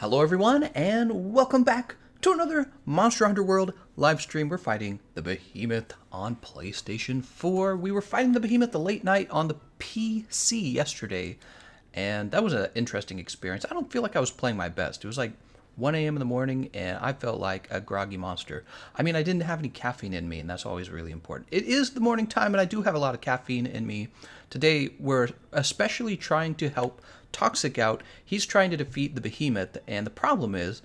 Hello everyone, and welcome back to another Monster Hunter World live stream. We're fighting the Behemoth on PlayStation 4. We were fighting the Behemoth the late night on the PC yesterday, and that was an interesting experience. I don't feel like I was playing my best. It was like 1 a.m. in the morning, and I felt like a groggy monster. I mean, I didn't have any caffeine in me, and that's always really important. It is the morning time, and I do have a lot of caffeine in me. Today, we're especially trying to help Toxic out. He's trying to defeat the Behemoth, and the problem is,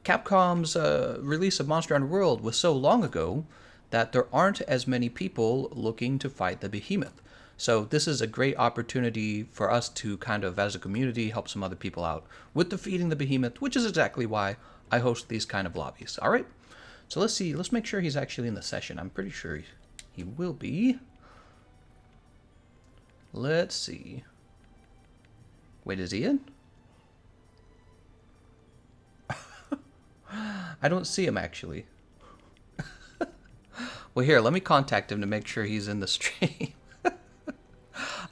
Capcom's release of Monster Hunter World was so long ago that there aren't as many people looking to fight the Behemoth. So this is a great opportunity for us to kind of, as a community, help some other people out with defeating the Behemoth, which is exactly why I host these kind of lobbies. All right, so let's see. Let's make sure he's actually in the session. I'm pretty sure he will be. Let's see. Wait, is he in? I don't see him, actually. Well, here, let me contact him to make sure he's in the stream.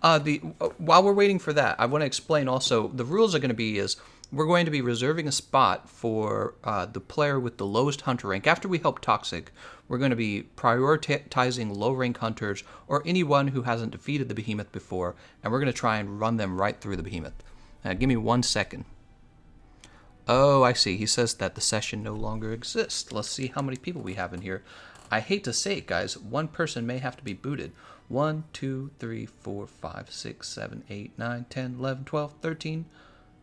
While we're waiting for that, I want to explain also, the rules are going to be is we're going to be reserving a spot for the player with the lowest hunter rank. After we help Toxic, we're going to be prioritizing low rank hunters or anyone who hasn't defeated the Behemoth before, and we're going to try and run them right through the Behemoth. Give me 1 second. Oh, I see. He says that the session no longer exists. Let's see how many people we have in here. I hate to say it, guys. One person may have to be booted. 1, 2, 3, 4, 5, 6, 7, 8, 9, 10, 11, 12, 13.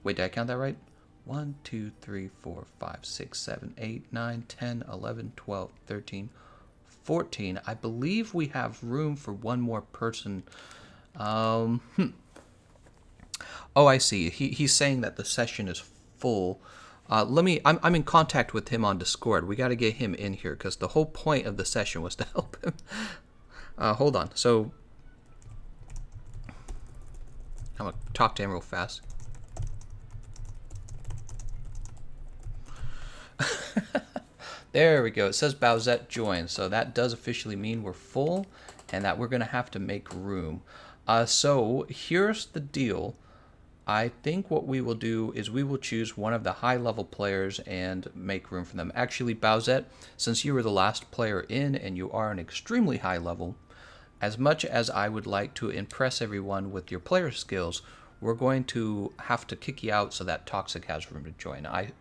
Wait, did I count that right? 1, 2, 3, 4, 5, 6, 7, 8, 9, 10, 11, 12, 13, 14. I believe we have room for one more person. Oh, I see. He's saying that the session is full. I'm in contact with him on Discord. We got to get him in here because the whole point of the session was to help him. Hold on. So I'm gonna talk to him real fast. There we go. It says Bowsette joined, so that does officially mean we're full and that we're gonna have to make room. So here's the deal. I think what we will do is we will choose one of the high-level players and make room for them. Actually, Bowsette, since you were the last player in and you are an extremely high level, as much as I would like to impress everyone with your player skills, we're going to have to kick you out so that Toxic has room to join. I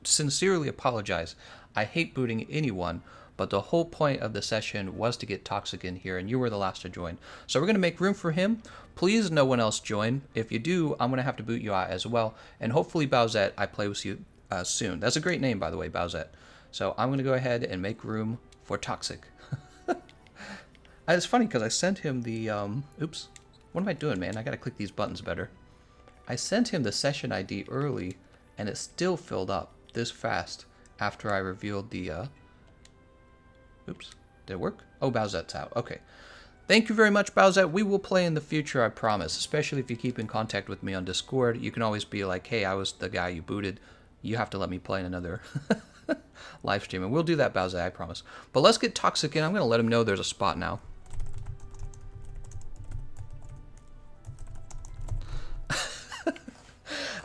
sincerely apologize. I hate booting anyone, but the whole point of the session was to get Toxic in here, and you were the last to join. So we're going to make room for him. Please no one else join. If you do, I'm going to have to boot you out as well. And hopefully, Bowsette, I play with you soon. That's a great name, by the way, Bowsette. So I'm going to go ahead and make room for Toxic. It's funny because I sent him the... oops. What am I doing, man? I got to click these buttons better. I sent him the session ID early, and it still filled up this fast after I revealed the... Oops. Did it work? Oh, Bowsette's out. Okay. Thank you very much, Bowsette. We will play in the future, I promise. Especially if you keep in contact with me on Discord. You can always be like, hey, I was the guy you booted. You have to let me play in another live stream. And we'll do that, Bowsette, I promise. But let's get Toxic in. I'm going to let him know there's a spot now.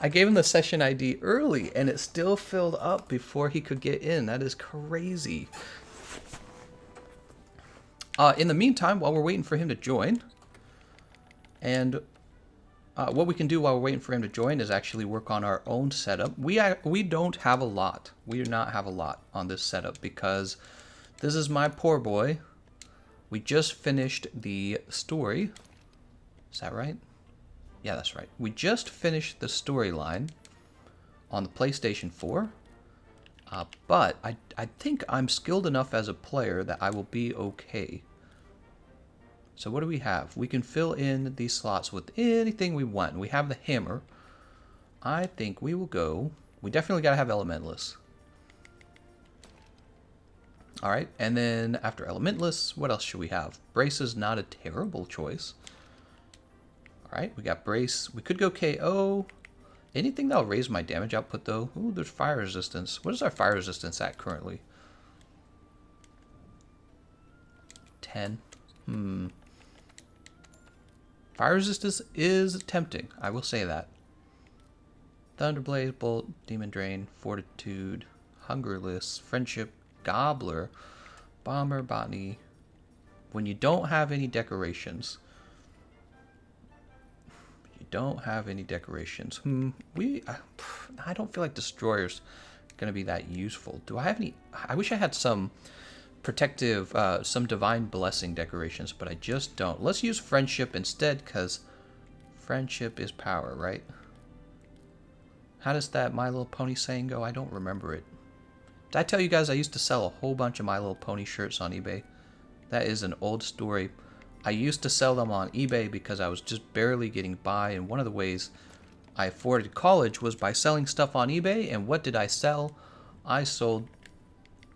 I gave him the session ID early, and it still filled up before he could get in. That is crazy. In the meantime, while we're waiting for him to join, and what we can do while we're waiting for him to join is actually work on our own setup. We don't have a lot. We do not have a lot on this setup because this is my poor boy. We just finished the story. Is that right? Yeah, that's right. We just finished the storyline on the PlayStation 4. But I think I'm skilled enough as a player that I will be okay. So what do we have? We can fill in these slots with anything we want. We have the hammer. I think we will go... We definitely got to have Elementalist. Alright, and then after Elementalist, what else should we have? Brace is not a terrible choice. Alright, we got Brace. We could go KO. Anything that'll raise my damage output, though. Ooh, there's fire resistance. What is our fire resistance at currently? 10. Fire resistance is tempting. I will say that. Thunderblaze, Bolt, Demon Drain, Fortitude, Hungerless, Friendship, Gobbler, Bomber, Botany. When you don't have any decorations. You don't have any decorations. I don't feel like Destroyer's going to be that useful. Do I have any? I wish I had some protective, some Divine Blessing decorations, but I just don't. Let's use Friendship instead, because friendship is power, right? How does that My Little Pony saying go? I don't remember it. Did I tell you guys I used to sell a whole bunch of My Little Pony shirts on eBay? That is an old story. I used to sell them on eBay because I was just barely getting by, and one of the ways I afforded college was by selling stuff on eBay. And what did I sell? I sold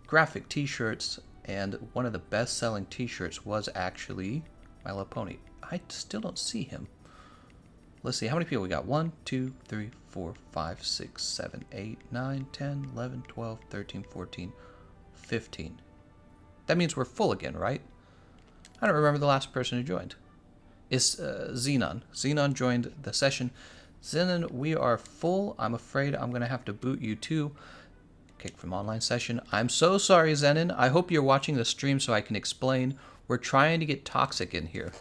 graphic t-shirts, and one of the best-selling t-shirts was actually My Little Pony. I still don't see him. Let's see, how many people we got? 1, 2, 3, 4, 5, 6, 7, 8, 9, 10, 11, 12, 13, 14, 15. That means we're full again, right? I don't remember the last person who joined. It's Xenon. Xenon joined the session. Xenon, we are full. I'm afraid I'm going to have to boot you too. Kick from online session. I'm so sorry, Zenon. I hope you're watching the stream so I can explain. We're trying to get Toxic in here.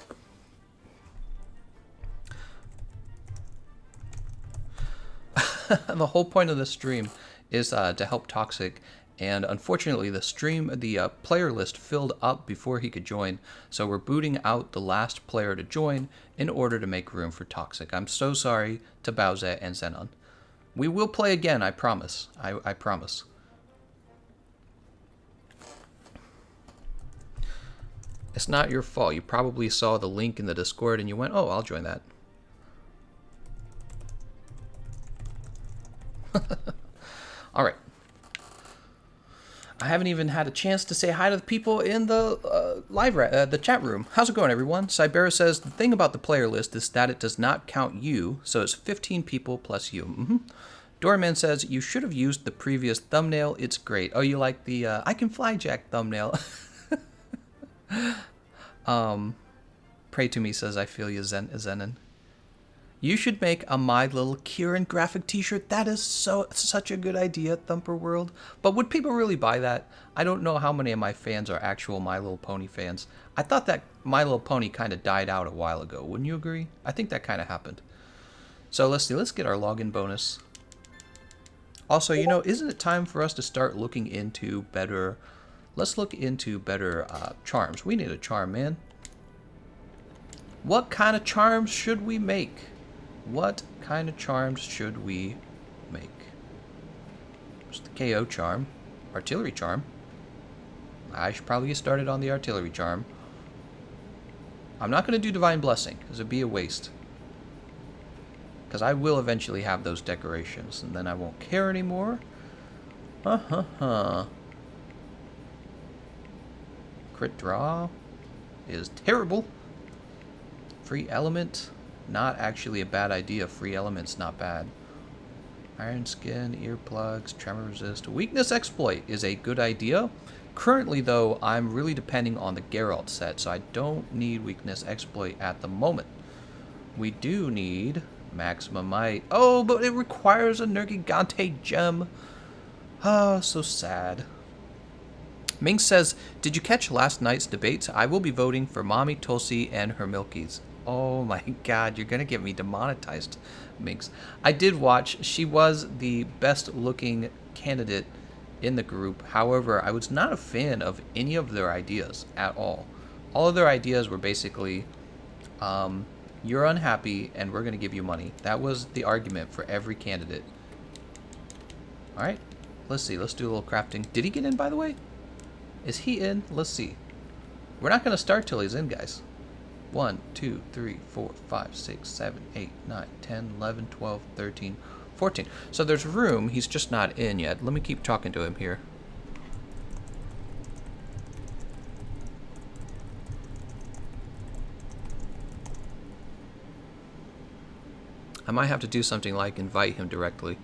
The whole point of the stream is to help Toxic, and unfortunately the player list filled up before he could join, so we're booting out the last player to join in order to make room for Toxic. I'm so sorry to Bowsette and Xenon. We will play again, I promise. I promise. It's not your fault. You probably saw the link in the Discord and you went, oh, I'll join that. All right. I haven't even had a chance to say hi to the people in the the chat room. How's it going, everyone? Cybera says the thing about the player list is that it does not count you, so it's 15 people plus you. Doorman says you should have used the previous thumbnail. It's great. Oh, you like the I can fly Jack thumbnail? Pray to me says I feel you, Zenon. You should make a My Little Kieran graphic t-shirt. That is such a good idea, Thumper World. But would people really buy that? I don't know how many of my fans are actual My Little Pony fans. I thought that My Little Pony kind of died out a while ago. Wouldn't you agree? I think that kind of happened. So let's see. Let's get our login bonus. Also, you know, isn't it time for us to start looking into better... Let's look into better charms. We need a charm, man. What kind of charms should we make? What kind of charms should we make? There's the KO charm. Artillery charm. I should probably get started on the artillery charm. I'm not going to do Divine Blessing, because it'd be a waste. Because I will eventually have those decorations, and then I won't care anymore. Crit draw is terrible. Free element, not actually a bad idea. Free element's not bad. Iron skin, earplugs, tremor resist. Weakness exploit is a good idea. Currently, though, I'm really depending on the Geralt set, so I don't need weakness exploit at the moment. We do need maximum might. Oh, but it requires a Nergigante gem. Oh, so sad. Ming says, did you catch last night's debates? I will be voting for Mommy Tulsi and her Milkies. Oh my god, you're going to get me demonetized, Minx. I did watch. She was the best looking candidate in the group. However, I was not a fan of any of their ideas at all. All of their ideas were basically, you're unhappy and we're going to give you money. That was the argument for every candidate. Alright, let's see. Let's do a little crafting. Did he get in, by the way? Is he in? Let's see. We're not going to start till he's in, guys. 1, 2, 3, 4, 5, 6, 7, 8, 9, 10, 11, 12, 13, 14. So there's room. He's just not in yet. Let me keep talking to him here. I might have to do something like invite him directly.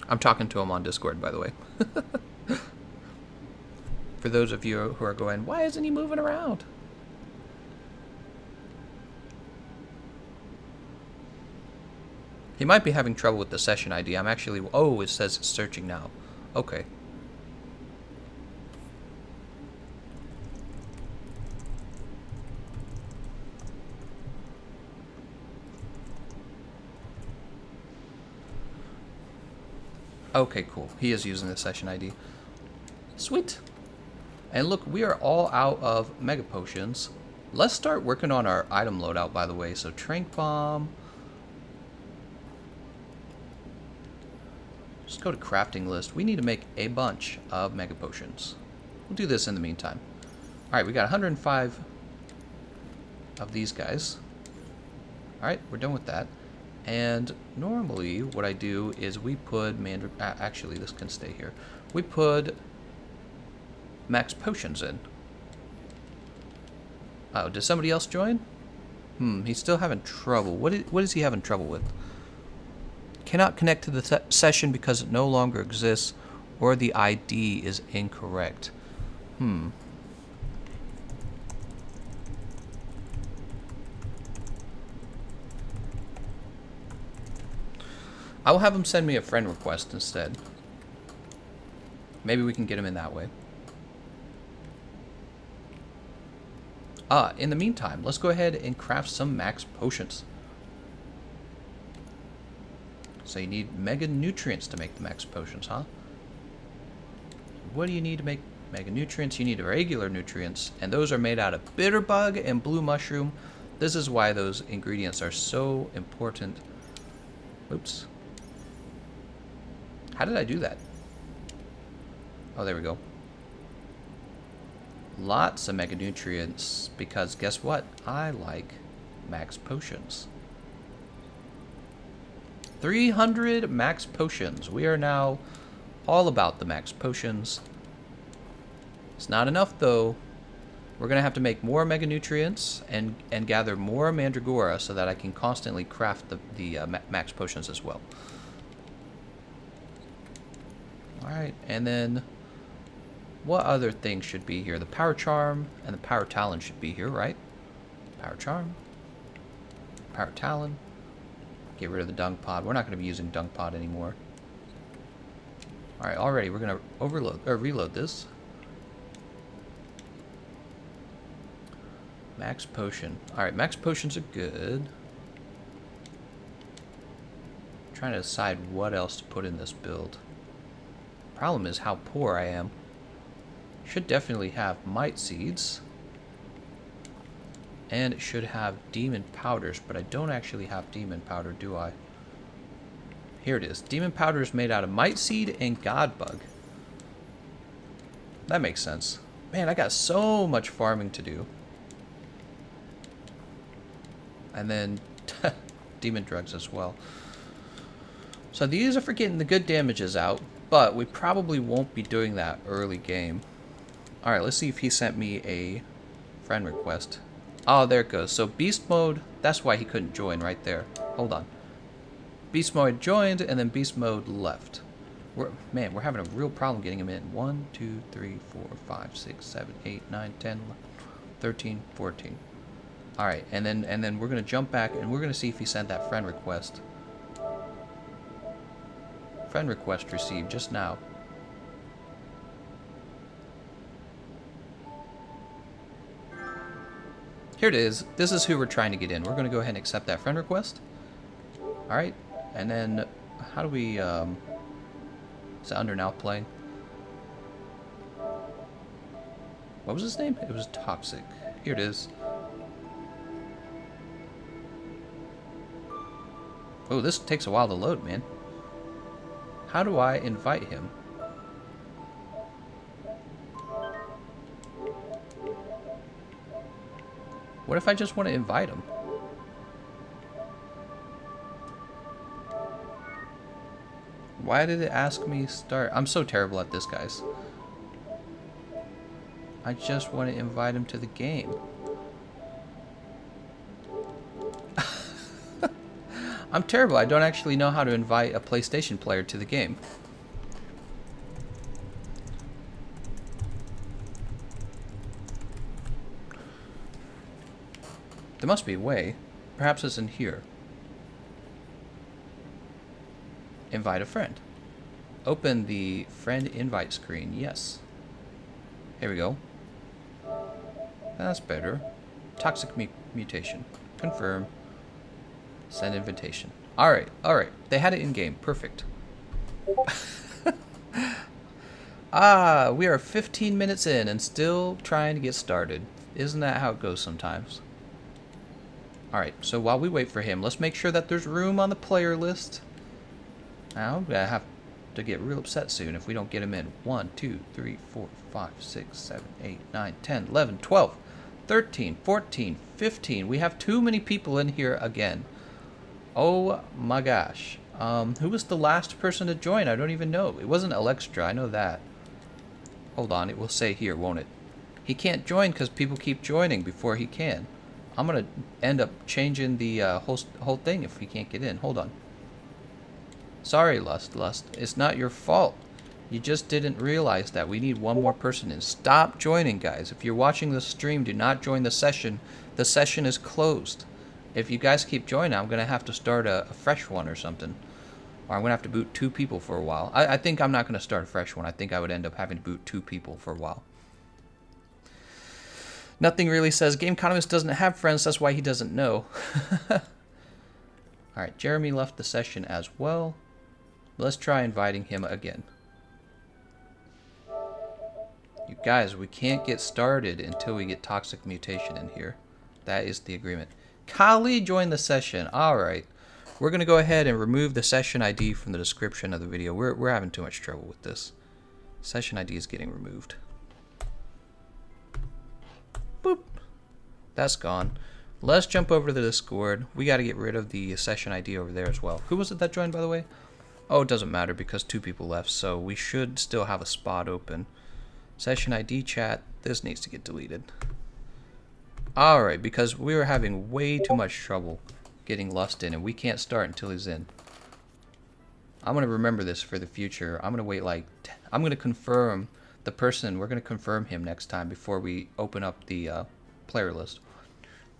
I'm talking to him on Discord, by the way. For those of you who are going, why isn't he moving around? He might be having trouble with the session ID. I'm actually... Oh, it says it's searching now. Okay. Okay, cool. He is using the session ID. Sweet. And look, we are all out of Mega Potions. Let's start working on our item loadout, by the way. So, Trank Bomb. Just go to crafting list. We need to make a bunch of Mega Potions. We'll do this in the meantime. Alright, we got 105 of these guys. Alright, we're done with that. And normally what I do is we put actually this can stay here. We put max potions in. Oh, did somebody else join? He's still having trouble. What is he having trouble with? Cannot connect to the session because it no longer exists, or the ID is incorrect. I will have him send me a friend request instead. Maybe we can get him in that way. In the meantime, let's go ahead and craft some max potions. So you need mega nutrients to make the max potions, huh? What do you need to make mega nutrients? You need regular nutrients, and those are made out of bitter bug and blue mushroom. This is why those ingredients are so important. Oops. How did I do that? Oh, there we go. Lots of mega nutrients, because guess what? I like max potions. 300 max potions. We are now all about the max potions. It's not enough though. We're gonna have to make more mega nutrients and gather more mandragora so that I can constantly craft the max potions as well. All right, and then what other things should be here? The power charm and the power talon should be here, right? Power charm, power talon. Get rid of the dung pod. We're not going to be using dung pod anymore. All right, already we're going to reload this. Max potion. All right, max potions are good. I'm trying to decide what else to put in this build. Problem is how poor I am. Should definitely have mite seeds. And it should have demon powders, but I don't actually have demon powder, do I? Here it is. Demon powder is made out of mite seed and god bug. That makes sense. Man, I got so much farming to do. And then demon drugs as well. So these are for getting the good damages out, but we probably won't be doing that early game. Alright, let's see if he sent me a friend request. Oh, there it goes. So beast mode, that's why he couldn't join right there. Hold on. Beast mode joined, and then beast mode left. We're having a real problem getting him in. 1, 2, 3, 4, 5, 6, 7, 8, 9, 10, 13, 14. Alright, and then we're going to jump back, and we're going to see if he sent that friend request. Friend request received just now. Here it is. This is who we're trying to get in. We're going to go ahead and accept that friend request. Alright, and then how do we, is it under now playing? What was his name? It was Toxic. Here it is. Oh, this takes a while to load, man. How do I invite him? What if I just want to invite him? Why did it ask me start? I'm so terrible at this, guys. I just want to invite him to the game. I'm terrible. I don't actually know how to invite a PlayStation player to the game. There must be a way. Perhaps it's in here. Invite a friend. Open the friend invite screen. Yes. Here we go. That's better. Toxic mutation. Confirm. Send invitation. Alright, alright. They had it in game. Perfect. We are 15 minutes in and still trying to get started. Isn't that how it goes sometimes? Alright, so while we wait for him, let's make sure that there's room on the player list. Now, I'm gonna have to get real upset soon if we don't get him in. 1, 2, 3, 4, 5, 6, 7, 8, 9, 10, 11, 12, 13, 14, 15. We have too many people in here again. Oh my gosh. Who was the last person to join? I don't even know. It wasn't Alextra, I know that. Hold on, it will say here, won't it? He can't join because people keep joining before he can. I'm gonna end up changing the whole thing if he can't get in. Hold on. Sorry, Lust. It's not your fault. You just didn't realize that we need one more person in. Stop joining, guys. If you're watching the stream, do not join the session. The session is closed. If you guys keep joining, I'm gonna have to start a fresh one or something. Or I'm going to have to boot 2 people for a while. I think I'm not going to start a fresh one. I think I would end up having to boot 2 people for a while. Nothing really says Gameconomist doesn't have friends. That's why he doesn't know. Alright, Jeremy left the session as well. Let's try inviting him again. You guys, we can't get started until we get Toxic Mutation in here. That is the agreement. Kali joined the session. Alright. We're going to go ahead and remove the session ID from the description of the video. We're having too much trouble with this. Session ID is getting removed. Boop. That's gone. Let's jump over to the Discord. We got to get rid of the session ID over there as well. Who was it that joined, by the way? Oh, it doesn't matter because 2 people left, so we should still have a spot open. Session ID chat. This needs to get deleted. Alright, because we were having way too much trouble getting Lust in, and we can't start until he's in. I'm going to remember this for the future. I'm going to wait like... I'm going to confirm the person. We're going to confirm him next time before we open up the player list.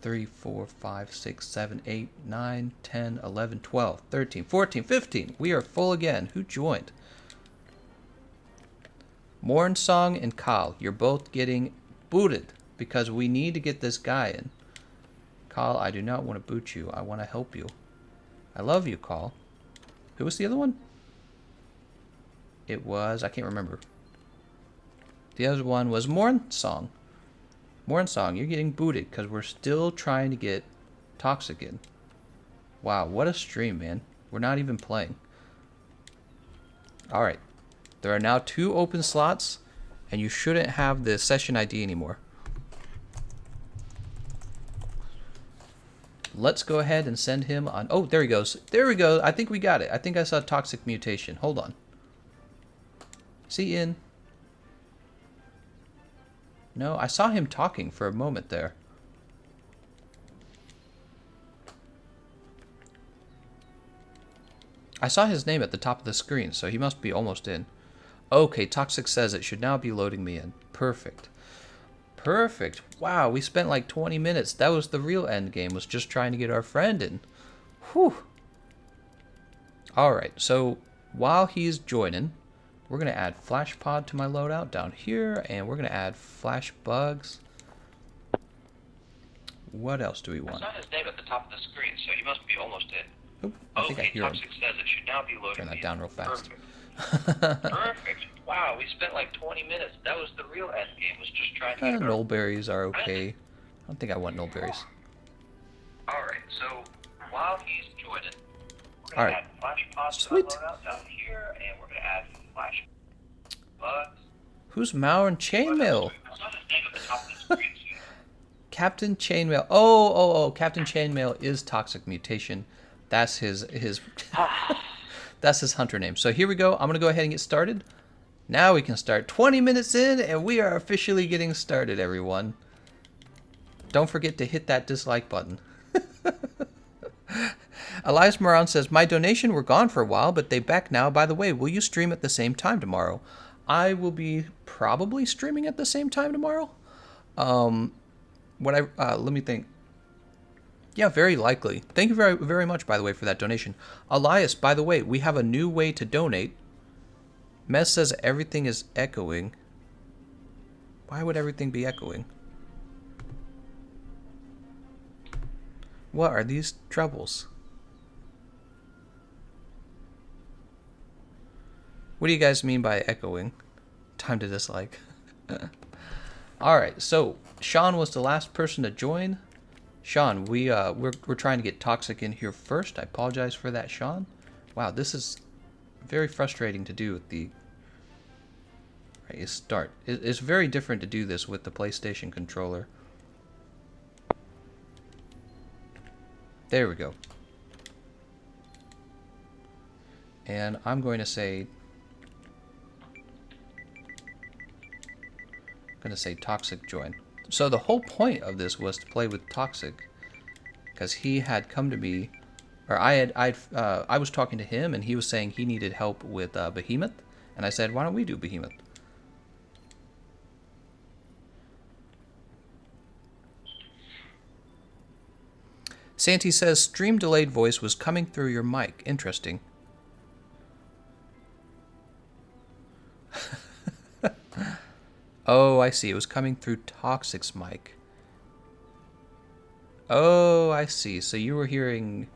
3, 4, 5, 6, 7, 8, 9, 10, 11, 12, 13, 14, 15. We are full again. Who joined? Mornsong and Kyle, you're both getting booted because we need to get this guy in. Kyle, I do not want to boot you. I want to help you. I love you, Kyle. Who was the other one? It was... I can't remember. The other one was Mornsong. Mornsong, you're getting booted because we're still trying to get Toxic in. Wow, what a stream, man. We're not even playing. Alright. There are now 2 open slots, and you shouldn't have the session ID anymore. Let's go ahead and send him on... Oh, there he goes. There we go. I think we got it. I think I saw Toxic Mutation. Hold on. See in? No, I saw him talking for a moment there. I saw his name at the top of the screen, so he must be almost in. Okay, Toxic says it should now be loading me in. Perfect. Perfect. Wow, we spent like 20 minutes. That was the real end game, was just trying to get our friend in. Whew. Alright, so while he's joining, we're going to add Flash Pod to my loadout down here, and we're going to add Flash Bugs. What else do we want? I saw his name at the top of the screen, so he must be almost in. Oop, I think I hear him. Toxic says it should now be loading. Turn that down real fast. Perfect. Perfect. Wow, we spent like 20 minutes. That was the real end game, was just trying to get Null berries are okay. I don't think I want null berries. Alright, so while he's joining, we're going to add Flash Pods to the loadout down here, and we're going to add Flash Bugs. Who's Mao and Chainmail? I saw his name at the top of the screen. Captain Chainmail. Oh, Captain Chainmail is Toxic Mutation. That's his that's his hunter name. So here we go. I'm going to go ahead and get started. Now we can start. 20 minutes in, and we are officially getting started, everyone. Don't forget to hit that dislike button. Elias Moran says, my donation were gone for a while, but they back now. By the way, will you stream at the same time tomorrow? I will be probably streaming at the same time tomorrow. Let me think. Yeah, very likely. Thank you very, very much, by the way, for that donation. Elias, by the way, we have a new way to donate. Mez says everything is echoing. Why would everything be echoing? What are these troubles? What do you guys mean by echoing? Time to dislike. Alright, so Sean was the last person to join. Sean, we're trying to get Toxic in here first. I apologize for that, Sean. Wow, this is very frustrating to do with the start. It's very different to do this with the PlayStation controller. There we go. And I'm going to say Toxic join. So the whole point of this was to play with Toxic, because he had come to me, or I was talking to him, and he was saying he needed help with Behemoth, and I said, why don't we do Behemoth? Santi says stream delayed voice was coming through your mic. Interesting. Oh, I see. It was coming through Toxic's mic. Oh, I see. So you were hearing...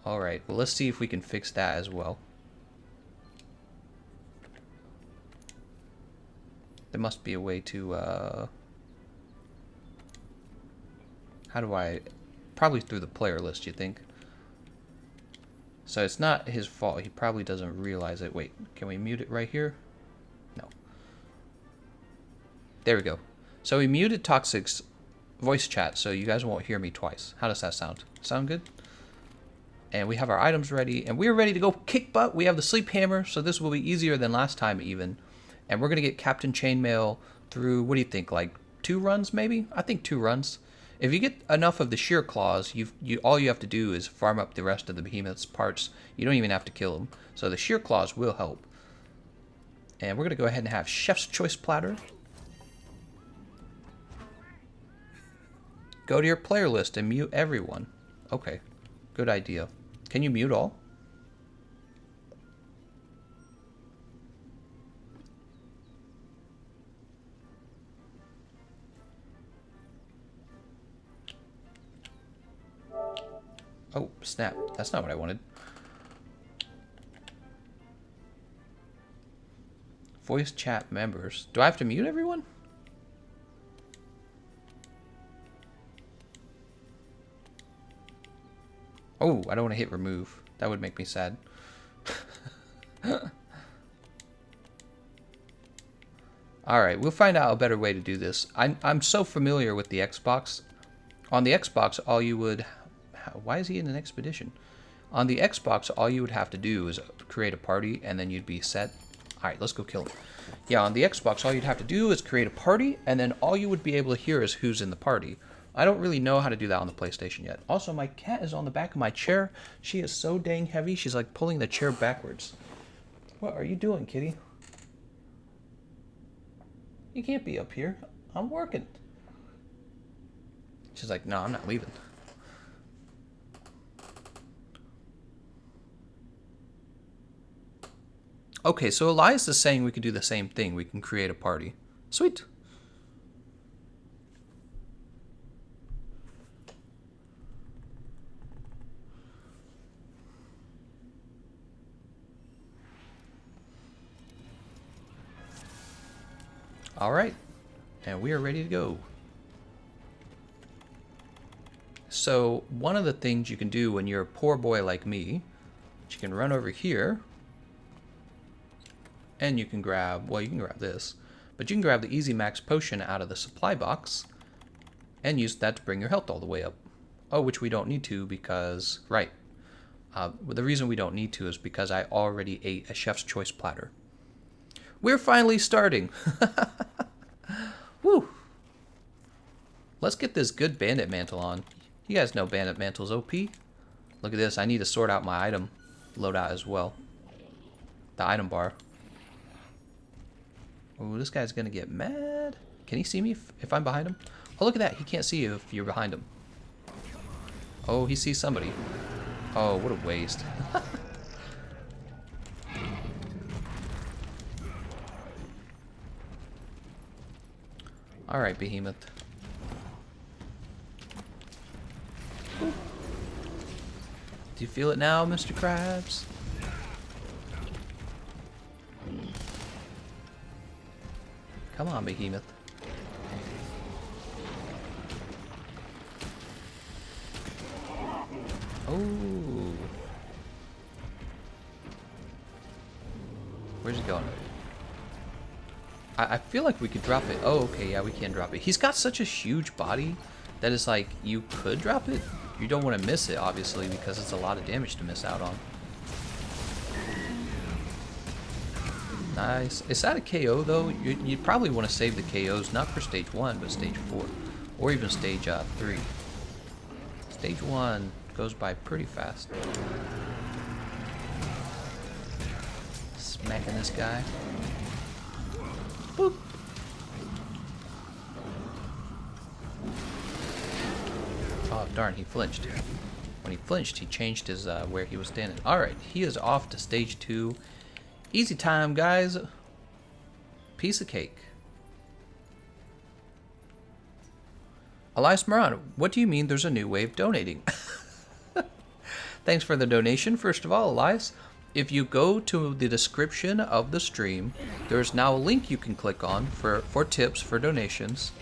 Alright, well, let's see if we can fix that as well. There must be a way to, How do I... Probably through the player list, you think? So it's not his fault. He probably doesn't realize it. Wait, can we mute it right here? No. There we go. So we muted Toxic's voice chat, so you guys won't hear me twice. How does that sound? Sound good? And we have our items ready, and we're ready to go kick butt. We have the sleep hammer, so this will be easier than last time even. And we're going to get Captain Chainmail through, what do you think, like 2 runs maybe? I think 2 runs. If you get enough of the sheer claws, all you have to do is farm up the rest of the behemoth's parts. You don't even have to kill them. So the sheer claws will help. And we're going to go ahead and have Chef's Choice Platter. Go to your player list and mute everyone. Okay, good idea. Can you mute all? Oh, snap. That's not what I wanted. Voice chat members. Do I have to mute everyone? Oh, I don't want to hit remove. That would make me sad. Alright, we'll find out a better way to do this. I'm so familiar with the Xbox. On the Xbox, all you would... Why is he in an expedition? On the Xbox, all you would have to do is create a party, and then you'd be set. Alright, let's go kill him. Yeah, on the Xbox, all you'd have to do is create a party, and then all you would be able to hear is who's in the party. I don't really know how to do that on the PlayStation yet. Also, my cat is on the back of my chair. She is so dang heavy, she's like pulling the chair backwards. What are you doing, kitty? You can't be up here. I'm working. She's like, no, I'm not leaving. Okay, so Elias is saying we could do the same thing. We can create a party. Sweet. All right, and we are ready to go. So one of the things you can do when you're a poor boy like me, you can run over here, and you can grab, well, you can grab this, but you can grab the Easy Max potion out of the supply box and use that to bring your health all the way up. Oh, which we don't need to because, right. The reason we don't need to is because I already ate a Chef's Choice platter. We're finally starting. Woo. Let's get this good bandit mantle on. You guys know bandit mantle's OP. Look at this. I need to sort out my item loadout as well. The item bar. Oh, this guy's gonna get mad. Can he see me if I'm behind him? Oh, look at that. He can't see you if you're behind him. Oh, he sees somebody. Oh, what a waste. Alright, Behemoth. Do you feel it now, Mr. Krabs? Come on, Behemoth. Oh. Where's he going? I feel like we could drop it. Oh, okay, yeah, we can drop it. He's got such a huge body that it's like you could drop it. You don't want to miss it, obviously, because it's a lot of damage to miss out on. Nice. Is that a KO, though? You'd probably want to save the KOs, not for stage 1, but stage 4. Or even stage 3. Stage 1 goes by pretty fast. Smacking this guy. Boop. Oh, darn, he flinched. When he flinched, he changed his where he was standing. Alright, he is off to stage 2. Easy time, guys. Piece of cake. Elias Moran, what do you mean there's a new way of donating? Thanks for the donation, first of all, Elias. If you go to the description of the stream, there's now a link you can click on for tips, for donations.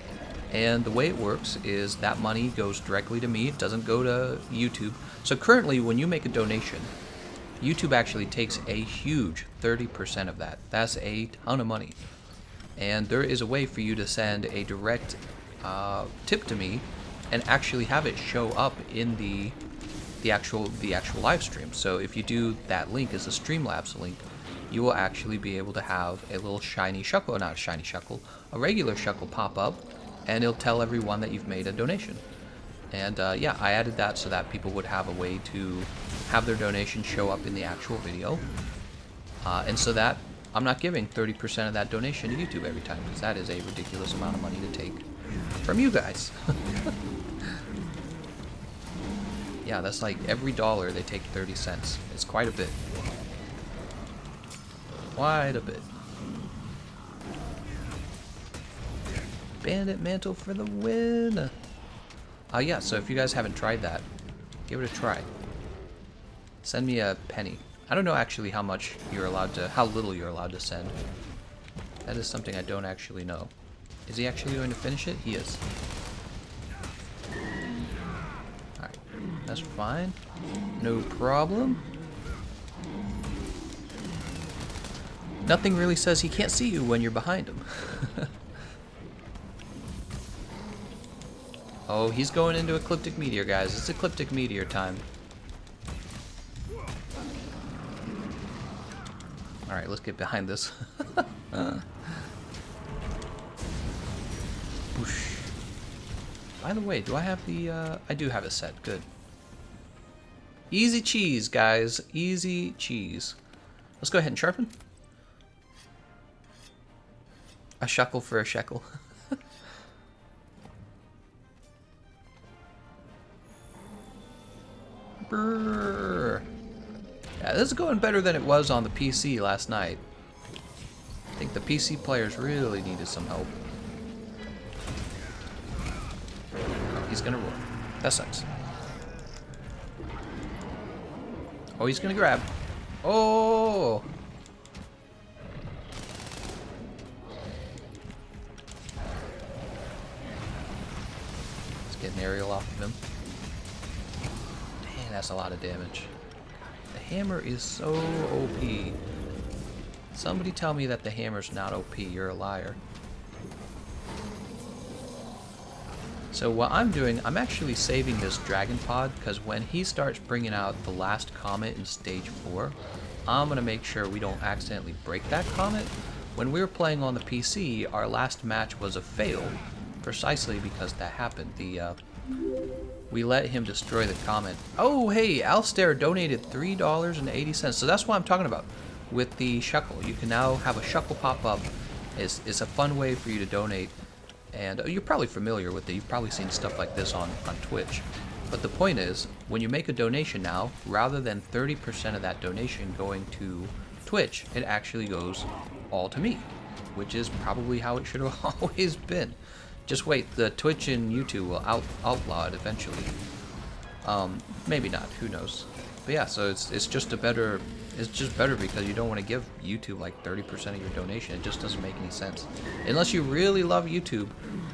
And the way it works is that money goes directly to me. It doesn't go to YouTube. So currently, when you make a donation, YouTube actually takes a huge 30% of that. That's a ton of money. And there is a way for you to send a direct tip to me and actually have it show up in the actual live stream. So if you do that link as a Streamlabs link, you will actually be able to have a little shiny shuckle, not a shiny shuckle, a regular shuckle pop up, and it'll tell everyone that you've made a donation. And yeah, I added that so that people would have a way to have their donation show up in the actual video. And so that I'm not giving 30% of that donation to YouTube every time, because that is a ridiculous amount of money to take from you guys. Yeah, that's like every dollar they take 30 cents. It's quite a bit. Quite a bit. Bandit Mantle for the win! Yeah, so if you guys haven't tried that, give it a try. Send me a penny. I don't know actually how much you're allowed to, how little you're allowed to send. That is something I don't actually know. Is he actually going to finish it? He is. Alright, that's fine. No problem. Nothing really says he can't see you when you're behind him. Oh, he's going into Ecliptic Meteor, guys. It's Ecliptic Meteor time. Alright, let's get behind this. Whoosh. By the way, do I have the... I do have it set. Good. Easy cheese, guys. Easy cheese. Let's go ahead and sharpen. A shekel for a shekel. Brrr. Yeah, this is going better than it was on the PC last night. I think the PC players really needed some help. Oh, he's gonna roar. That sucks. Oh, he's gonna grab. Oh! Let's get an aerial off of him. Dang, that's a lot of damage. The hammer is so OP. Somebody tell me that the hammer's not OP. You're a liar. So what I'm doing, I'm actually saving this dragon pod, because when he starts bringing out the last comet in stage 4, I'm going to make sure we don't accidentally break that comet. When we were playing on the PC, our last match was a fail, precisely because that happened. We let him destroy the comet. Oh, hey, Alstair donated $3.80. So that's what I'm talking about with the shekel. You can now have a shekel pop up. It's a fun way for you to donate. And you're probably familiar with it. You've probably seen stuff like this on Twitch. But the point is, when you make a donation now, rather than 30% of that donation going to Twitch, it actually goes all to me, which is probably how it should have always been. Just wait, the Twitch and YouTube will outlaw it eventually. Maybe not, who knows. But yeah, so it's just better because you don't want to give YouTube like 30% of your donation. It just doesn't make any sense. Unless you really love YouTube,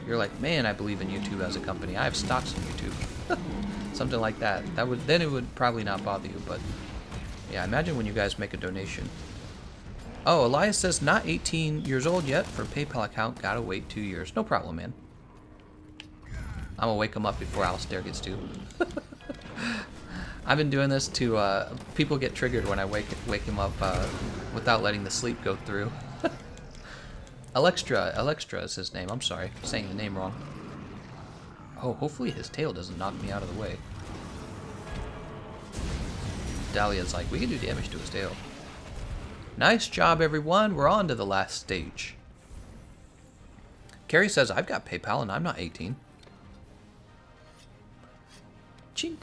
you're like, man, I believe in YouTube as a company. I have stocks in YouTube. Something like that. Then it would probably not bother you, but yeah, imagine when you guys make a donation. Oh, Elias says not 18 years old yet for PayPal account. Gotta wait 2 years. No problem, man. I'm gonna wake him up before Alistair gets to. I've been doing this to people get triggered when I wake him up without letting the sleep go through. Alextra is his name. I'm sorry, I'm saying the name wrong. Oh, hopefully his tail doesn't knock me out of the way. Dahlia's like, we can do damage to his tail. Nice job, everyone. We're on to the last stage. Carrie says, I've got PayPal and I'm not 18. Chink.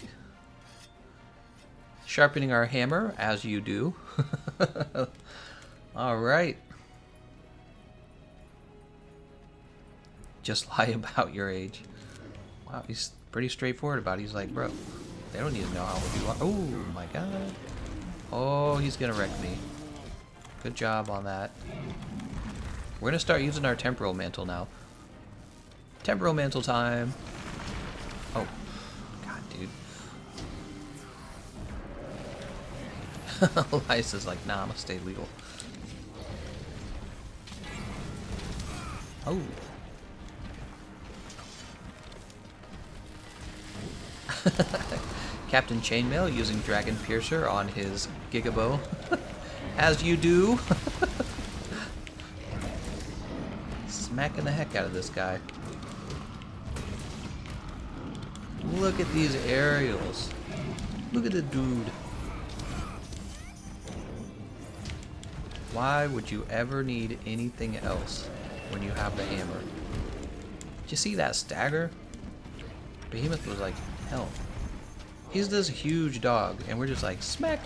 Sharpening our hammer, as you do. Alright. Just lie about your age. Wow, he's pretty straightforward about it. He's like, bro, they don't need to know how old you are. Oh my god. Oh, he's gonna wreck me. Good job on that. We're gonna start using our temporal mantle now. Temporal mantle time. Oh, god, dude. Elias like, nah, I'm gonna stay legal. Oh. Captain Chainmail using Dragon Piercer on his Gigabow. As you do. Smacking the heck out of this guy. Look at these aerials. Look at the dude. Why would you ever need anything else when you have the hammer? Did you see that stagger? Behemoth was like, hell. He's this huge dog, and we're just like, smack.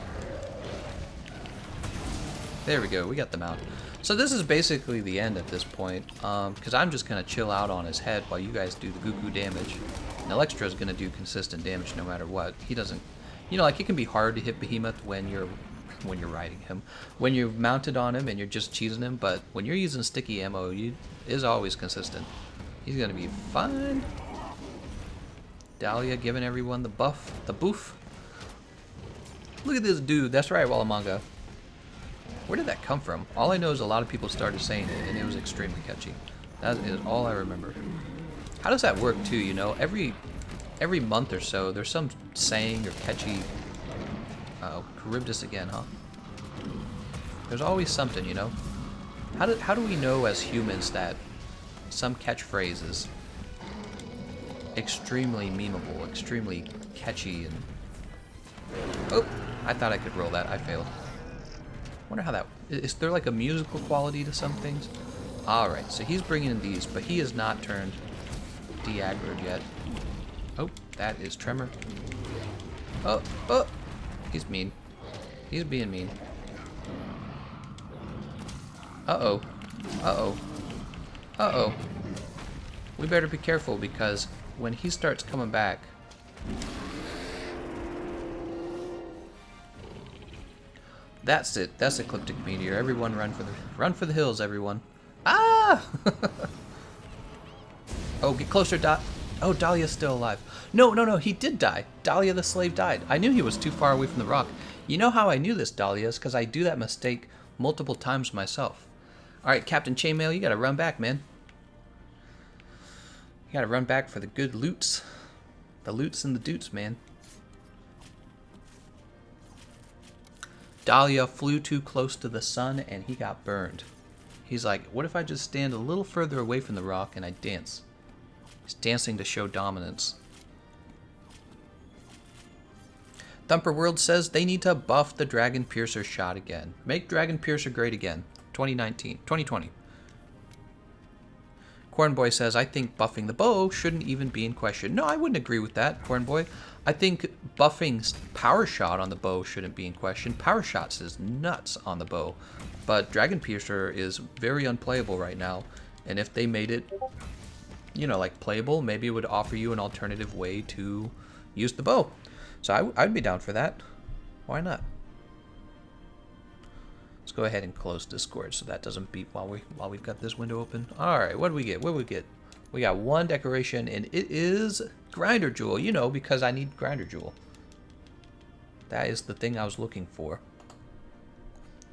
There we go, we got them out. So this is basically the end at this point, because I'm just going to chill out on his head while you guys do the Goku damage. And Electra is going to do consistent damage no matter what. He doesn't, you know, like it can be hard to hit Behemoth when you're riding him. When you're mounted on him and you're just cheesing him, but when you're using sticky ammo, is always consistent. He's going to be fine. Dahlia giving everyone the buff, the boof. Look at this dude. That's right, Walamanga. Where did that come from? All I know is a lot of people started saying it, and it was extremely catchy. That is all I remember. How does that work, too, you know? Every month or so, there's some saying or catchy... Oh, Charybdis again, huh? There's always something, you know? How do we know as humans that some catchphrase is extremely memeable, extremely catchy, and... Oh! I thought I could roll that. I failed. Wonder how that... Is there like a musical quality to some things? Alright, so he's bringing in these, but he has not turned de-aggroed yet. Oh, that is Tremor. Oh, oh! He's mean. He's being mean. Uh-oh. Uh-oh. Uh-oh. We better be careful because when he starts coming back... That's it. That's Ecliptic Meteor. Everyone run for the hills, everyone. Ah! Oh, get closer, Oh, Dahlia's still alive. No, no, no, he did die. Dahlia the slave died. I knew he was too far away from the rock. You know how I knew this, Dahlia, is because I do that mistake multiple times myself. Alright, Captain Chainmail, you gotta run back, man. You gotta run back for the good loots. The loots and the doots, man. Dahlia flew too close to the sun and he got burned. He's like, what if I just stand a little further away from the rock and I dance? He's dancing to show dominance. Thumper World says they need to buff the Dragon Piercer shot again. Make Dragon Piercer great again. 2020. Cornboy says, I think buffing the bow shouldn't even be in question. No, I wouldn't agree with that, Cornboy. I think buffing power shot on the bow shouldn't be in question. Power shots is nuts on the bow. But Dragon Piercer is very unplayable right now. And if they made it, you know, like playable, maybe it would offer you an alternative way to use the bow. So I'd be down for that. Why not? Let's go ahead and close Discord so that doesn't beep while we've got this window open. All right, what do we get? What do we get? We got one decoration, and it is Grinder Jewel. You know, because I need Grinder Jewel. That is the thing I was looking for.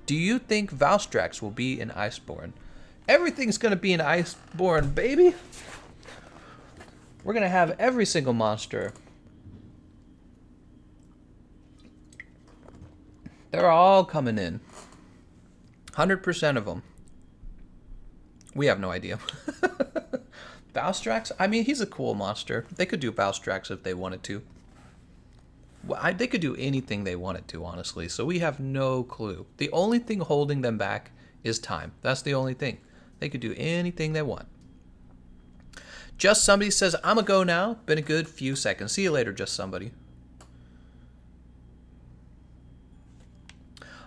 Do you think Valstrax will be in Iceborne? Everything's gonna be in Iceborne, baby. We're gonna have every single monster. They're all coming in. 100% of them. We have no idea. Valstrax? I mean, he's a cool monster. They could do Valstrax if they wanted to. Well, they could do anything they wanted to, honestly. So we have no clue. The only thing holding them back is time. That's the only thing. They could do anything they want. Just Somebody says, I'm a go now. Been a good few seconds. See you later, Just Somebody.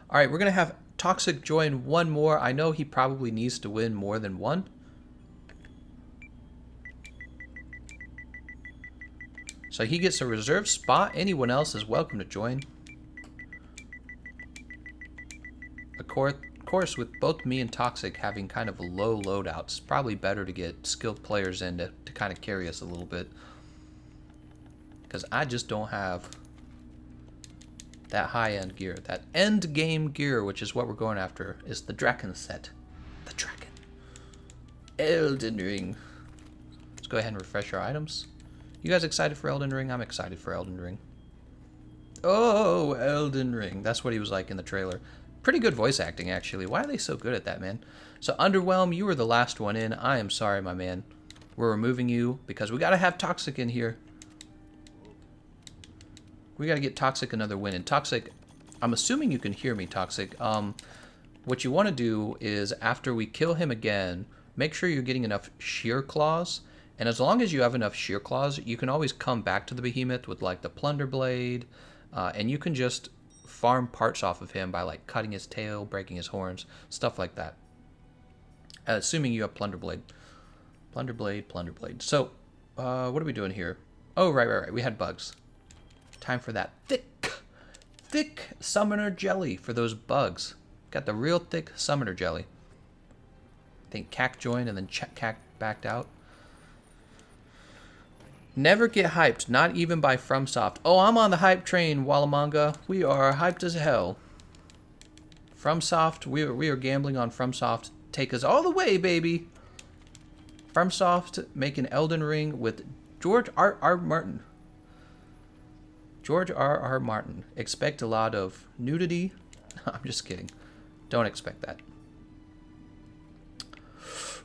All right, we're going to have Toxic join one more. I know he probably needs to win more than one. So he gets a reserved spot. Anyone else is welcome to join. Of course, with both me and Toxic having kind of a low loadout, it's probably better to get skilled players in to kind of carry us a little bit. Because I just don't have that high-end gear. That end-game gear, which is what we're going after, is the Draken set. The Draken. Elden Ring. Let's go ahead and refresh our items. You guys excited for Elden Ring? I'm excited for Elden Ring. Oh, Elden Ring. That's what he was like in the trailer. Pretty good voice acting, actually. Why are they so good at that, man? So, Underwhelm, you were the last one in. I am sorry, my man. We're removing you because we got to have Toxic in here. We got to get Toxic another win. And Toxic, I'm assuming you can hear me, Toxic. What you want to do is, after we kill him again, make sure you're getting enough Shear Claws. And as long as you have enough Shear Claws, you can always come back to the Behemoth with, like, the Plunder Blade. And you can just farm parts off of him by, like, cutting his tail, breaking his horns, stuff like that. Assuming you have Plunder Blade. Plunder Blade, Plunder Blade. So, what are we doing here? Oh, right. We had bugs. Time for that thick summoner jelly for those bugs. Got the real thick summoner jelly. I think Cac joined and then Cac backed out. Never get hyped, not even by FromSoft. Oh, I'm on the hype train, Walamanga. We are hyped as hell. FromSoft, we are gambling on FromSoft. Take us all the way, baby. FromSoft making Elden Ring with George R.R. Martin. George R.R. Martin. Expect a lot of nudity. I'm just kidding. Don't expect that.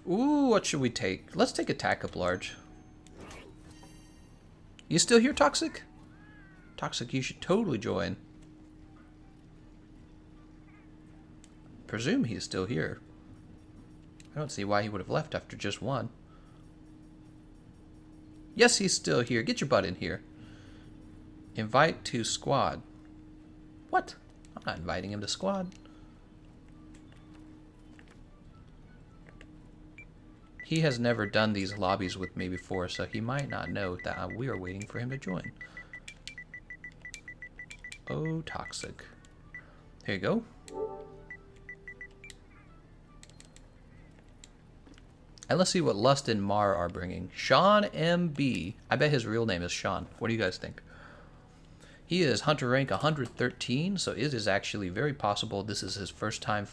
Ooh, what should we take? Let's take Attack Up Large. You still here, Toxic? Toxic, you should totally join. Presume he's still here. I don't see why he would have left after just one. Yes, he's still here. Get your butt in here. Invite to squad. What? I'm not inviting him to squad. He has never done these lobbies with me before, so he might not know that we are waiting for him to join. Oh, Toxic. Here you go. And let's see what Lust and Mar are bringing. Sean MB. I bet his real name is Sean. What do you guys think? He is Hunter rank 113, so it is actually very possible this is his first time,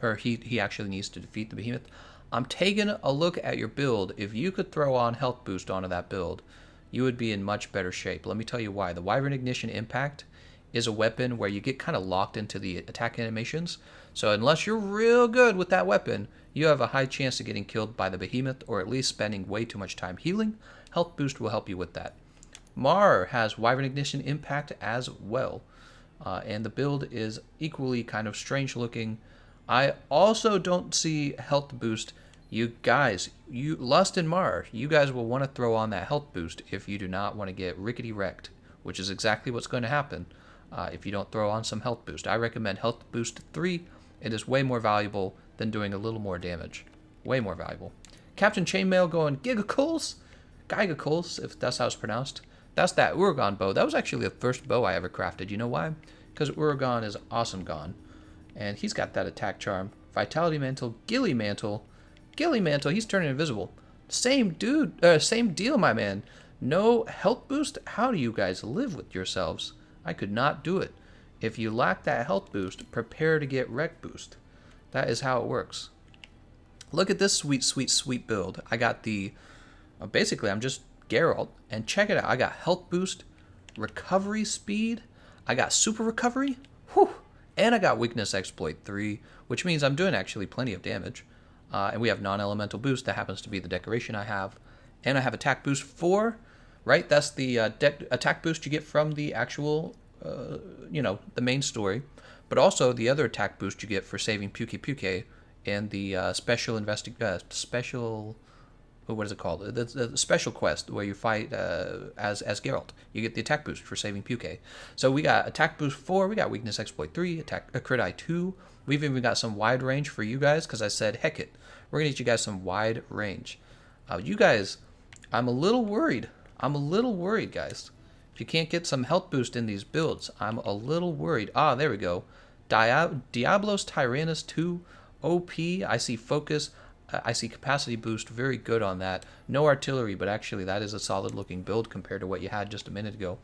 or he actually needs to defeat the Behemoth. I'm taking a look at your build. If you could throw on health boost onto that build, you would be in much better shape. Let me tell you why. The Wyvern Ignition Impact is a weapon where you get kind of locked into the attack animations. So unless you're real good with that weapon, you have a high chance of getting killed by the Behemoth, or at least spending way too much time healing. Health boost will help you with that. Mar has Wyvern Ignition Impact as well. And the build is equally kind of strange looking. I also don't see health boost You guys, you Lust and Mar, you guys will want to throw on that health boost if you do not want to get rickety wrecked, which is exactly what's going to happen if you don't throw on some health boost. I recommend health boost 3. It is way more valuable than doing a little more damage. Way more valuable. Captain Chainmail going Gigacools? Gigacools, if that's how it's pronounced. That's that Uragon bow. That was actually the first bow I ever crafted. You know why? Because Uragon is awesome gone. And he's got that attack charm. Vitality Mantle, Gilly Mantle. Gilly Mantle, he's turning invisible. Same dude, same deal, my man. No health boost? How do you guys live with yourselves? I could not do it. If you lack that health boost, prepare to get wreck boost. That is how it works. Look at this sweet, sweet, sweet build. I got the... basically, I'm just Geralt. And check it out. I got health boost, recovery speed. I got super recovery. Whew. And I got weakness exploit 3, which means I'm doing actually plenty of damage. And we have non-elemental boost. That happens to be the decoration I have. And I have attack boost 4, right? That's the attack boost you get from the actual, the main story. But also the other attack boost you get for saving Puke in the special what is it called? The special quest where you fight as Geralt. You get the attack boost for saving Puke. So we got attack boost 4, we got weakness exploit 3, crit eye 2. We've even got some wide range for you guys because I said, heck it. We're going to get you guys some wide range. You guys, I'm a little worried. Guys. If you can't get some health boost in these builds, I'm a little worried. Ah, there we go. Diablos Tyrannus 2, OP. I see focus. I see capacity boost. Very good on that. No artillery, but actually that is a solid looking build compared to what you had just a minute ago.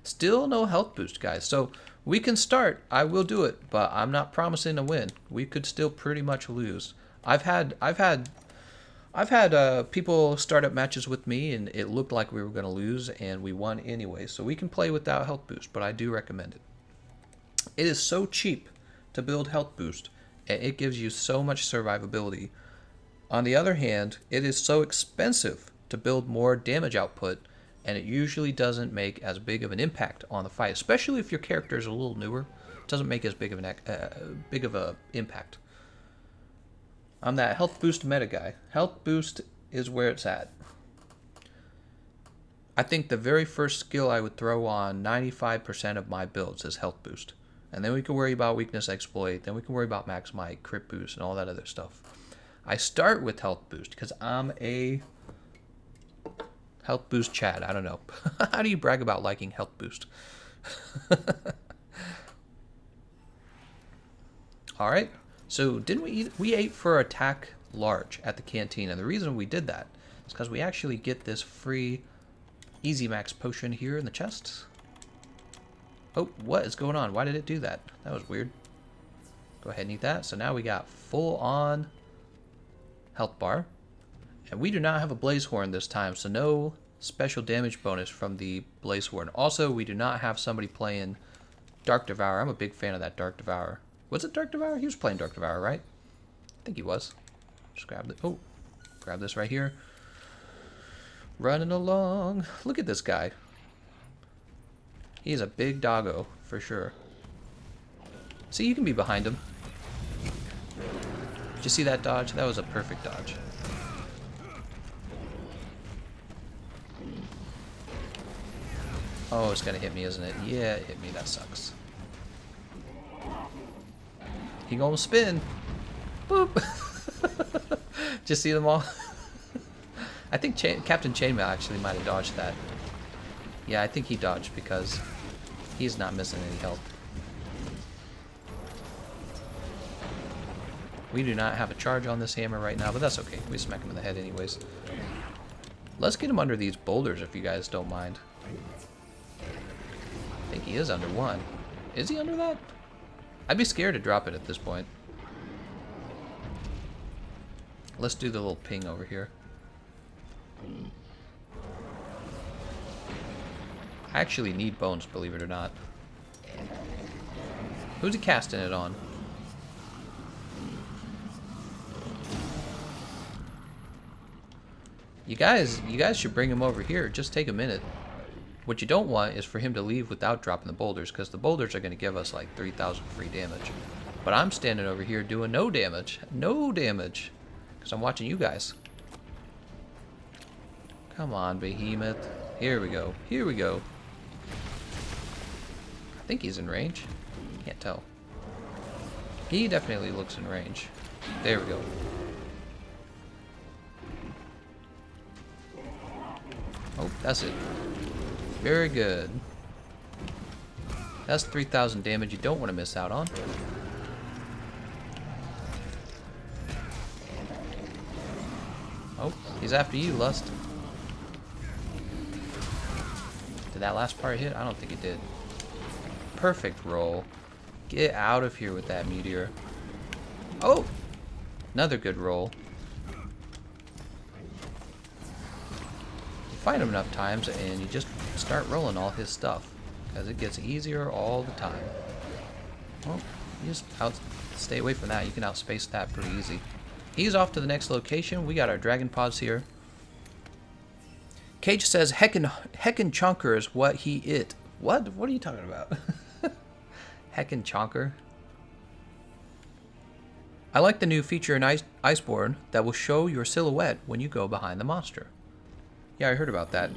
Still no health boost, guys. So we can start. I will do it, but I'm not promising a win. We could still pretty much lose. I've had people start up matches with me, and it looked like we were going to lose, and we won anyway. So we can play without health boost, but I do recommend it. It is so cheap to build health boost, and it gives you so much survivability. On the other hand, it is so expensive to build more damage output, and it usually doesn't make as big of an impact on the fight, especially if your character is a little newer. It doesn't make as big of an impact. I'm that health boost meta guy. Health boost is where it's at. I think the very first skill I would throw on 95% of my builds is health boost. And then we can worry about weakness exploit, then we can worry about max might, crit boost, and all that other stuff. I start with health boost because I'm a health boost Chad. I don't know. How do you brag about liking health boost? All right. So didn't we ate for attack large at the canteen, and the reason we did that is because we actually get this free easy max potion here in the chest. Oh, what is going on? Why did it do that? That was weird. Go ahead and eat that. So now we got full on health bar. And we do not have a blaze horn this time, so no special damage bonus from the blaze horn. Also, we do not have somebody playing Dark Devourer. I'm a big fan of that Dark Devourer. Was it Dark Devourer? He was playing Dark Devourer, right? I think he was. Just grab it. Oh, grab this right here. Running along. Look at this guy. He is a big doggo, for sure. See, you can be behind him. Did you see that dodge? That was a perfect dodge. Oh, it's gonna hit me, isn't it? Yeah, it hit me. That sucks. He gonna spin. Boop. Did you see them all? I think Captain Chainmail actually might have dodged that. Yeah, I think he dodged because he's not missing any health. We do not have a charge on this hammer right now, but that's okay. We smack him in the head anyways. Let's get him under these boulders if you guys don't mind. I think he is under one. Is he under that? I'd be scared to drop it at this point. Let's do the little ping over here. I actually need bones, believe it or not. Who's he casting it on? You guys should bring him over here. Just take a minute. What you don't want is for him to leave without dropping the boulders, because the boulders are going to give us like 3,000 free damage. But I'm standing over here doing no damage. No damage. Because I'm watching you guys. Come on, Behemoth. Here we go. Here we go. I think he's in range. Can't tell. He definitely looks in range. There we go. Oh, that's it. Very good. That's 3,000 damage you don't want to miss out on. Oh, he's after you, Lust. Did that last part hit? I don't think it did. Perfect roll. Get out of here with that meteor. Oh! Another good roll. You fight him enough times and you just start rolling all his stuff. Because it gets easier all the time. Well, you just stay away from that. You can outspace that pretty easy. He's off to the next location. We got our dragon pods here. Cage says, Heckin' chonker is what he it. What? What are you talking about? Heckin' chonker? I like the new feature in Iceborne that will show your silhouette when you go behind the monster. Yeah, I heard about that.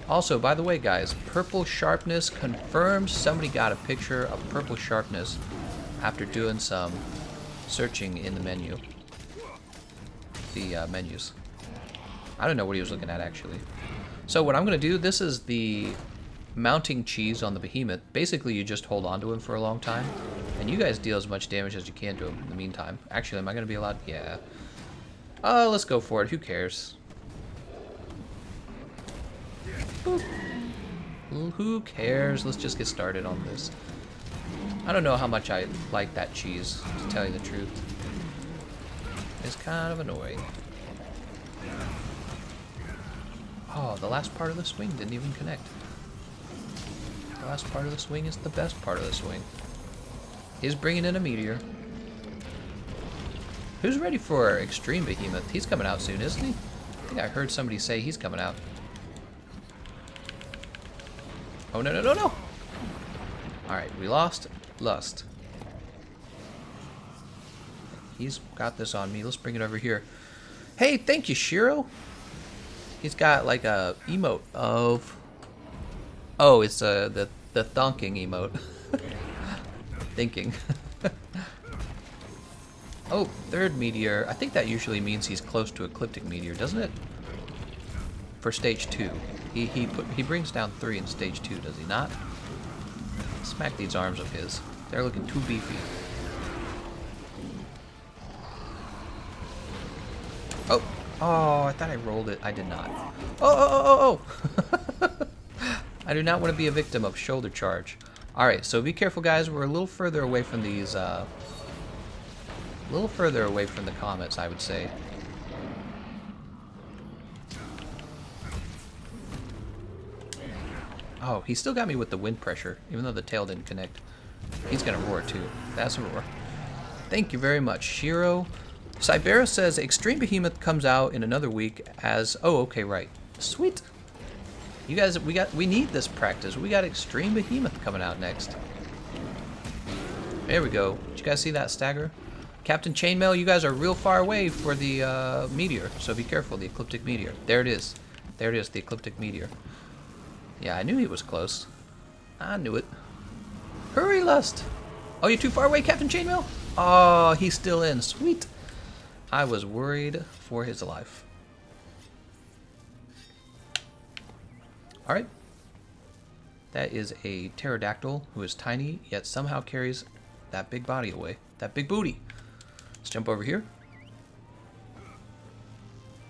Also, by the way, guys, purple sharpness confirmed. Somebody got a picture of purple sharpness after doing some searching in the menu. The menus. I don't know what he was looking at, actually. So what I'm going to do, this is the mounting cheese on the Behemoth. Basically, you just hold on to him for a long time. And you guys deal as much damage as you can to him in the meantime. Actually, am I going to be allowed? Yeah. Let's go for it. Who cares? Boop. Who cares? Let's just get started on this. I don't know how much I like that cheese, to tell you the truth. It's kind of annoying. Oh, the last part of the swing didn't even connect. The last part of the swing is the best part of the swing. He's bringing in a meteor. Who's ready for Extreme Behemoth? He's coming out soon, isn't he? I think I heard somebody say he's coming out. Oh, no, no, no, no! Alright, we lost Lust. He's got this on me. Let's bring it over here. Hey, thank you, Shiro. He's got like a emote of... Oh, it's the thonking emote. Thinking. Oh, third meteor. I think that usually means he's close to Ecliptic Meteor, doesn't it? For stage 2. He brings down 3 in stage 2, does he not? Smack these arms of his. They're looking too beefy. Oh! Oh, I thought I rolled it. I did not. Oh! I do not want to be a victim of shoulder charge. Alright, so be careful, guys. We're a little further away from these, a little further away from the comets, I would say. Oh, he still got me with the wind pressure, even though the tail didn't connect. He's gonna roar, too. That's a roar. Thank you very much, Shiro. Cybera says Extreme Behemoth comes out in another week as... Oh, okay, right. Sweet. You guys, we need this practice. We got Extreme Behemoth coming out next. There we go. Did you guys see that stagger? Captain Chainmail, you guys are real far away for the meteor, so be careful, the Ecliptic Meteor. There it is. There it is, the Ecliptic Meteor. Yeah, I knew he was close. I knew it. Hurry, Lust! Oh, you're too far away, Captain Chainmail? Oh, he's still in. Sweet. I was worried for his life. Alright. That is a pterodactyl who is tiny, yet somehow carries that big body away. That big booty. Let's jump over here.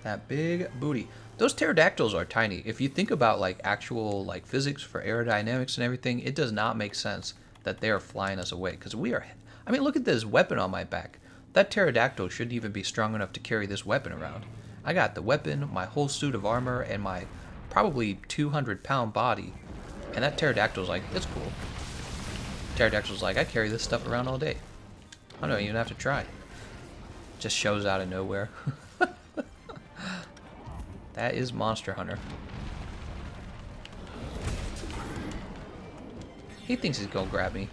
That big booty. Those pterodactyls are tiny. If you think about like actual like physics for aerodynamics and everything, it does not make sense that they are flying us away. Because we are... I mean, look at this weapon on my back. That pterodactyl shouldn't even be strong enough to carry this weapon around. I got the weapon, my whole suit of armor, and my probably 200-pound body. And that pterodactyl's like, it's cool. Pterodactyl's like, I carry this stuff around all day. I don't even have to try. Just shows out of nowhere. That is Monster Hunter. He thinks he's gonna grab me.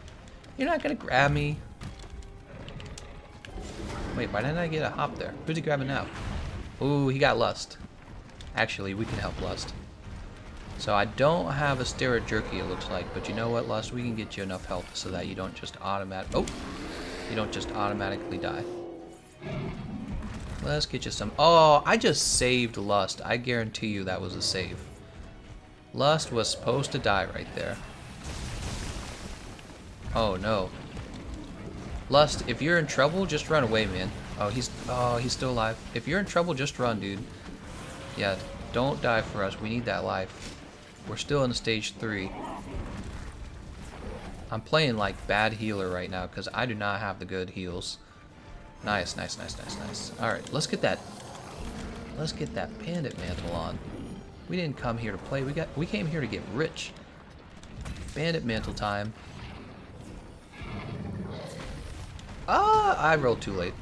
You're not gonna grab me. Wait, why didn't I get a hop there? Who's he grabbing now? Ooh, he got Lust. Actually, we can help Lust. So I don't have a steroid jerky, it looks like, but you know what, Lust? We can get you enough health so that you don't just automatically die. Let's get you some. Oh, I just saved Lust. I guarantee you that was a save. Lust was supposed to die right there. Oh no. Lust, if you're in trouble, just run away, man. Oh, he's still alive. If you're in trouble, just run, dude. Yeah, don't die for us. We need that life. We're still in stage 3. I'm playing like bad healer right now because I do not have the good heals. Nice, nice, nice, nice, nice. Alright, let's get that bandit mantle on. We didn't come here to play. We came here to get rich. Bandit mantle time. I rolled too late.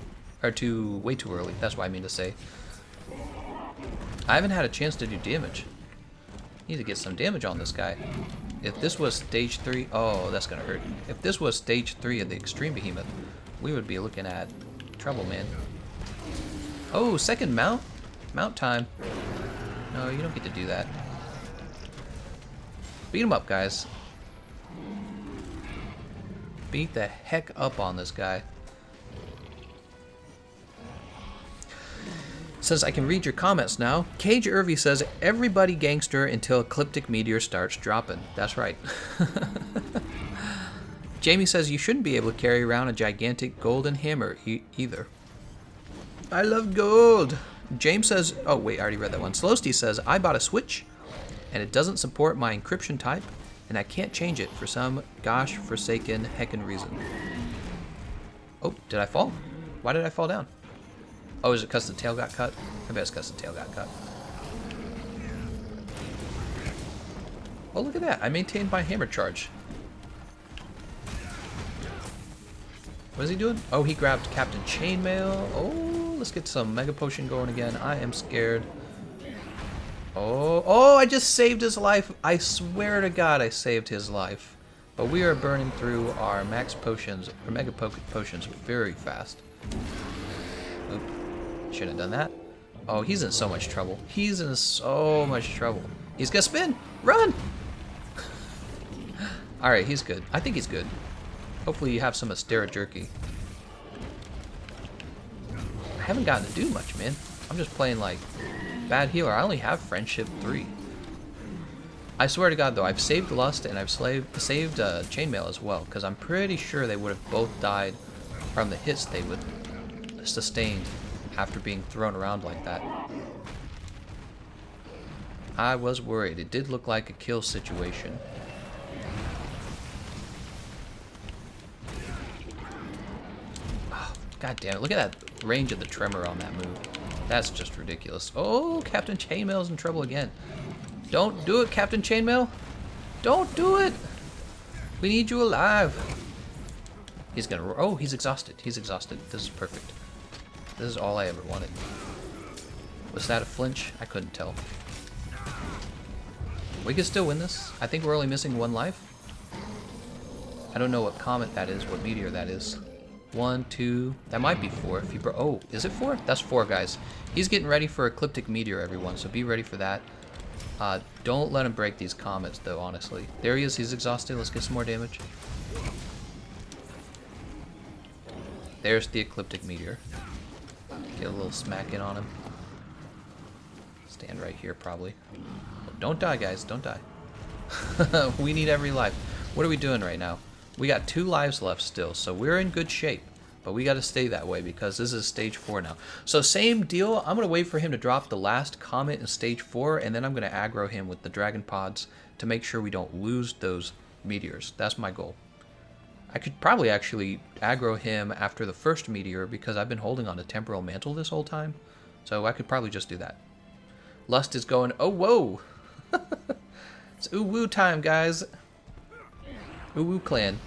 Or way too early. That's what I mean to say. I haven't had a chance to do damage. Need to get some damage on this guy. If this was stage 3, oh, that's gonna hurt. If this was stage 3 of the extreme behemoth, we would be looking at trouble, man. Oh, second mount? Mount time. No, you don't get to do that. Beat him up, guys. Beat the heck up on this guy. Says I can read your comments now. Cage Irvy says everybody gangster until Ecliptic Meteor starts dropping. That's right. Jamie says you shouldn't be able to carry around a gigantic golden hammer either. I love gold. James says, oh wait, I already read that one. Slowsty says I bought a Switch and it doesn't support my encryption type and I can't change it for some gosh forsaken heckin' reason. Oh, did I fall? Why did I fall down? Oh, is it because the tail got cut? I bet it's because the tail got cut. Oh, look at that. I maintained my hammer charge. What is he doing? Oh, he grabbed Captain Chainmail. Oh, let's get some Mega Potion going again. I am scared. Oh, I just saved his life. I swear to God I saved his life. But we are burning through our max potions, or Mega Potions very fast. Oop. Shouldn't have done that. Oh, he's in so much trouble. He's in so much trouble. He's gonna spin! Run! Alright, he's good. I think he's good. Hopefully you have some Astera Jerky. I haven't gotten to do much, man. I'm just playing like bad healer. I only have Friendship 3. I swear to God, though, I've saved Lust and I've saved Chainmail as well, because I'm pretty sure they would have both died from the hits they would sustained after being thrown around like that. I was worried. It did look like a kill situation. Oh, God damn it. Look at that range of the tremor on that move. That's just ridiculous. Oh, Captain Chainmail's in trouble again. Don't do it, Captain Chainmail. Don't do it. We need you alive. He's gonna... Oh, he's exhausted. He's exhausted. This is perfect. This is all I ever wanted. Was that a flinch? I couldn't tell. We can still win this. I think we're only missing 1 life. I don't know what comet that is, what meteor that is. 1, 2, that might be 4. If you oh, is it 4? That's 4, guys. He's getting ready for Ecliptic Meteor, everyone, so be ready for that. Don't let him break these comets, though, honestly. There he is. He's exhausted. Let's get some more damage. There's the Ecliptic Meteor. Get a little smack in on him. Stand right here, probably. Don't die, guys. Don't die. We need every life. What are we doing right now? We got 2 lives left still, so we're in good shape. But we got to stay that way because this is stage 4 now. So same deal. I'm going to wait for him to drop the last comet in stage 4, and then I'm going to aggro him with the dragon pods to make sure we don't lose those meteors. That's my goal. I could probably actually aggro him after the first meteor because I've been holding on to Temporal Mantle this whole time. So I could probably just do that. Lust is going, oh, whoa. It's ooh-woo time, guys. Ooh-woo clan.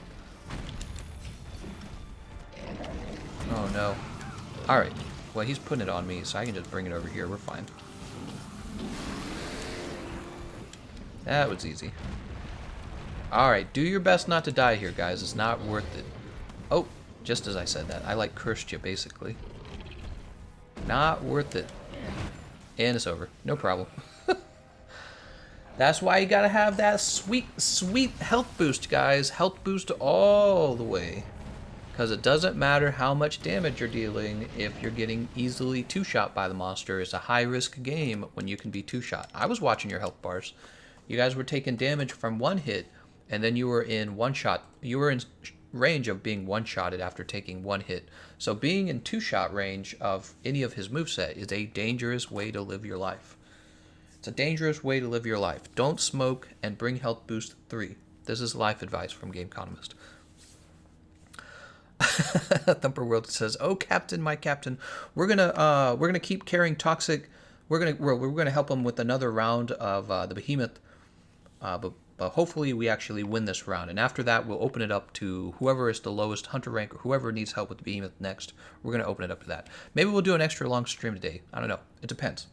Oh, no. Alright. Well, he's putting it on me, so I can just bring it over here. We're fine. That was easy. Alright, do your best not to die here, guys. It's not worth it. Oh, just as I said that. I, like, cursed you, basically. Not worth it. And it's over. No problem. That's why you gotta have that sweet, sweet health boost, guys. Health boost all the way. Because it doesn't matter how much damage you're dealing if you're getting easily two-shot by the monster. It's a high-risk game when you can be two-shot. I was watching your health bars. You guys were taking damage from one hit, and then you were in one-shot. You were in range of being one-shotted after taking one hit. So being in two-shot range of any of his moveset is a dangerous way to live your life. It's a dangerous way to live your life. Don't smoke and bring health boost 3. This is life advice from Gameconomist. Thumper World says, "Oh, Captain, my Captain, we're gonna keep carrying toxic. We're gonna help him with another round of the Behemoth, but hopefully we actually win this round. And after that, we'll open it up to whoever is the lowest hunter rank or whoever needs help with the Behemoth next. We're gonna open it up to that. Maybe we'll do an extra long stream today. I don't know. It depends.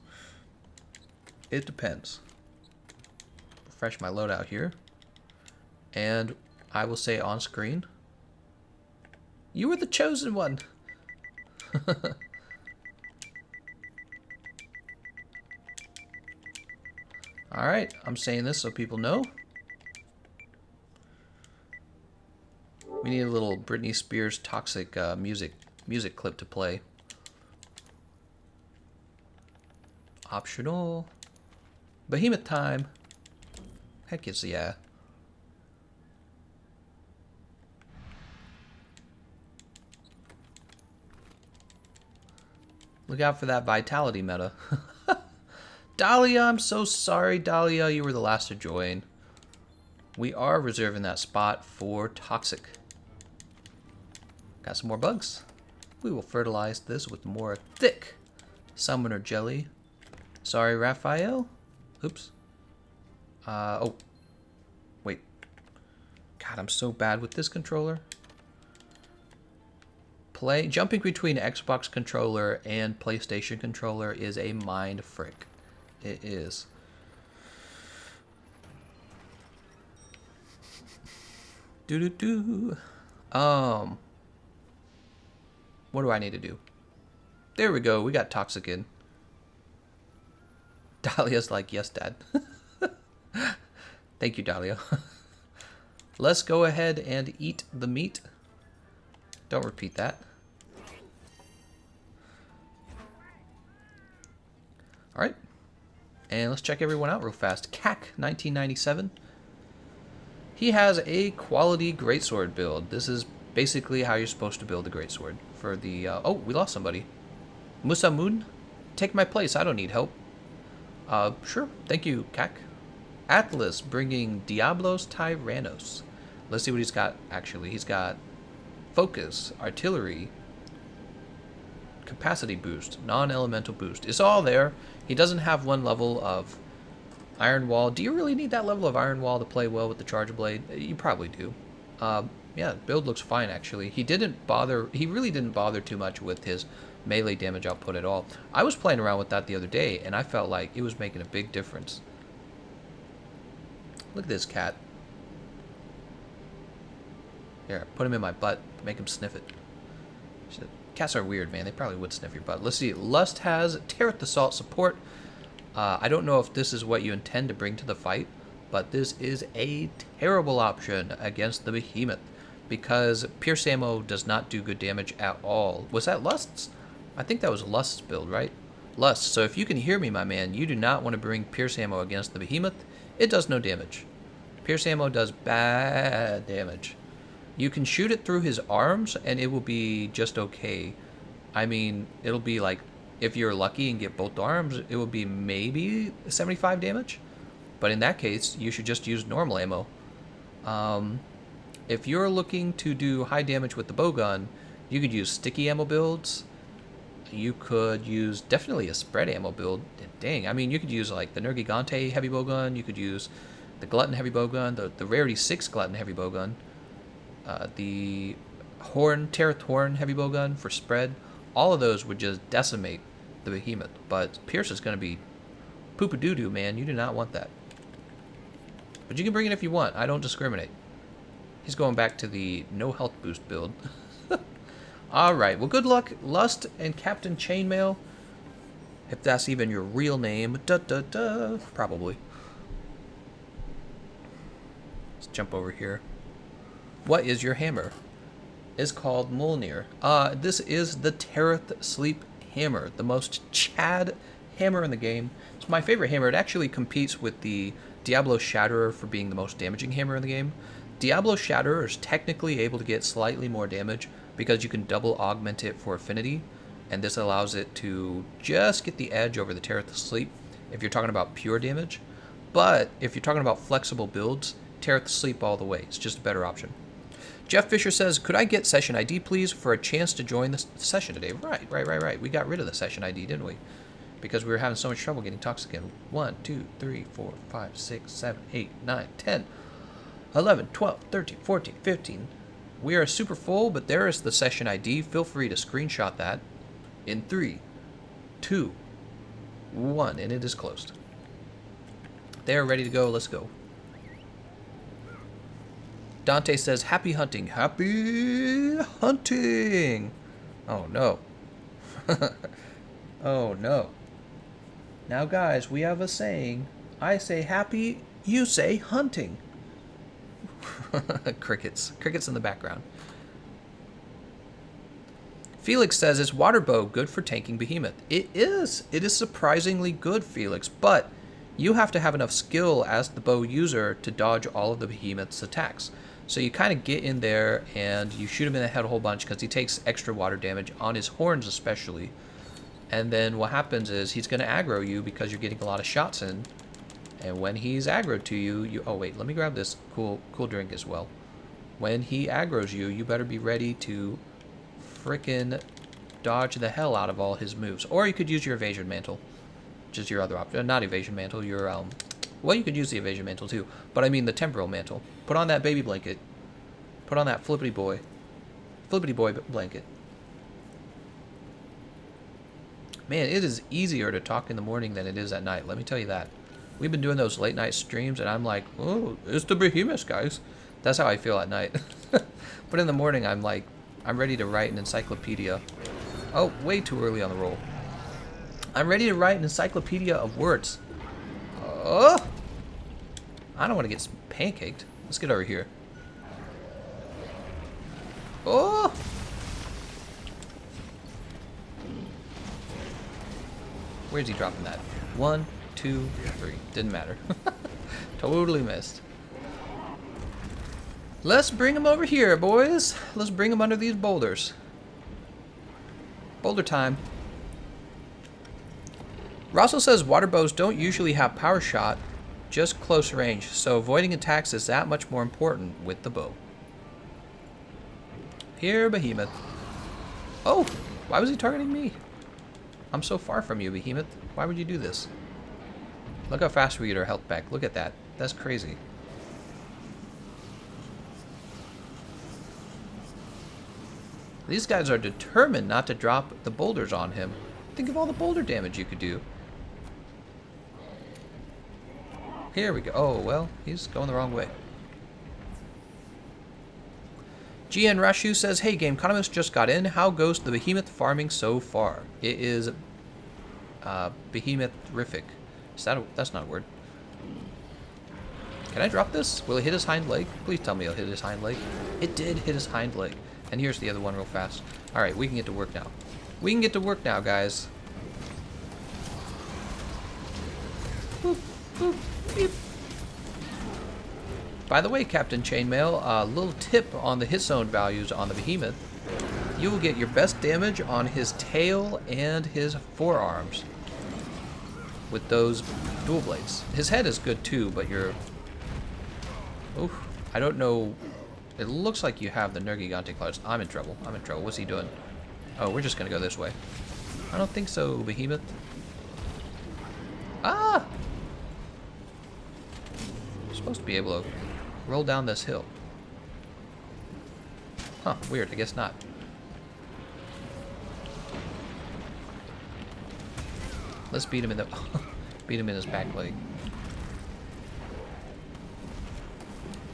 It depends. Refresh my loadout here, and I will say on screen." You were the chosen one. Alright, I'm saying this so people know. We need a little Britney Spears toxic music clip to play. Optional. Behemoth time. Heck yes, yeah. Look out for that vitality meta. Dahlia, I'm so sorry, Dahlia. You were the last to join. We are reserving that spot for Toxic. Got some more bugs. We will fertilize this with more thick summoner jelly. Sorry, Raphael. Oops. Oh. Wait. God, I'm so bad with this controller. Jumping between Xbox controller and PlayStation controller is a mind frick. It is. What do I need to do? There we go. We got Toxic in. Dahlia's like, yes, Dad. Thank you, Dahlia. Let's go ahead and eat the meat. Don't repeat that. Alright. And let's check everyone out real fast. CAC 1997. He has a quality greatsword build. This is basically how you're supposed to build a greatsword. For the... oh, we lost somebody. Musamun, take my place. I don't need help. Sure. Thank you, CAC. Atlas bringing Diablos Tyrannos. Let's see what he's got, actually. He's got focus, artillery, capacity boost, non-elemental boost. It's all there. He doesn't have one level of Iron Wall. Do you really need that level of Iron Wall to play well with the Charge Blade? You probably do. Yeah, build looks fine, actually. He really didn't bother too much with his melee damage output at all. I was playing around with that the other day, and I felt like it was making a big difference. Look at this cat. Here, put him in my butt. Make him sniff it. Cats are weird, man. They probably would sniff your butt. Let's see. Lust has Tear the Salt support. I don't know if this is what you intend to bring to the fight, but this is a terrible option against the Behemoth because Pierce Ammo does not do good damage at all. Was that Lust's? I think that was Lust's build, right? Lust. So if you can hear me, my man, you do not want to bring Pierce Ammo against the Behemoth. It does no damage. Pierce Ammo does bad damage. You can shoot it through his arms, and it will be just okay. I mean, it'll be like, if you're lucky and get both arms, it will be maybe 75 damage. But in that case, you should just use normal ammo. If you're looking to do high damage with the bowgun, you could use sticky ammo builds. You could use definitely a spread ammo build. Dang, I mean, you could use like the Nergigante heavy bowgun. You could use the Glutton heavy bowgun, the Rarity 6 Glutton heavy bowgun. The Terith Horn heavy bowgun for spread. All of those would just decimate the Behemoth. But Pierce is going to be poo-poo-doo-doo, man. You do not want that. But you can bring it if you want. I don't discriminate. He's going back to the no health boost build. Alright, well, good luck, Lust and Captain Chainmail. If that's even your real name. Duh, duh, duh. Probably. Let's jump over here. What is your hammer? It's called Mjolnir. This is the Tereth Sleep Hammer, the most Chad hammer in the game. It's my favorite hammer. It actually competes with the Diablo Shatterer for being the most damaging hammer in the game. Diablo Shatterer is technically able to get slightly more damage because you can double augment it for affinity, and this allows it to just get the edge over the Tereth Sleep if you're talking about pure damage. But if you're talking about flexible builds, Tereth Sleep all the way. It's just a better option. Jeff Fisher says, could I get session ID, please, for a chance to join the session today? Right. We got rid of the session ID, didn't we? Because we were having so much trouble getting talks again. 1, 2, 3, 4, 5, 6, 7, 8, 9, 10, 11, 12, 13, 14, 15. We are super full, but there is the session ID. Feel free to screenshot that in 3, 2, 1, and it is closed. They are ready to go. Let's go. Dante says, happy hunting. Happy hunting. Oh, no. Oh, no. Now, guys, we have a saying. I say happy, you say hunting. Crickets. Crickets in the background. Felix says, is water bow good for tanking Behemoth? It is. It is surprisingly good, Felix, but you have to have enough skill as the bow user to dodge all of the Behemoth's attacks. So you kind of get in there and you shoot him in the head a whole bunch because he takes extra water damage on his horns especially. And then what happens is he's going to aggro you because you're getting a lot of shots in. And when he's aggroed to you, oh wait, let me grab this cool drink as well. When he aggroes you, you better be ready to frickin' dodge the hell out of all his moves. Or you could use your evasion mantle, which is your other option. Not evasion mantle, your well, you could use the evasion mantle too, but I mean the temporal mantle. Put on that baby blanket. Put on that flippity boy blanket. Man, it is easier to talk in the morning than it is at night. Let me tell you that. We've been doing those late night streams, and I'm like, oh, it's the Behemoth, guys. That's how I feel at night. But in the morning, I'm like, I'm ready to write an encyclopedia. Oh, way too early on the roll. I'm ready to write an encyclopedia of words. Oh! I don't want to get pancaked. Let's get over here. Oh! Where's he dropping that? 1, 2, 3. Didn't matter. Totally missed. Let's bring him over here, boys. Let's bring him under these boulders. Boulder time. Russell says water bows don't usually have power shot, just close range, so avoiding attacks is that much more important with the bow. Here, Behemoth. Oh, why was he targeting me? I'm so far from you, Behemoth. Why would you do this? Look how fast we get our health back. Look at that. That's crazy. These guys are determined not to drop the boulders on him. Think of all the boulder damage you could do. Here we go. Oh, well, he's going the wrong way. GN Rashu says, hey, Gameconomist just got in. How goes the Behemoth farming so far? It is Behemoth-rific. That's not a word. Can I drop this? Will it hit his hind leg? Please tell me it'll hit his hind leg. It did hit his hind leg. And here's the other one real fast. Alright, we can get to work now. We can get to work now, guys. Boop, boop, beep. By the way, Captain Chainmail, a little tip on the hit zone values on the Behemoth. You will get your best damage on his tail and his forearms with those dual blades. His head is good too, but you're... Oof, I don't know. It looks like you have the Nergigante claws. I'm in trouble. I'm in trouble. What's he doing? Oh, we're just gonna go this way. I don't think so, Behemoth. Ah! I'm supposed to be able to roll down this hill. Huh, weird. I guess not. Let's beat him in the... beat him in his back leg.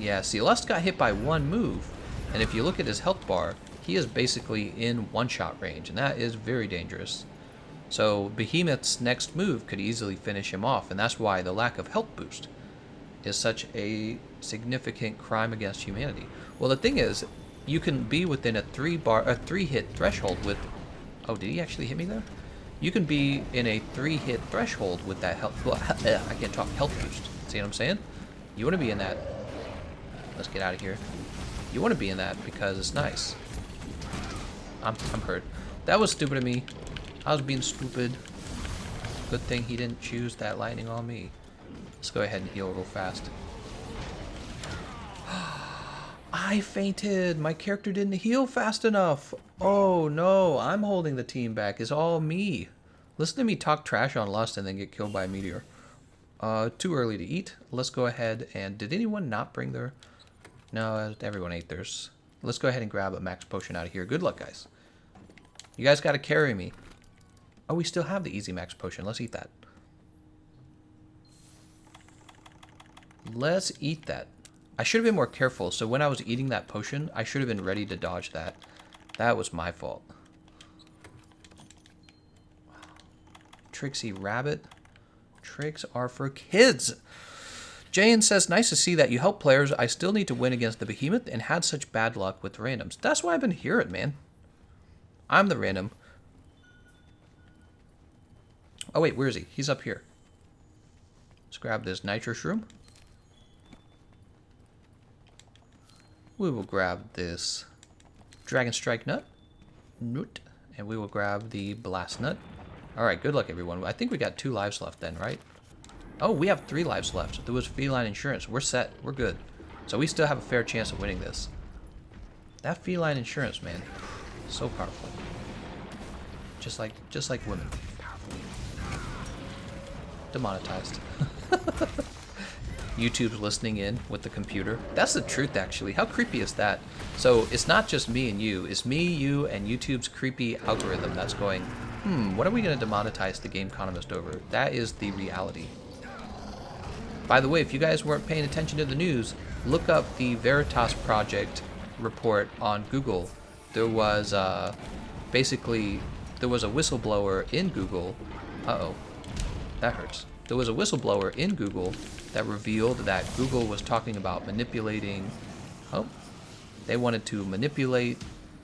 Yeah, see, Lust got hit by one move, and if you look at his health bar, he is basically in one-shot range, and that is very dangerous. So Behemoth's next move could easily finish him off, and that's why the lack of health boost is such a significant crime against humanity. Well, the thing is, you can be within a 3-hit threshold with... Oh, did he actually hit me there? You can be in a 3-hit threshold with that health... Well, I can't talk health boost. See what I'm saying? You want to be in that... Let's get out of here. You want to be in that because it's nice. I'm hurt. That was stupid of me. I was being stupid. Good thing he didn't choose that lightning on me. Let's go ahead and heal real fast. I fainted. My character didn't heal fast enough. Oh no, I'm holding the team back. It's all me. Listen to me talk trash on Lust and then get killed by a meteor. Too early to eat. Let's go ahead and... Did anyone not bring their... No, everyone ate theirs. Let's go ahead and grab a max potion out of here. Good luck, guys. You guys got to carry me. Oh, we still have the easy max potion. Let's eat that. Let's eat that. I should have been more careful. So when I was eating that potion, I should have been ready to dodge that. That was my fault. Trixie Rabbit. Tricks are for kids. Jayan says, nice to see that you help players. I still need to win against the Behemoth and had such bad luck with randoms. That's why I've been hearing, man. I'm the random. Oh, wait, where is he? He's up here. Let's grab this nitro shroom. We will grab this Dragon Strike nut. And we will grab the Blast nut. Alright, good luck, everyone. I think we got 2 lives left then, right? Oh, we have 3 lives left. There was feline insurance. We're set. We're good. So we still have a fair chance of winning this. That feline insurance, man. So powerful. Just like women. Demonetized. YouTube's listening in with the computer. That's the truth, actually. How creepy is that? So it's not just me and you. It's me, you, and YouTube's creepy algorithm that's going, what are we going to demonetize the Gameconomist over? That is the reality. By the way, if you guys weren't paying attention to the news, look up the Veritas Project report on Google. There was basically, there was a whistleblower in Google. Uh-oh, that hurts. There was a whistleblower in Google that revealed that Google was talking about manipulating, they wanted to manipulate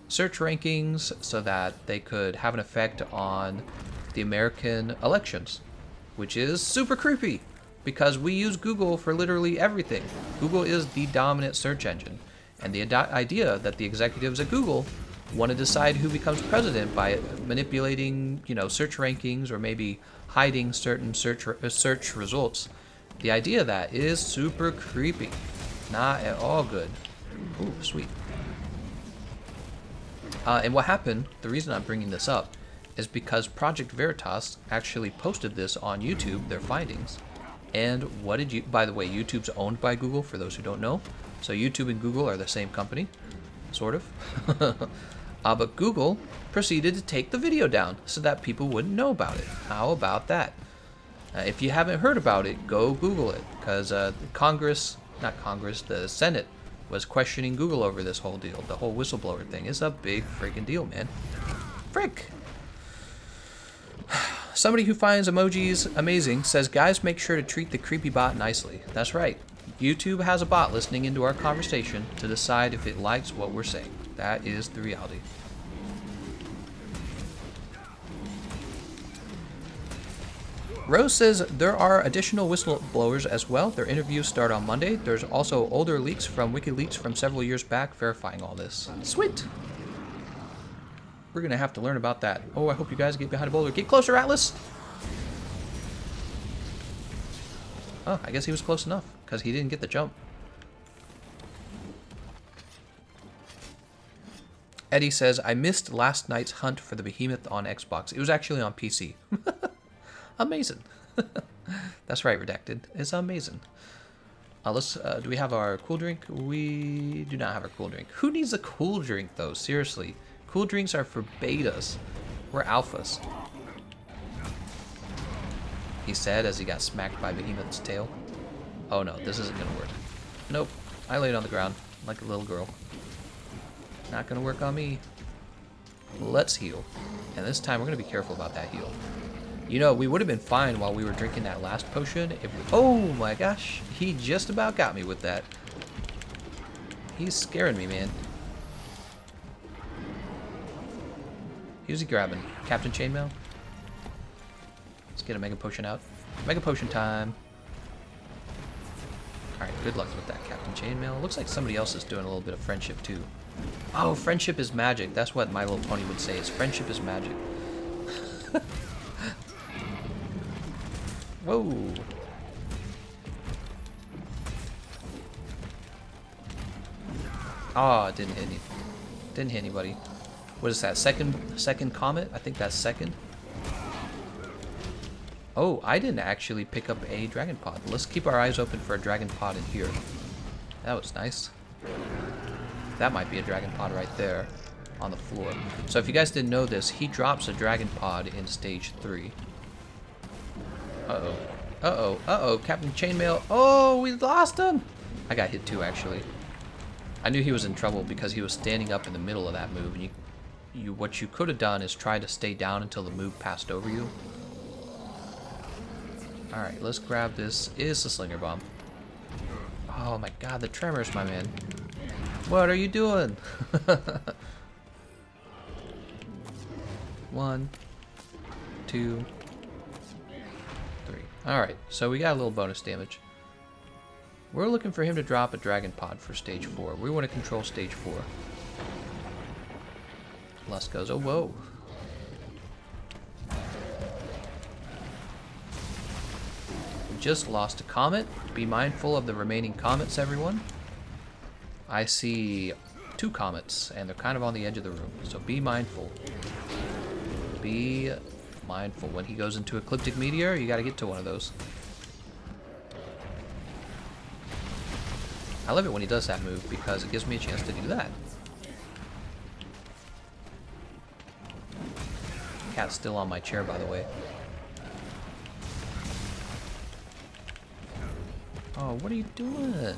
search rankings so that they could have an effect on the American elections, which is super creepy because we use Google for literally everything. Google is the dominant search engine, and the idea that the executives at Google want to decide who becomes president by manipulating, search rankings or maybe hiding certain search results. The idea of that is super creepy. Not at all good. Ooh, sweet. And what happened, the reason I'm bringing this up, is because Project Veritas actually posted this on YouTube, their findings. And what did you... By the way, YouTube's owned by Google, for those who don't know. So YouTube and Google are the same company. Sort of. But Google proceeded to take the video down so that people wouldn't know about it. How about that? If you haven't heard about it, go Google it. Because the Senate was questioning Google over this whole deal. The whole whistleblower thing is a big freaking deal, man. Frick! Somebody who finds emojis amazing says, guys, make sure to treat the creepy bot nicely. That's right. YouTube has a bot listening into our conversation to decide if it likes what we're saying. That is the reality. Rose says there are additional whistleblowers as well. Their interviews start on Monday. There's also older leaks from WikiLeaks from several years back verifying all this. Sweet! We're going to have to learn about that. Oh, I hope you guys get behind a boulder. Get closer, Atlas! Oh, I guess he was close enough because he didn't get the jump. Eddie says, I missed last night's hunt for the Behemoth on Xbox. It was actually on PC. Amazing. That's right, Redacted. It's amazing. Do we have our cool drink? We do not have our cool drink. Who needs a cool drink, though? Seriously. Cool drinks are for betas. We're alphas. He said as he got smacked by Behemoth's tail. Oh no, this isn't gonna work. Nope. I laid on the ground like a little girl. Not gonna work on me. Let's heal. And this time we're gonna be careful about that heal. You know, we would have been fine while we were drinking that last potion if we... Oh my gosh, he just about got me with that. He's scaring me, man. Who's he grabbing? Captain Chainmail? Let's get a Mega Potion out. Mega Potion time. Alright, good luck with that, Captain Chainmail. Looks like somebody else is doing a little bit of friendship, too. Oh, friendship is magic. That's what My Little Pony would say, is friendship is magic. Whoa. Oh, it didn't hit any. Didn't hit anybody. What is that? Second comet? I think that's second. Oh, I didn't actually pick up a dragon pod. Let's keep our eyes open for a dragon pod in here. That was nice. That might be a dragon pod right there on the floor. So if you guys didn't know this, he drops a dragon pod in stage 3. Uh-oh. Uh-oh. Uh-oh. Captain Chainmail. Oh, we lost him! I got hit too, actually. I knew he was in trouble because he was standing up in the middle of that move. And what you could have done is try to stay down until the move passed over you. Alright, let's grab this. Is the Slinger Bomb. Oh my god, the tremors, my man. What are you doing? 1, 2, 3. Alright, so we got a little bonus damage. We're looking for him to drop a dragon pod for stage 4. We want to control stage 4. Lust goes, oh whoa. We just lost a comet. Be mindful of the remaining comets, everyone. I see 2 comets, and they're kind of on the edge of the room, so be mindful. Be mindful. When he goes into Ecliptic Meteor, you gotta get to one of those. I love it when he does that move, because it gives me a chance to do that. Cat's still on my chair, by the way. Oh, what are you doing?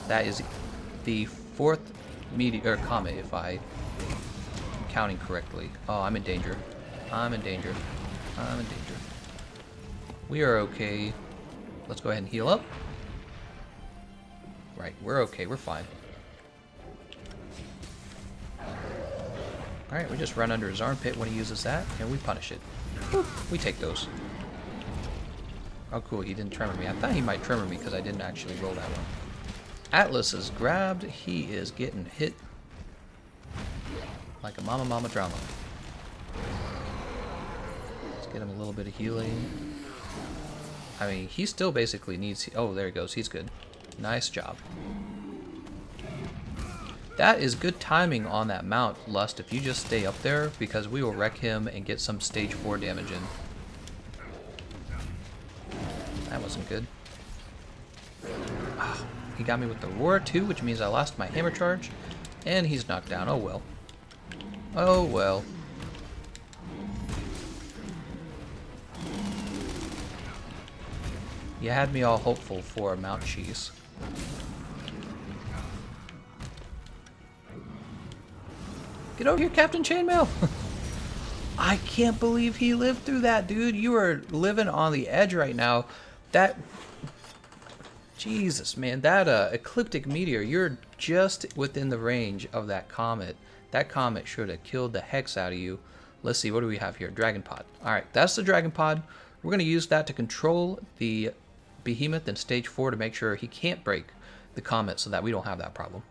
That is the 4th meteor comet, if I'm counting correctly. Oh, I'm in danger. I'm in danger. I'm in danger. We are okay. Let's go ahead and heal up. Right, we're okay. We're fine. Alright, we just run under his armpit when he uses that, and we punish it. Woo, we take those. Oh, cool. He didn't tremor me. I thought he might tremor me because I didn't actually roll that one. Atlas is grabbed. He is getting hit like a mama drama. Let's get him a little bit of healing. I mean, he still basically needs... Oh, there he goes. He's good. Nice job. That is good timing on that mount, Lust, if you just stay up there, because we will wreck him and get some stage 4 damage in. That wasn't good. Oh, he got me with the roar too, which means I lost my hammer charge. And he's knocked down. Oh well. Oh well. You had me all hopeful for Mount Cheese. Get over here, Captain Chainmail! I can't believe he lived through that, dude. You are living on the edge right now. That... Jesus, man. That ecliptic meteor, you're just within the range of that comet. That comet should have killed the hex out of you. Let's see, what do we have here? Dragon Pod. Alright, that's the Dragon Pod. We're going to use that to control the Behemoth in stage 4 to make sure he can't break the comet so that we don't have that problem.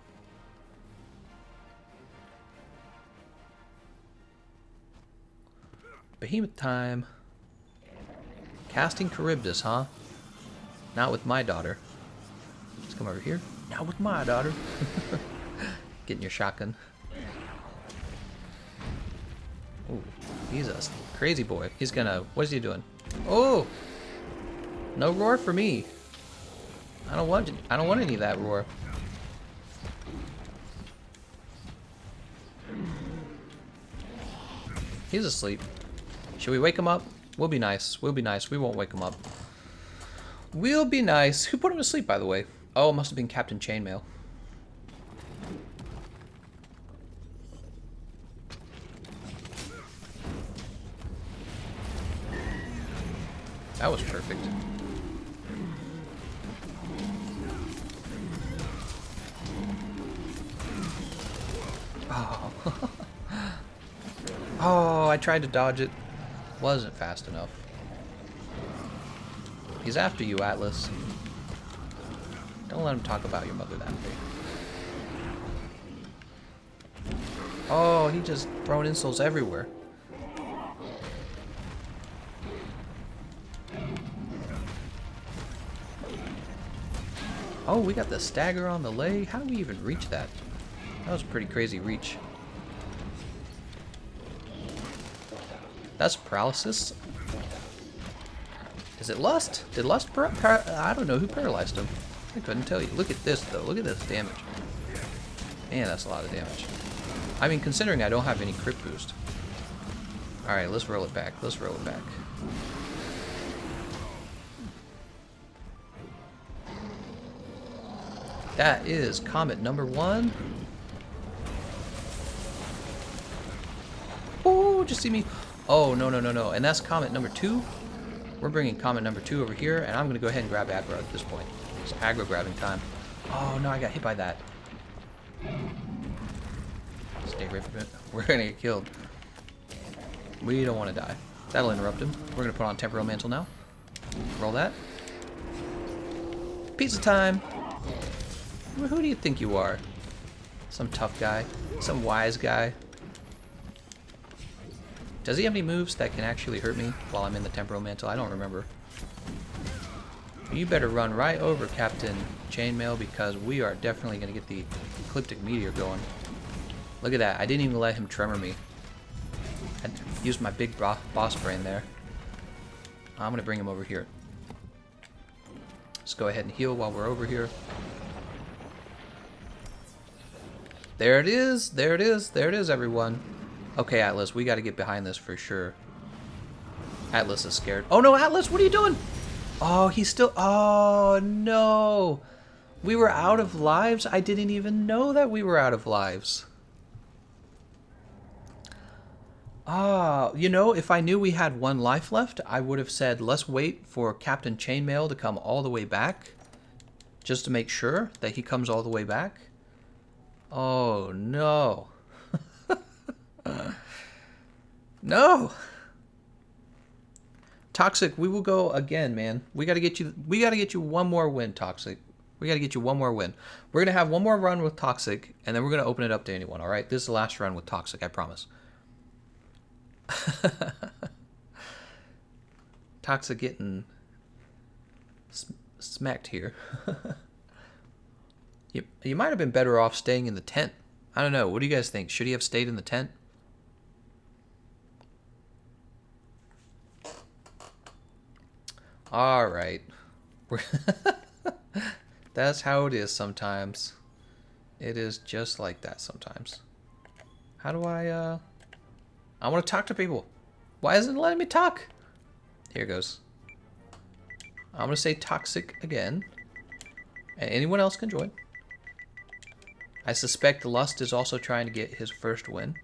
Behemoth time. Casting Charybdis, huh? Not with my daughter. Let's come over here. Not with my daughter. Getting your shotgun. Ooh, he's a crazy boy. He's gonna... What is he doing? Oh! No roar for me. I don't want any of that roar. He's asleep. Should we wake him up? We'll be nice. We'll be nice. We won't wake him up. We'll be nice. Who put him to sleep, by the way? Oh, it must have been Captain Chainmail. That was perfect. Oh. Oh, I tried to dodge it. Wasn't fast enough. He's after you, Atlas. Don't let him talk about your mother that way. Oh, he just throwing insults everywhere. Oh, we got the stagger on the leg. How do we even reach that? That was a pretty crazy reach. That's paralysis. Is it Lust? Did Lust I don't know who paralyzed him. I couldn't tell you. Look at this, though. Look at this damage. Man, that's a lot of damage. I mean, considering I don't have any crit boost. Alright, let's roll it back. Let's roll it back. That is comet number 1. Oh, just see me. Oh, no, no, no, no. And that's comet number 2. We're bringing comet number 2 over here, and I'm going to go ahead and grab aggro at this point. It's aggro grabbing time. Oh, no, I got hit by that. Stay away from it. We're going to get killed. We don't want to die. That'll interrupt him. We're going to put on Temporal Mantle now. Roll that. Pizza time. Who do you think you are? Some tough guy? Some wise guy? Does he have any moves that can actually hurt me while I'm in the Temporal Mantle? I don't remember. You better run right over Captain Chainmail because we are definitely going to get the Ecliptic Meteor going. Look at that. I didn't even let him tremor me. I used my big boss brain there. I'm going to bring him over here. Let's go ahead and heal while we're over here. There it is. There it is. There it is, everyone. Okay, Atlas, we got to get behind this for sure. Atlas is scared. Oh, no, Atlas, what are you doing? Oh, he's still... Oh, no. We were out of lives? I didn't even know that we were out of lives. Ah, you know, if I knew we had 1 life left, I would have said, let's wait for Captain Chainmail to come all the way back. Just to make sure that he comes all the way back. Oh, no. No. Toxic, we will go again, man. We gotta get you one more win, Toxic. We gotta get you one more win. We're gonna have one more run with Toxic, and then we're gonna open it up to anyone, alright? This is the last run with Toxic, I promise. Toxic getting smacked here. You might have been better off staying in the tent. I don't know. What do you guys think? Should he have stayed in the tent? All right. That's how it is sometimes. It is just like that sometimes. How do I want to talk to people. Why isn't it letting me talk? Here goes. I'm going to say Toxic again. And anyone else can join. I suspect Lust is also trying to get his first win.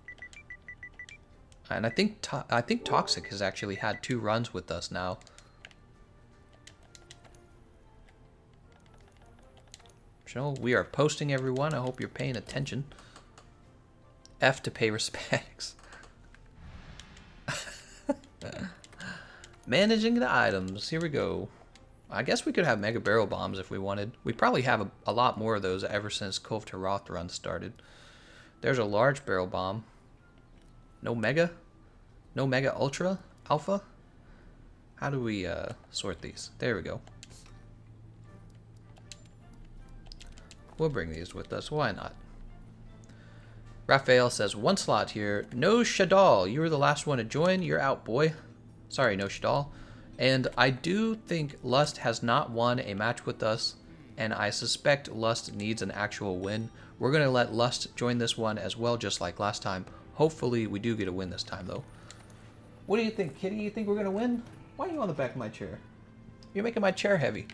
And I think Toxic has actually had 2 runs with us now. So we are posting everyone. I hope you're paying attention. F to pay respects. Managing the items. Here we go. I guess we could have Mega Barrel Bombs if we wanted. We probably have a lot more of those ever since Cove to Roth run started. There's a large barrel bomb. No Mega? No Mega Ultra? Alpha? How do we sort these? There we go. We'll bring these with us. Why not? Raphael says, 1 slot here. No Shadal. You were the last one to join. You're out, boy. Sorry, No Shadal. And I do think Lust has not won a match with us, and I suspect Lust needs an actual win. We're going to let Lust join this one as well, just like last time. Hopefully we do get a win this time, though. What do you think, Kitty? You think we're going to win? Why are you on the back of my chair? You're making my chair heavy.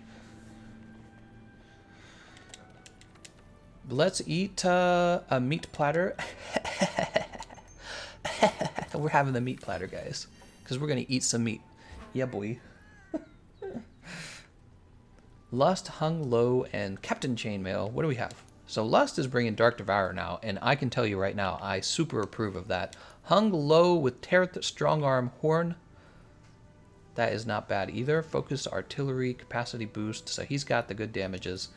Let's eat a meat platter. We're having the meat platter, guys, because we're going to eat some meat. Yeah, boy. Lust, Hung Low, and Captain Chainmail. What do we have? So Lust is bringing Dark Devourer now, and I can tell you right now, I super approve of that. Hung Low with Strong Arm Horn. That is not bad either. Focused Artillery, Capacity Boost, so he's got the good damages.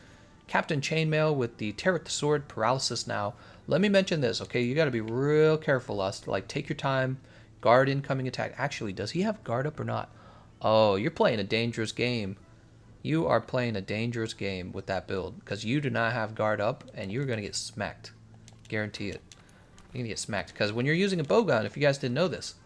Captain Chainmail with the Terror Sword, Paralysis now. Let me mention this, okay? You got to be real careful, Lust. Like, take your time. Guard incoming attack. Actually, does he have guard up or not? Oh, you're playing a dangerous game. You are playing a dangerous game with that build because you do not have guard up and you're going to get smacked. Guarantee it. You're going to get smacked because when you're using a bowgun, if you guys didn't know this,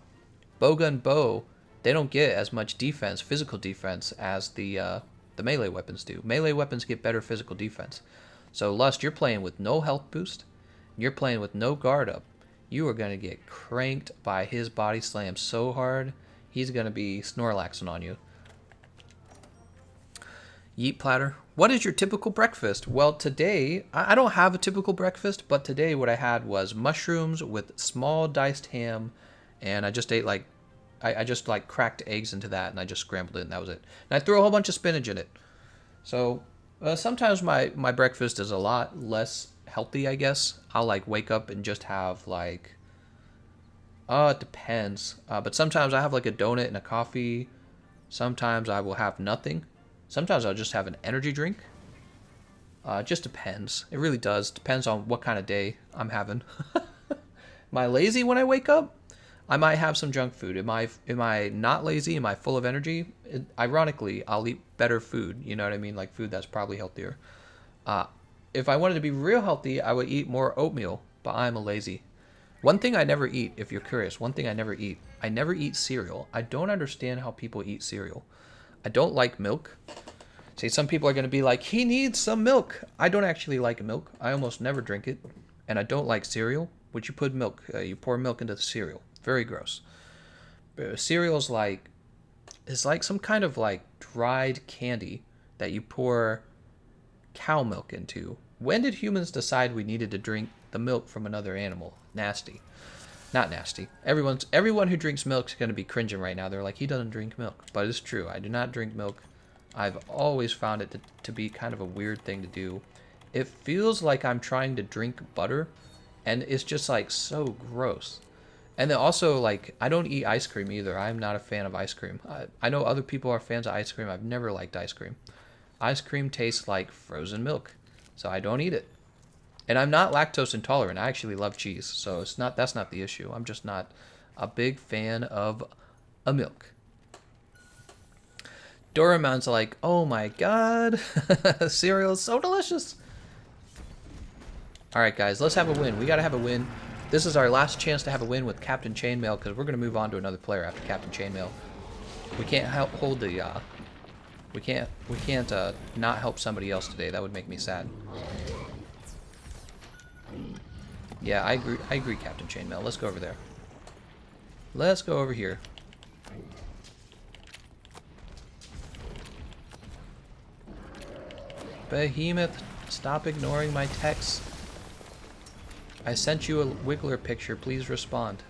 bowgun bow, they don't get as much defense, physical defense, as the melee weapons do. Melee weapons get better physical defense. So Lust, you're playing with no health boost. You're playing with no guard up. You are going to get cranked by his body slam so hard, he's going to be Snorlaxing on you. Yeet platter. What is your typical breakfast? Well, today, I don't have a typical breakfast, but today what I had was mushrooms with small diced ham, and I just ate like, I just like cracked eggs into that, and I just scrambled it, and that was it. And I threw a whole bunch of spinach in it. So sometimes my breakfast is a lot less healthy, I guess. I'll like wake up and just have like, it depends. But sometimes I have like a donut and a coffee. Sometimes I will have nothing. Sometimes I'll just have an energy drink. It just depends. It really does. Depends on what kind of day I'm having. Am I lazy when I wake up? I might have some junk food. Am I not lazy? Am I full of energy? Ironically, I'll eat better food. You know what I mean? Like food that's probably healthier. If I wanted to be real healthy, I would eat more oatmeal, but I'm a lazy. One thing I never eat, if you're curious, one thing I never eat cereal. I don't understand how people eat cereal. I don't like milk. See, some people are going to be like, he needs some milk. I don't actually like milk. I almost never drink it. And I don't like cereal, which you put milk, you pour milk into the cereal. Very gross. Cereal's like, it's like some kind of like dried candy that you pour cow milk into. When did humans decide we needed to drink the milk from another animal? Nasty. Not nasty. Everyone who drinks milk is going to be cringing right now. They're like, he doesn't drink milk. But it's true. I do not drink milk. I've always found it to be kind of a weird thing to do. It feels like I'm trying to drink butter, and it's just like so gross. And then also, like, I don't eat ice cream either. I'm not a fan of ice cream. I know other people are fans of ice cream. I've never liked ice cream. Ice cream tastes like frozen milk, so I don't eat it. And I'm not lactose intolerant. I actually love cheese, so that's not the issue. I'm just not a big fan of a milk. Doraemon's like, oh my god, cereal is so delicious. All right, guys, let's have a win. We got to have a win. This is our last chance to have a win with Captain Chainmail because we're going to move on to another player after Captain Chainmail. We can't hold the... We can't not help somebody else today. That would make me sad. Yeah, I agree, Captain Chainmail. Let's go over there. Let's go over here. Behemoth, stop ignoring my texts. I sent you a Wiggler picture. Please respond.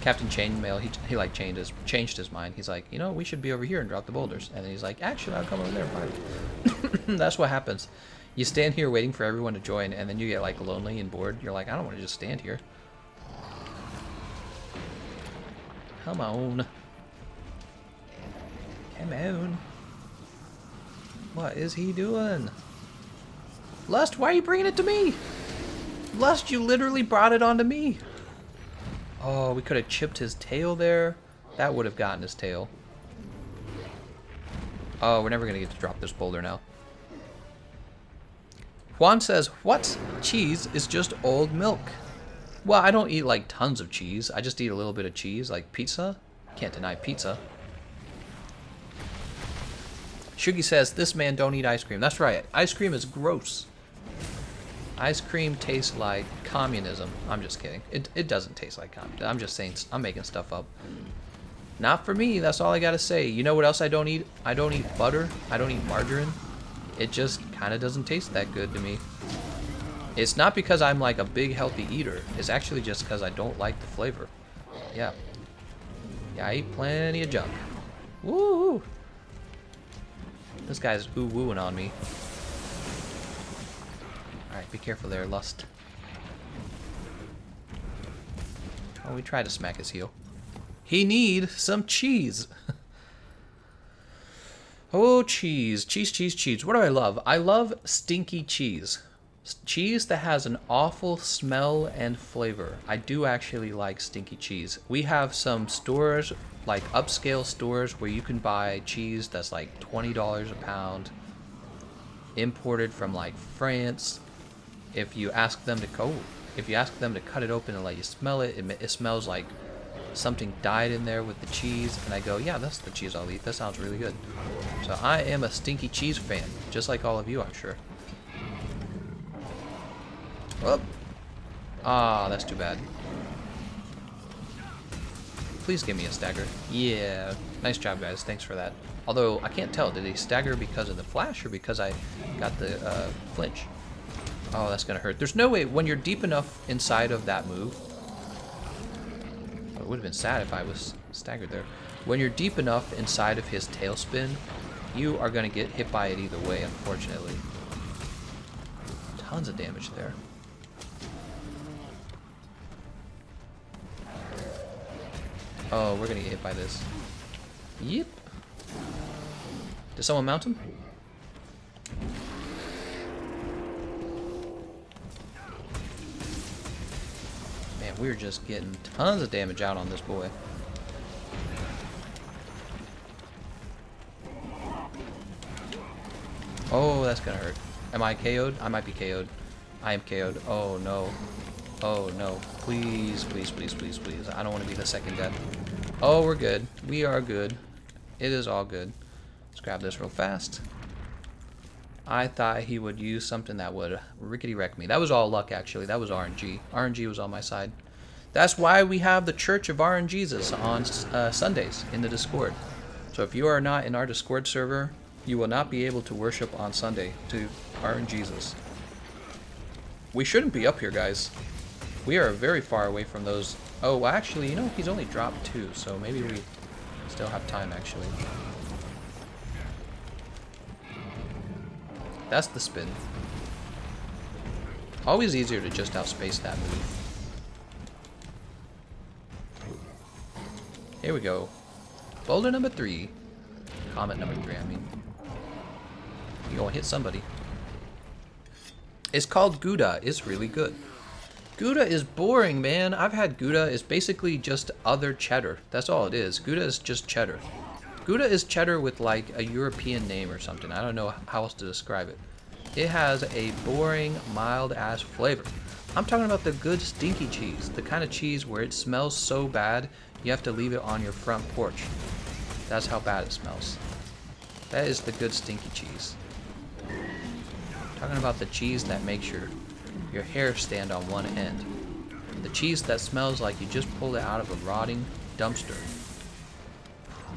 Captain Chainmail, he like changed his mind. He's like, you know, we should be over here and drop the boulders. And then he's like, actually, I'll come over there. Fine. That's what happens. You stand here waiting for everyone to join, and then you get like lonely and bored. You're like, I don't want to just stand here. Come on. Come on. What is he doing? Lust, why are you bringing it to me? Lust, you literally brought it onto me. Oh, we could have chipped his tail there. That would have gotten his tail. Oh, we're never going to get to drop this boulder now. Juan says, what? Cheese is just old milk. Well, I don't eat like tons of cheese. I just eat a little bit of cheese, like pizza. Can't deny pizza. Shugi says, this man don't eat ice cream. That's right. Ice cream is gross. Ice cream tastes like communism. I'm just kidding. It doesn't taste like communism. I'm just saying, I'm making stuff up. Not for me. That's all I gotta say. You know what else I don't eat? I don't eat butter. I don't eat margarine. It just kind of doesn't taste that good to me. It's not because I'm like a big healthy eater. It's actually just because I don't like the flavor. Yeah. Yeah, I eat plenty of junk. Woo! This guy's ooh-wooing on me. Alright, be careful there, Lust. Oh, we tried to smack his heel. He need some cheese. Oh, cheese. Cheese, cheese, cheese. What do I love? I love stinky cheese. Cheese that has an awful smell and flavor. I do actually like stinky cheese. We have some stores, like upscale stores, where you can buy cheese that's like $20 a pound, imported from like France. If you ask them to cut it open and let you smell it, it smells like something died in there with the cheese. And I go, yeah, that's the cheese I'll eat. That sounds really good. So I am a stinky cheese fan, just like all of you, I'm sure. Oh. Ah, that's too bad. Please give me a stagger. Yeah, nice job, guys. Thanks for that. Although, I can't tell. Did he stagger because of the flash or because I got the flinch? Oh, that's going to hurt. There's no way, when you're deep enough inside of that move... It would have been sad if I was staggered there. When you're deep enough inside of his tailspin, you are going to get hit by it either way, unfortunately. Tons of damage there. Oh, we're going to get hit by this. Yep. Did someone mount him? Man, we're just getting tons of damage out on this boy. Oh, that's gonna hurt. Am I KO'd? I might be KO'd. I am KO'd. Oh no. Oh no. Please, please, please, please, please. I don't want to be the second death. Oh, we're good. We are good. It is all good. Let's grab this real fast. I thought he would use something that would rickety-wreck me. That was all luck, actually. That was RNG. RNG was on my side. That's why we have the Church of RNGesus on Sundays in the Discord. So if you are not in our Discord server, you will not be able to worship on Sunday to RNGesus. We shouldn't be up here, guys. We are very far away from those. Oh, well, actually, you know, he's only dropped 2, so maybe we still have time, actually. That's the spin. Always easier to just outspace that move. Here we go. Boulder number 3. Comet number 3, I mean. You gonna hit somebody. It's called Gouda. It's really good. Gouda is boring, man. I've had Gouda. It's basically just other cheddar. That's all it is. Gouda is just cheddar. Gouda is cheddar with like a European name or something. I don't know how else to describe it. It has a boring, mild-ass flavor. I'm talking about the good stinky cheese. The kind of cheese where it smells so bad, you have to leave it on your front porch. That's how bad it smells. That is the good stinky cheese. I'm talking about the cheese that makes your hair stand on one end. The cheese that smells like you just pulled it out of a rotting dumpster.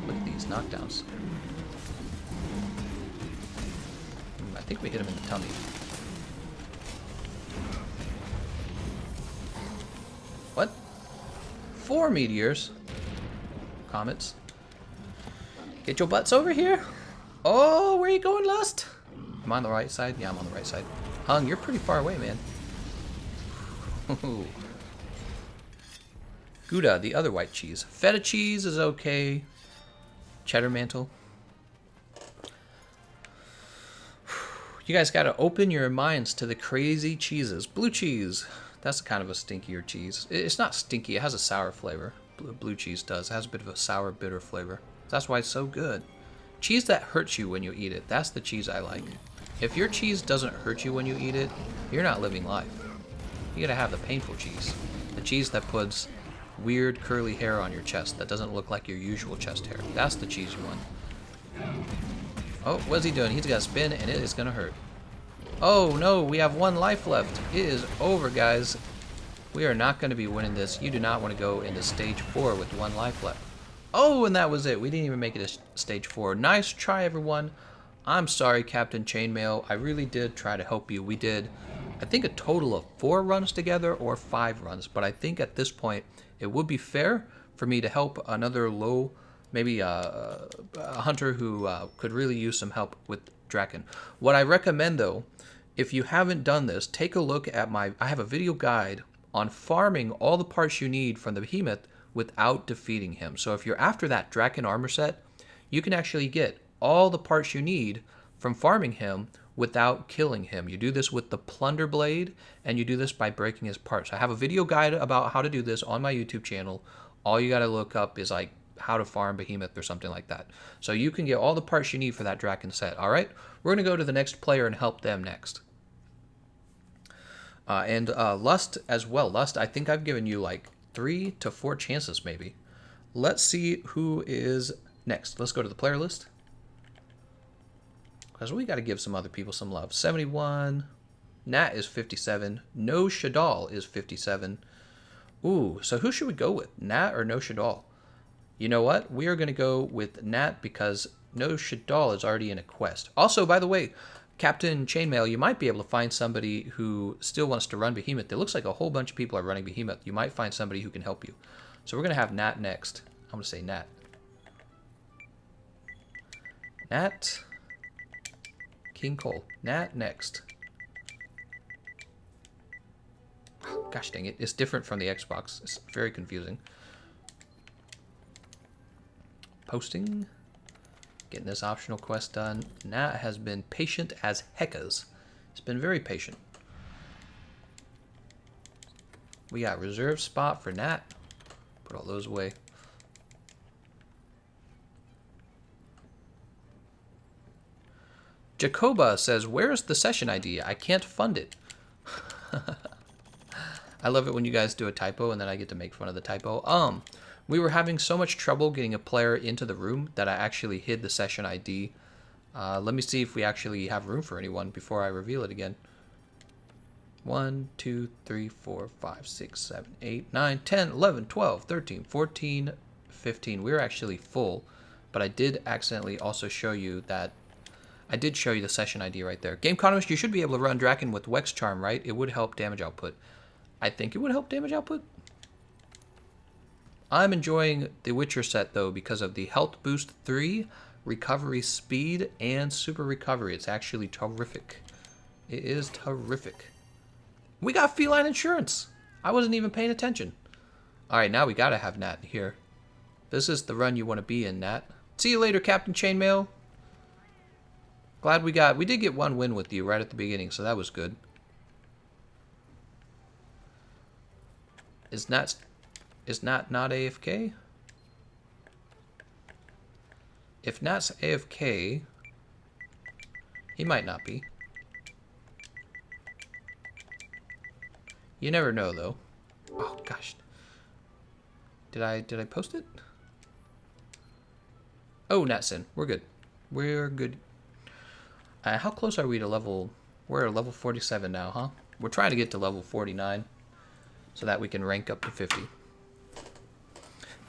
Look at these knockdowns. I think we hit him in the tummy. What? 4 meteors? Comets? Get your butts over here? Oh, where are you going, Lust? Am I on the right side? Yeah, I'm on the right side. Hung, you're pretty far away, man. Gouda, the other white cheese. Feta cheese is okay. Cheddar mantle. You guys gotta open your minds to the crazy cheeses. Blue cheese. That's kind of a stinkier cheese. It's not stinky. It has a sour flavor. Blue cheese does. It has a bit of a sour, bitter flavor. That's why it's so good. Cheese that hurts you when you eat it. That's the cheese I like. If your cheese doesn't hurt you when you eat it, you're not living life. You gotta have the painful cheese. The cheese that puts weird curly hair on your chest that doesn't look like your usual chest hair. That's the cheese you want. Oh, what's he doing? He's got a spin and it is gonna hurt. Oh no, we have 1 life left. It is over, guys. We are not gonna be winning this. You do not want to go into stage 4 with 1 life left. Oh, and that was it. We didn't even make it to stage 4. Nice try, everyone. I'm sorry, Captain Chainmail. I really did try to help you. We did, I think, a total of 4 runs together or 5 runs. But I think at this point, it would be fair for me to help another low maybe a hunter who could really use some help with Draken. What I recommend though, if you haven't done this, take a look at I have a video guide on farming all the parts you need from the behemoth without defeating him. So if you're after that Draken armor set, you can actually get all the parts you need from farming him without killing him. You do this with the plunder blade, and you do this by breaking his parts. I have a video guide about how to do this on my YouTube channel. All you got to look up is like how to farm behemoth or something like that. So you can get all the parts you need for that Draken set. All right, we're going to go to the next player and help them next. And Lust as well. Lust, I think I've given you like 3 to 4 chances maybe. Let's see who is next. Let's go to the player list, because we got to give some other people some love. 71. Nat is 57. No Shadal is 57. Ooh, so who should we go with? Nat or No Shadal? You know what? We are going to go with Nat because No Shadal is already in a quest. Also, by the way, Captain Chainmail, you might be able to find somebody who still wants to run Behemoth. It looks like a whole bunch of people are running Behemoth. You might find somebody who can help you. So we're going to have Nat next. I'm going to say Nat. Nat. King Cole. Nat next. Gosh dang it. It's different from the Xbox. It's very confusing. Posting. Getting this optional quest done. Nat has been patient as heckas. It's been very patient. We got reserve spot for Nat. Put all those away. Jacoba says, where's the session ID? I can't fund it. I love it when you guys do a typo and then I get to make fun of the typo. We were having so much trouble getting a player into the room that I actually hid the session ID. Let me see if we actually have room for anyone before I reveal it again. 1, 2, 3, 4, 5, 6, 7, 8, 9, 10, 11, 12, 13, 14, 15. We're actually full, but I did accidentally also show you that I did show you the session ID right there. Gameconomist, you should be able to run Draken with Wex Charm, right? It would help damage output. I think it would help damage output. I'm enjoying the Witcher set, though, because of the Health Boost 3, Recovery Speed, and Super Recovery. It's actually terrific. It is terrific. We got Feline Insurance. I wasn't even paying attention. All right, now we got to have Nat here. This is the run you want to be in, Nat. See you later, Captain Chainmail. Glad we did get one win with you right at the beginning, so that was good. Is Nat not AFK? If Nat's AFK, he might not be. You never know, though. Oh gosh, did I post it? Oh, Nat's in. We're good. We're good. How close are we to level? We're at level 47 now, huh? We're trying to get to level 49 so that we can rank up to 50.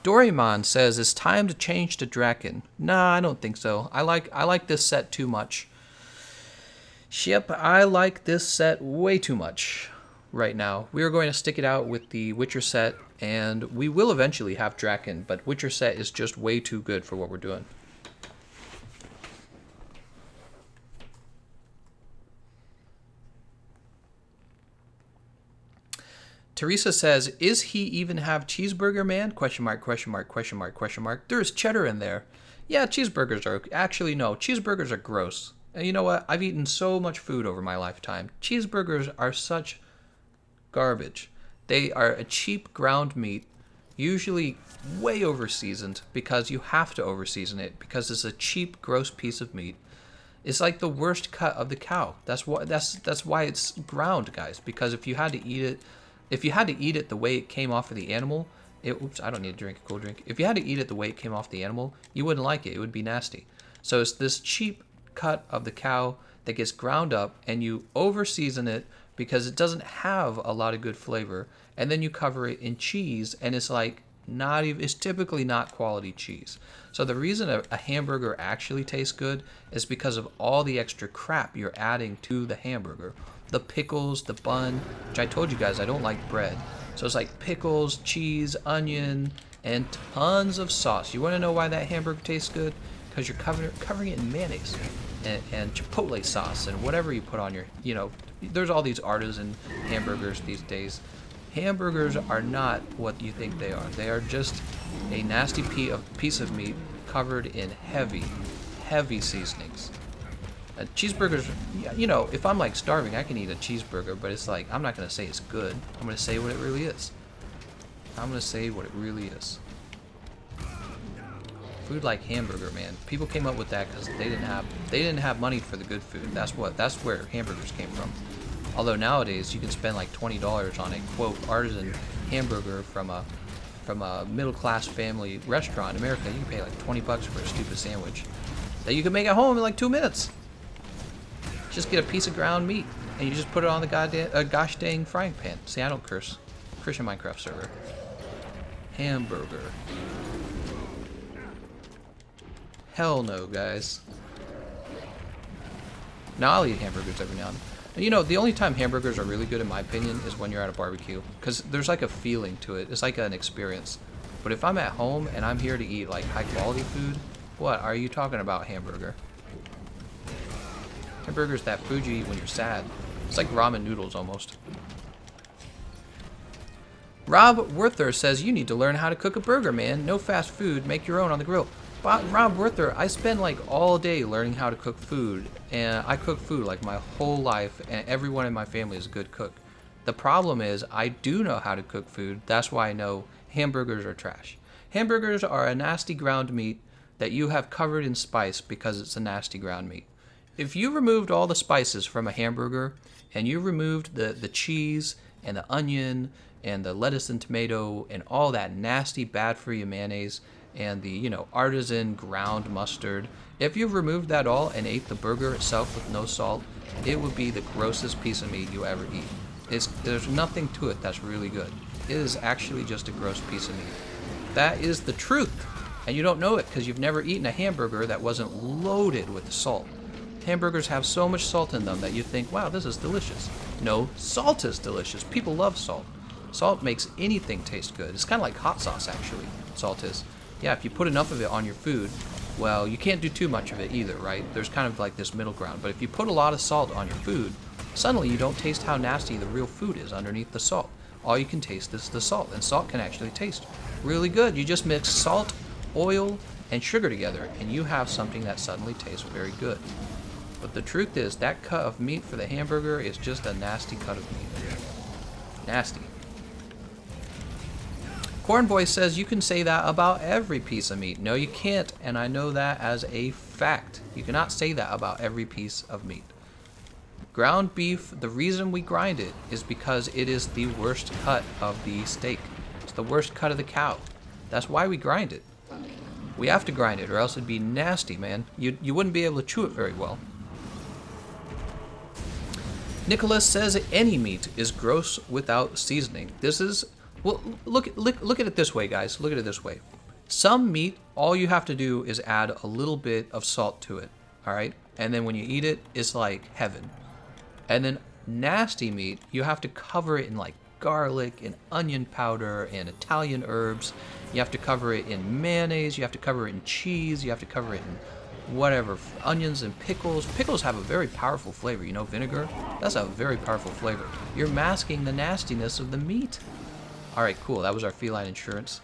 Dorimon says it's time to change to Draken. Nah, I don't think so. I like this set too much. Yep, I like this set way too much right now. We are going to stick it out with the Witcher set, and we will eventually have Draken, but Witcher set is just way too good for what we're doing. Teresa says, is he even have Cheeseburger Man? Question mark, question mark, question mark, question mark. There's cheddar in there. Yeah, cheeseburgers are... Actually, no. Cheeseburgers are gross. And you know what? I've eaten so much food over my lifetime. Cheeseburgers are such garbage. They are a cheap ground meat, usually way over-seasoned, because you have to over-season it, because it's a cheap, gross piece of meat. It's like the worst cut of the cow. That's why it's ground, guys, because if you had to eat it... If you had to eat it the way it came off of the animal, oops, I don't need to drink a cool drink. If you had to eat it the way it came off the animal, you wouldn't like it. It would be nasty. So it's this cheap cut of the cow that gets ground up, and you over-season it because it doesn't have a lot of good flavor, and then you cover it in cheese, and it's like not even, it's typically not quality cheese. So the reason a hamburger actually tastes good is because of all the extra crap you're adding to the hamburger. The pickles, the bun, which I told you guys I don't like bread. So it's like pickles, cheese, onion, and tons of sauce. You want to know why that hamburger tastes good? Because you're covering it in mayonnaise and chipotle sauce and whatever you put on your, you know, there's all these artisan hamburgers these days. Hamburgers are not what you think they are. They are just a nasty piece of meat covered in heavy seasonings. Cheeseburgers, you know, if I'm like starving, I can eat a cheeseburger, but it's like, I'm not going to say it's good. I'm going to say what it really is. I'm going to say what it really is. Food like hamburger, man. People came up with that because they didn't have money for the good food. That's where hamburgers came from. Although nowadays you can spend like $20 on a quote artisan hamburger from a middle class family restaurant in America. You can pay like $20 for a stupid sandwich that you can make at home in like 2 minutes. Just get a piece of ground meat and you just put it on the gosh dang frying pan. See, I don't curse. Christian Minecraft server. Hamburger. Hell no, guys. Now I'll eat hamburgers every now and then. You know, the only time hamburgers are really good, in my opinion, is when you're at a barbecue. Because there's like a feeling to it. It's like an experience. But if I'm at home and I'm here to eat like high quality food, what are you talking about, hamburger? Hamburger's that food you eat when you're sad. It's like ramen noodles almost. Rob Werther says you need to learn how to cook a burger, man. No fast food. Make your own on the grill. But Rob Werther, I spend like all day learning how to cook food, and I cook food like my whole life, and everyone in my family is a good cook. The problem is I do know how to cook food. That's why I know hamburgers are trash. Hamburgers are a nasty ground meat that you have covered in spice because it's a nasty ground meat. If you removed all the spices from a hamburger and you removed the cheese and the onion and the lettuce and tomato and all that nasty bad for you mayonnaise and the, you know, artisan ground mustard, if you removed that all and ate the burger itself with no salt, it would be the grossest piece of meat you ever eat. There's nothing to it that's really good. It is actually just a gross piece of meat. That is the truth. And you don't know it because you've never eaten a hamburger that wasn't loaded with salt. Hamburgers have so much salt in them that you think, wow, this is delicious. No, salt is delicious. People love salt. Salt makes anything taste good. It's kind of like hot sauce, actually. Salt is. Yeah, if you put enough of it on your food, well, you can't do too much of it either, right? There's kind of like this middle ground. But if you put a lot of salt on your food, suddenly you don't taste how nasty the real food is underneath the salt. All you can taste is the salt, and salt can actually taste really good. You just mix salt, oil, and sugar together, and you have something that suddenly tastes very good. But the truth is, that cut of meat for the hamburger is just a nasty cut of meat. Nasty. Cornboy says you can say that about every piece of meat. No, you can't, and I know that as a fact. You cannot say that about every piece of meat. Ground beef, the reason we grind it is because it is the worst cut of the steak. It's the worst cut of the cow. That's why we grind it. We have to grind it or else it'd be nasty, man. You wouldn't be able to chew it very well. Nicholas says any meat is gross without seasoning. This is, well, look at it this way, guys. Look at it this way. Some meat, all you have to do is add a little bit of salt to it, all right? And then when you eat it, it's like heaven. And then nasty meat, you have to cover it in like garlic and onion powder and Italian herbs. You have to cover it in mayonnaise. You have to cover it in cheese. You have to cover it in whatever, onions and pickles. Pickles have a very powerful flavor. You know, vinegar? That's a very powerful flavor. You're masking the nastiness of the meat. All right, cool. That was our feline insurance.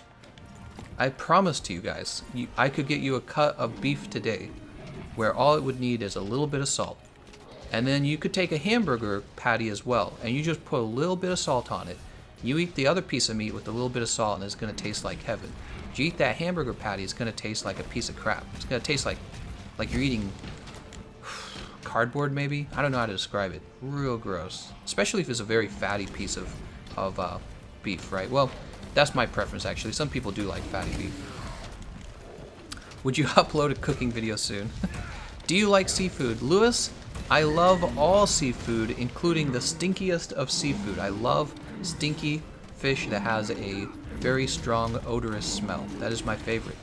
I promise to you guys, I could get you a cut of beef today where all it would need is a little bit of salt. And then you could take a hamburger patty as well, and you just put a little bit of salt on it. You eat the other piece of meat with a little bit of salt, and it's going to taste like heaven. If you eat that hamburger patty, it's going to taste like a piece of crap. It's going to taste like you're eating cardboard, maybe? I don't know how to describe it. Real gross. Especially if it's a very fatty piece of beef, right? Well, that's my preference, actually. Some people do like fatty beef. Would you upload a cooking video soon? Do you like seafood? Lewis, I love all seafood, including the stinkiest of seafood. I love stinky fish that has a very strong, odorous smell. That is my favorite.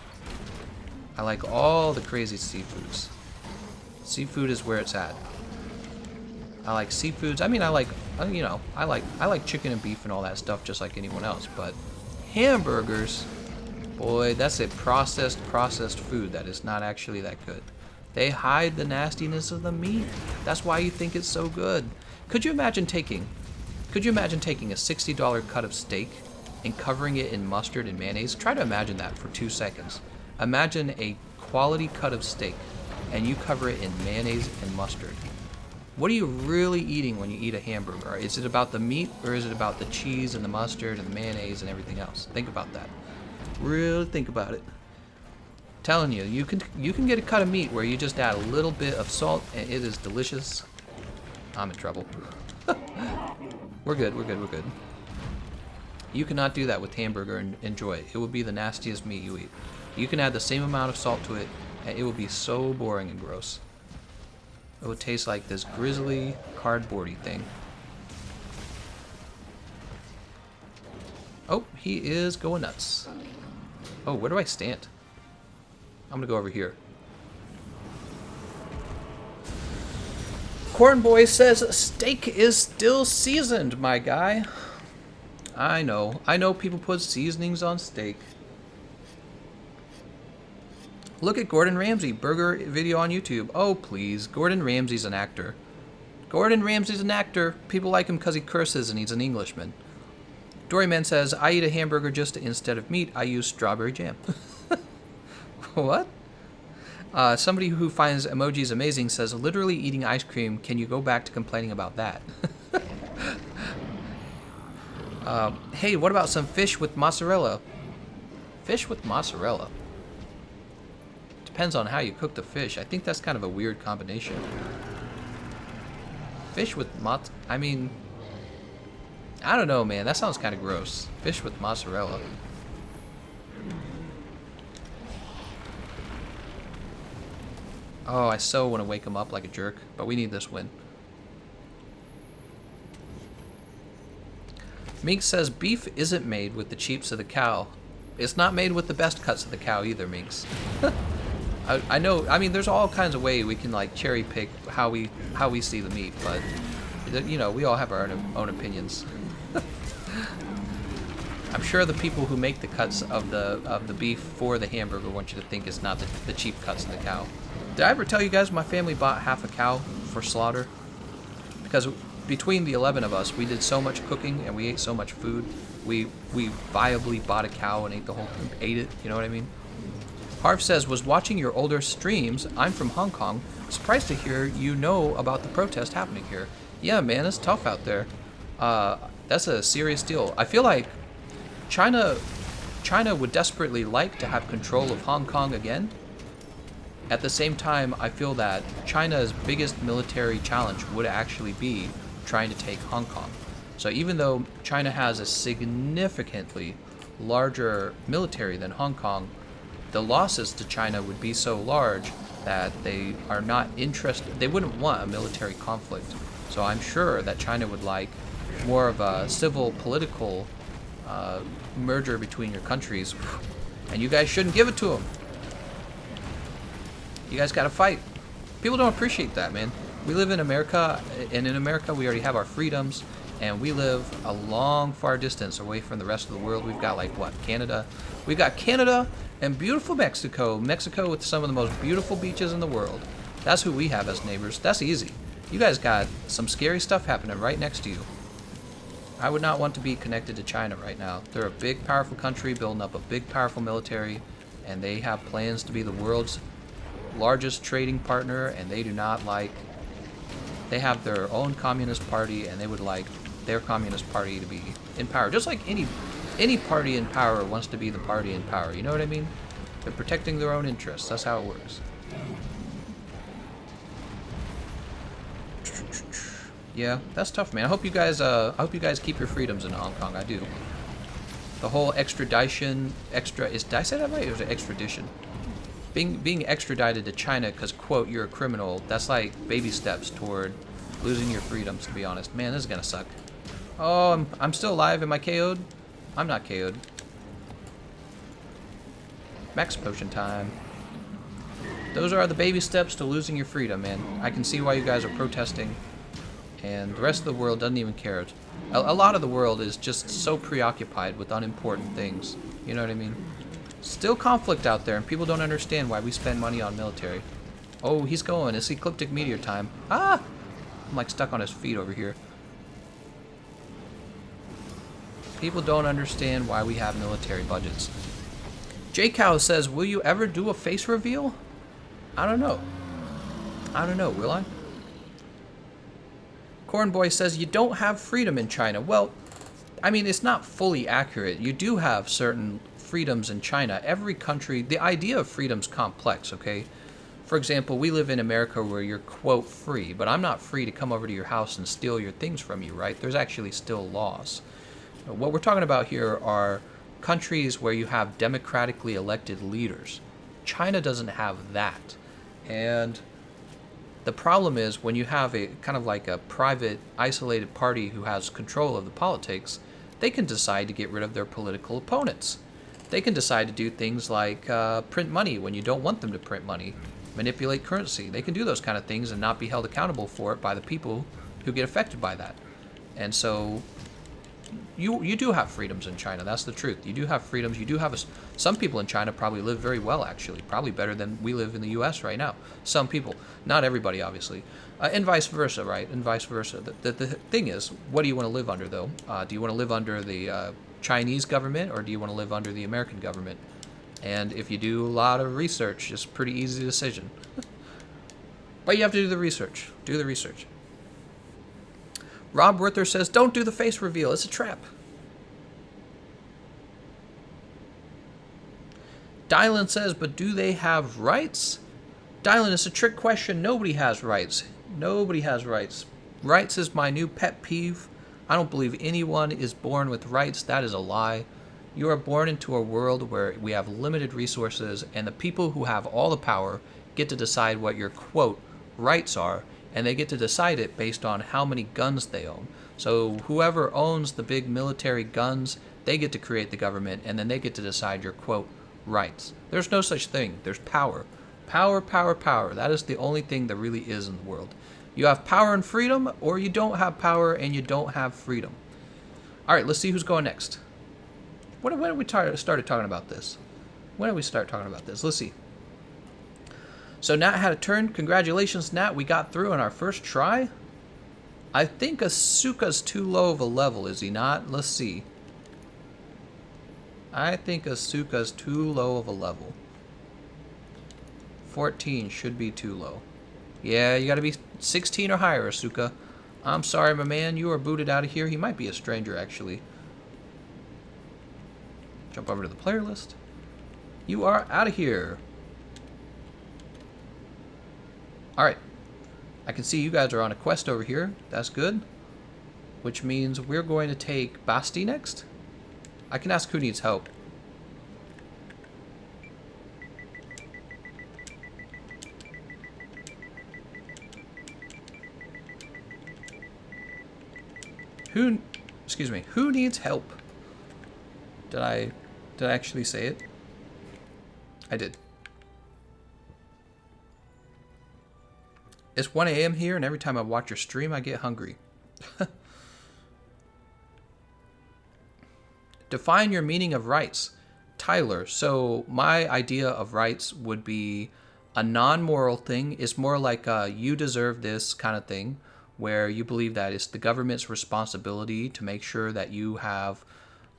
I like all the crazy seafoods. Seafood is where it's at. I like seafoods. I mean, I like, you know, I like chicken and beef and all that stuff just like anyone else. But hamburgers, boy, that's a processed food that is not actually that good. They hide the nastiness of the meat. That's why you think it's so good. Could you imagine taking a $60 cut of steak and covering it in mustard and mayonnaise? Try to imagine that for 2 seconds. Imagine a quality cut of steak and you cover it in mayonnaise and mustard. What are you really eating when you eat a hamburger? Is it about the meat or is it about the cheese and the mustard and the mayonnaise and everything else? Think about that. Really think about it. Telling you, you can get a cut of meat where you just add a little bit of salt and it is delicious. I'm in trouble. We're good. You cannot do that with hamburger and enjoy it. It will be the nastiest meat you eat. You can add the same amount of salt to it and it will be so boring and gross. It would taste like this grisly, cardboardy thing. Oh, he is going nuts. Oh, where do I stand? I'm gonna go over here. Corn Boy says steak is still seasoned, my guy. I know people put seasonings on steak. Look at Gordon Ramsay, burger video on YouTube. Oh, please. Gordon Ramsay's an actor. People like him because he curses and he's an Englishman. Doryman says, I eat a hamburger just instead of meat, I use strawberry jam. What? Somebody who finds emojis amazing says, literally eating ice cream, can you go back to complaining about that? Hey, what about some fish with mozzarella? Fish with mozzarella? Depends on how you cook the fish. I think that's kind of a weird combination. Fish with I mean, I don't know, man. That sounds kind of gross. Fish with mozzarella. Oh, I so want to wake him up like a jerk, but we need this win. Mink says beef isn't made with the cheaps of the cow. It's not made with the best cuts of the cow either, Minks. I know. I mean, there's all kinds of ways we can like cherry pick how we see the meat, but you know, we all have our own opinions. I'm sure the people who make the cuts of the beef for the hamburger want you to think it's not the cheap cuts of the cow. Did I ever tell you guys my family bought half a cow for slaughter? Because between the 11 of us, we did so much cooking and we ate so much food. We viably bought a cow and ate it. You know what I mean? Harv says, was watching your older streams. I'm from Hong Kong. Surprised to hear you know about the protest happening here. Yeah, man, it's tough out there. That's a serious deal. I feel like China would desperately like to have control of Hong Kong again. At the same time, I feel that China's biggest military challenge would actually be trying to take Hong Kong. So even though China has a significantly larger military than Hong Kong, the losses to China would be so large that they are not interested. They wouldn't want a military conflict. So I'm sure that China would like more of a civil political merger between your countries, and you guys shouldn't give it to them. You guys gotta fight. People don't appreciate that, man. We live in America, and in America we already have our freedoms, and we live a long, far distance away from the rest of the world. We've got like what, Canada? We've got Canada and beautiful Mexico. Mexico with some of the most beautiful beaches in the world. That's who we have as neighbors. That's easy. You guys got some scary stuff happening right next to you. I would not want to be connected to China right now. They're a big, powerful country building up a big, powerful military, and they have plans to be the world's largest trading partner, and they do not like. They have their own communist party, and they would like their communist party to be in power. Just like any party in power wants to be the party in power. You know what I mean? They're protecting their own interests. That's how it works. Yeah, that's tough, man. I hope you guys keep your freedoms in Hong Kong. I do. The whole extradition, did I say that right? Or was it extradition? Being extradited to China because, quote, you're a criminal, that's like baby steps toward losing your freedoms, to be honest. Man, this is gonna suck. Oh, I'm still alive. Am I KO'd? I'm not KO'd. Max potion time. Those are the baby steps to losing your freedom, man. I can see why you guys are protesting. And the rest of the world doesn't even care. A lot of the world is just so preoccupied with unimportant things. You know what I mean? Still conflict out there, and people don't understand why we spend money on military. Oh, he's going. It's ecliptic meteor time. Ah! I'm like stuck on his feet over here. People don't understand why we have military budgets. J-Cow says, will you ever do a face reveal? I don't know. I don't know, will I? Cornboy says, you don't have freedom in China. Well, I mean, it's not fully accurate. You do have certain freedoms in China. Every country, the idea of freedom's complex, okay? For example, we live in America where you're, quote, free, but I'm not free to come over to your house and steal your things from you, right? There's actually still laws. What we're talking about here are countries where you have democratically elected leaders. China doesn't have that. And the problem is when you have a kind of like a private, isolated party who has control of the politics, they can decide to get rid of their political opponents. They can decide to do things like print money when you don't want them to print money, manipulate currency. They can do those kind of things and not be held accountable for it by the people who get affected by that. And so you do have freedoms in China. That's the truth. You do have freedoms. You do have some people in China probably live very well, actually, probably better than we live in the U.S. right now. Some people, not everybody, obviously, and vice versa, right? And vice versa. The thing is, what do you want to live under, though? Do you want to live under the Chinese government, or do you want to live under the American government? And if you do a lot of research, it's a pretty easy decision. But you have to do the research. Do the research. Rob Werther says, don't do the face reveal. It's a trap. Dylan says, but do they have rights? Dylan, it's a trick question. Nobody has rights. Nobody has rights. Rights is my new pet peeve. I don't believe anyone is born with rights. That is a lie. You are born into a world where we have limited resources, and the people who have all the power get to decide what your, quote, rights are, and they get to decide it based on how many guns they own. So whoever owns the big military guns, they get to create the government, and then they get to decide your, quote, rights. There's no such thing. There's power. Power, power, power. That is the only thing there really is in the world. You have power and freedom, or you don't have power and you don't have freedom. All right, let's see who's going next. When did we started talking about this? When did we start talking about this? Let's see. So Nat had a turn. Congratulations, Nat. We got through on our first try. I think Asuka's too low of a level, is he not? Let's see. I think Asuka's too low of a level. 14 should be too low. Yeah, you gotta be 16 or higher, Asuka. I'm sorry, my man. You are booted out of here. He might be a stranger, actually. Jump over to the player list. You are out of here. Alright. I can see you guys are on a quest over here. That's good. Which means we're going to take Basti next. I can ask who needs help. Who needs help? Did I actually say it? I did. It's 1 a.m. here, and every time I watch your stream, I get hungry. Define your meaning of rights. Tyler, so my idea of rights would be a non-moral thing. It's more like a you deserve this kind of thing, where you believe that it's the government's responsibility to make sure that you have,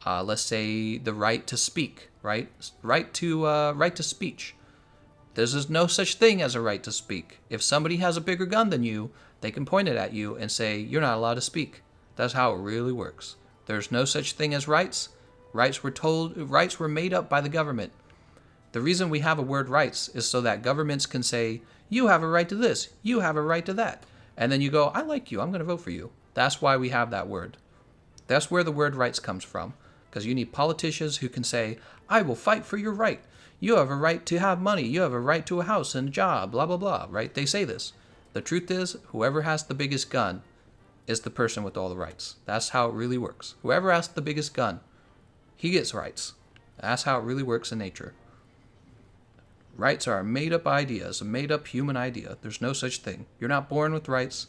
let's say, the right to speak, right? Right to speech. There's no such thing as a right to speak. If somebody has a bigger gun than you, they can point it at you and say, you're not allowed to speak. That's how it really works. There's no such thing as rights. Rights were made up by the government. The reason we have a word rights is so that governments can say, you have a right to this, you have a right to that. And then you go, I like you, I'm going to vote for you. That's why we have that word. That's where the word rights comes from. Because you need politicians who can say, I will fight for your right. You have a right to have money. You have a right to a house and a job, blah, blah, blah, right? They say this. The truth is, whoever has the biggest gun is the person with all the rights. That's how it really works. Whoever has the biggest gun, he gets rights. That's how it really works in nature. Rights are a made-up idea. It's a made-up human idea. There's no such thing. You're not born with rights.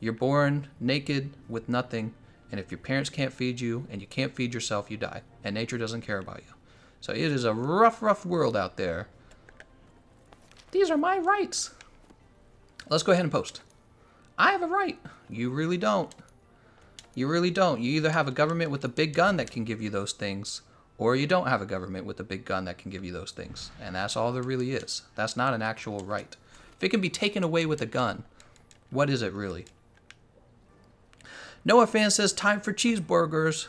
You're born naked with nothing, and if your parents can't feed you and you can't feed yourself, you die. And nature doesn't care about you. So it is a rough, rough world out there. These are my rights. Let's go ahead and post. I have a right. You really don't. You really don't. You either have a government with a big gun that can give you those things, or you don't have a government with a big gun that can give you those things. And that's all there really is. That's not an actual right. If it can be taken away with a gun, what is it really? Noah Fan says, time for cheeseburgers.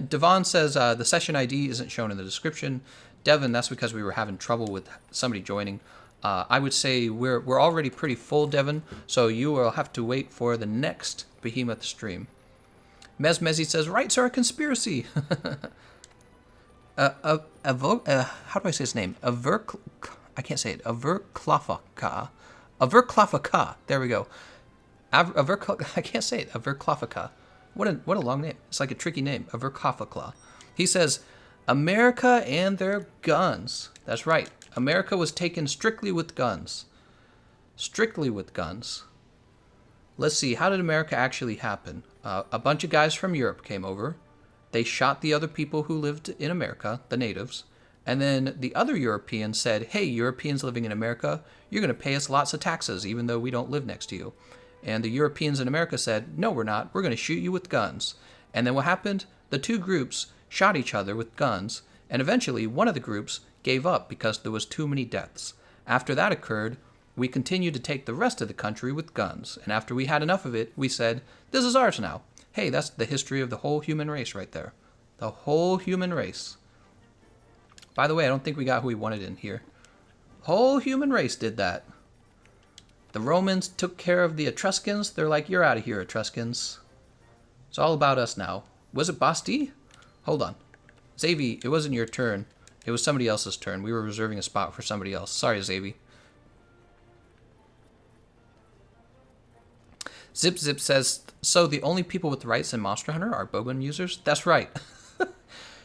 Devon says, the session ID isn't shown in the description. Devin, that's because we were having trouble with somebody joining. I would say we're already pretty full, Devin, so you will have to wait for the next Behemoth stream. Mezmezi says, rights are a conspiracy. How do I say his name? I can't say it. Averklafaka. Averklafaka. There we go. I can't say it. Averklafaka. What a long name. It's like a tricky name. Averklafaka. He says, America and their guns. That's right. America was taken strictly with guns. Strictly with guns. Let's see. How did America actually happen? A bunch of guys from Europe came over. They shot the other people who lived in America, the natives. And then the other Europeans said, hey, Europeans living in America, you're going to pay us lots of taxes, even though we don't live next to you. And the Europeans in America said, no, we're not. We're going to shoot you with guns. And then what happened? The two groups shot each other with guns. And eventually, one of the groups gave up because there was too many deaths. After that occurred, we continued to take the rest of the country with guns. And after we had enough of it, we said, this is ours now. Hey, that's the history of the whole human race right there. The whole human race. By the way, I don't think we got who we wanted in here. Whole human race did that. The Romans took care of the Etruscans. They're like, you're out of here, Etruscans. It's all about us now. Was it Basti? Hold on. Xavi, it wasn't your turn. It was somebody else's turn. We were reserving a spot for somebody else. Sorry, Xavi. Zip Zip says, so the only people with rights in Monster Hunter are bowgun users? That's right.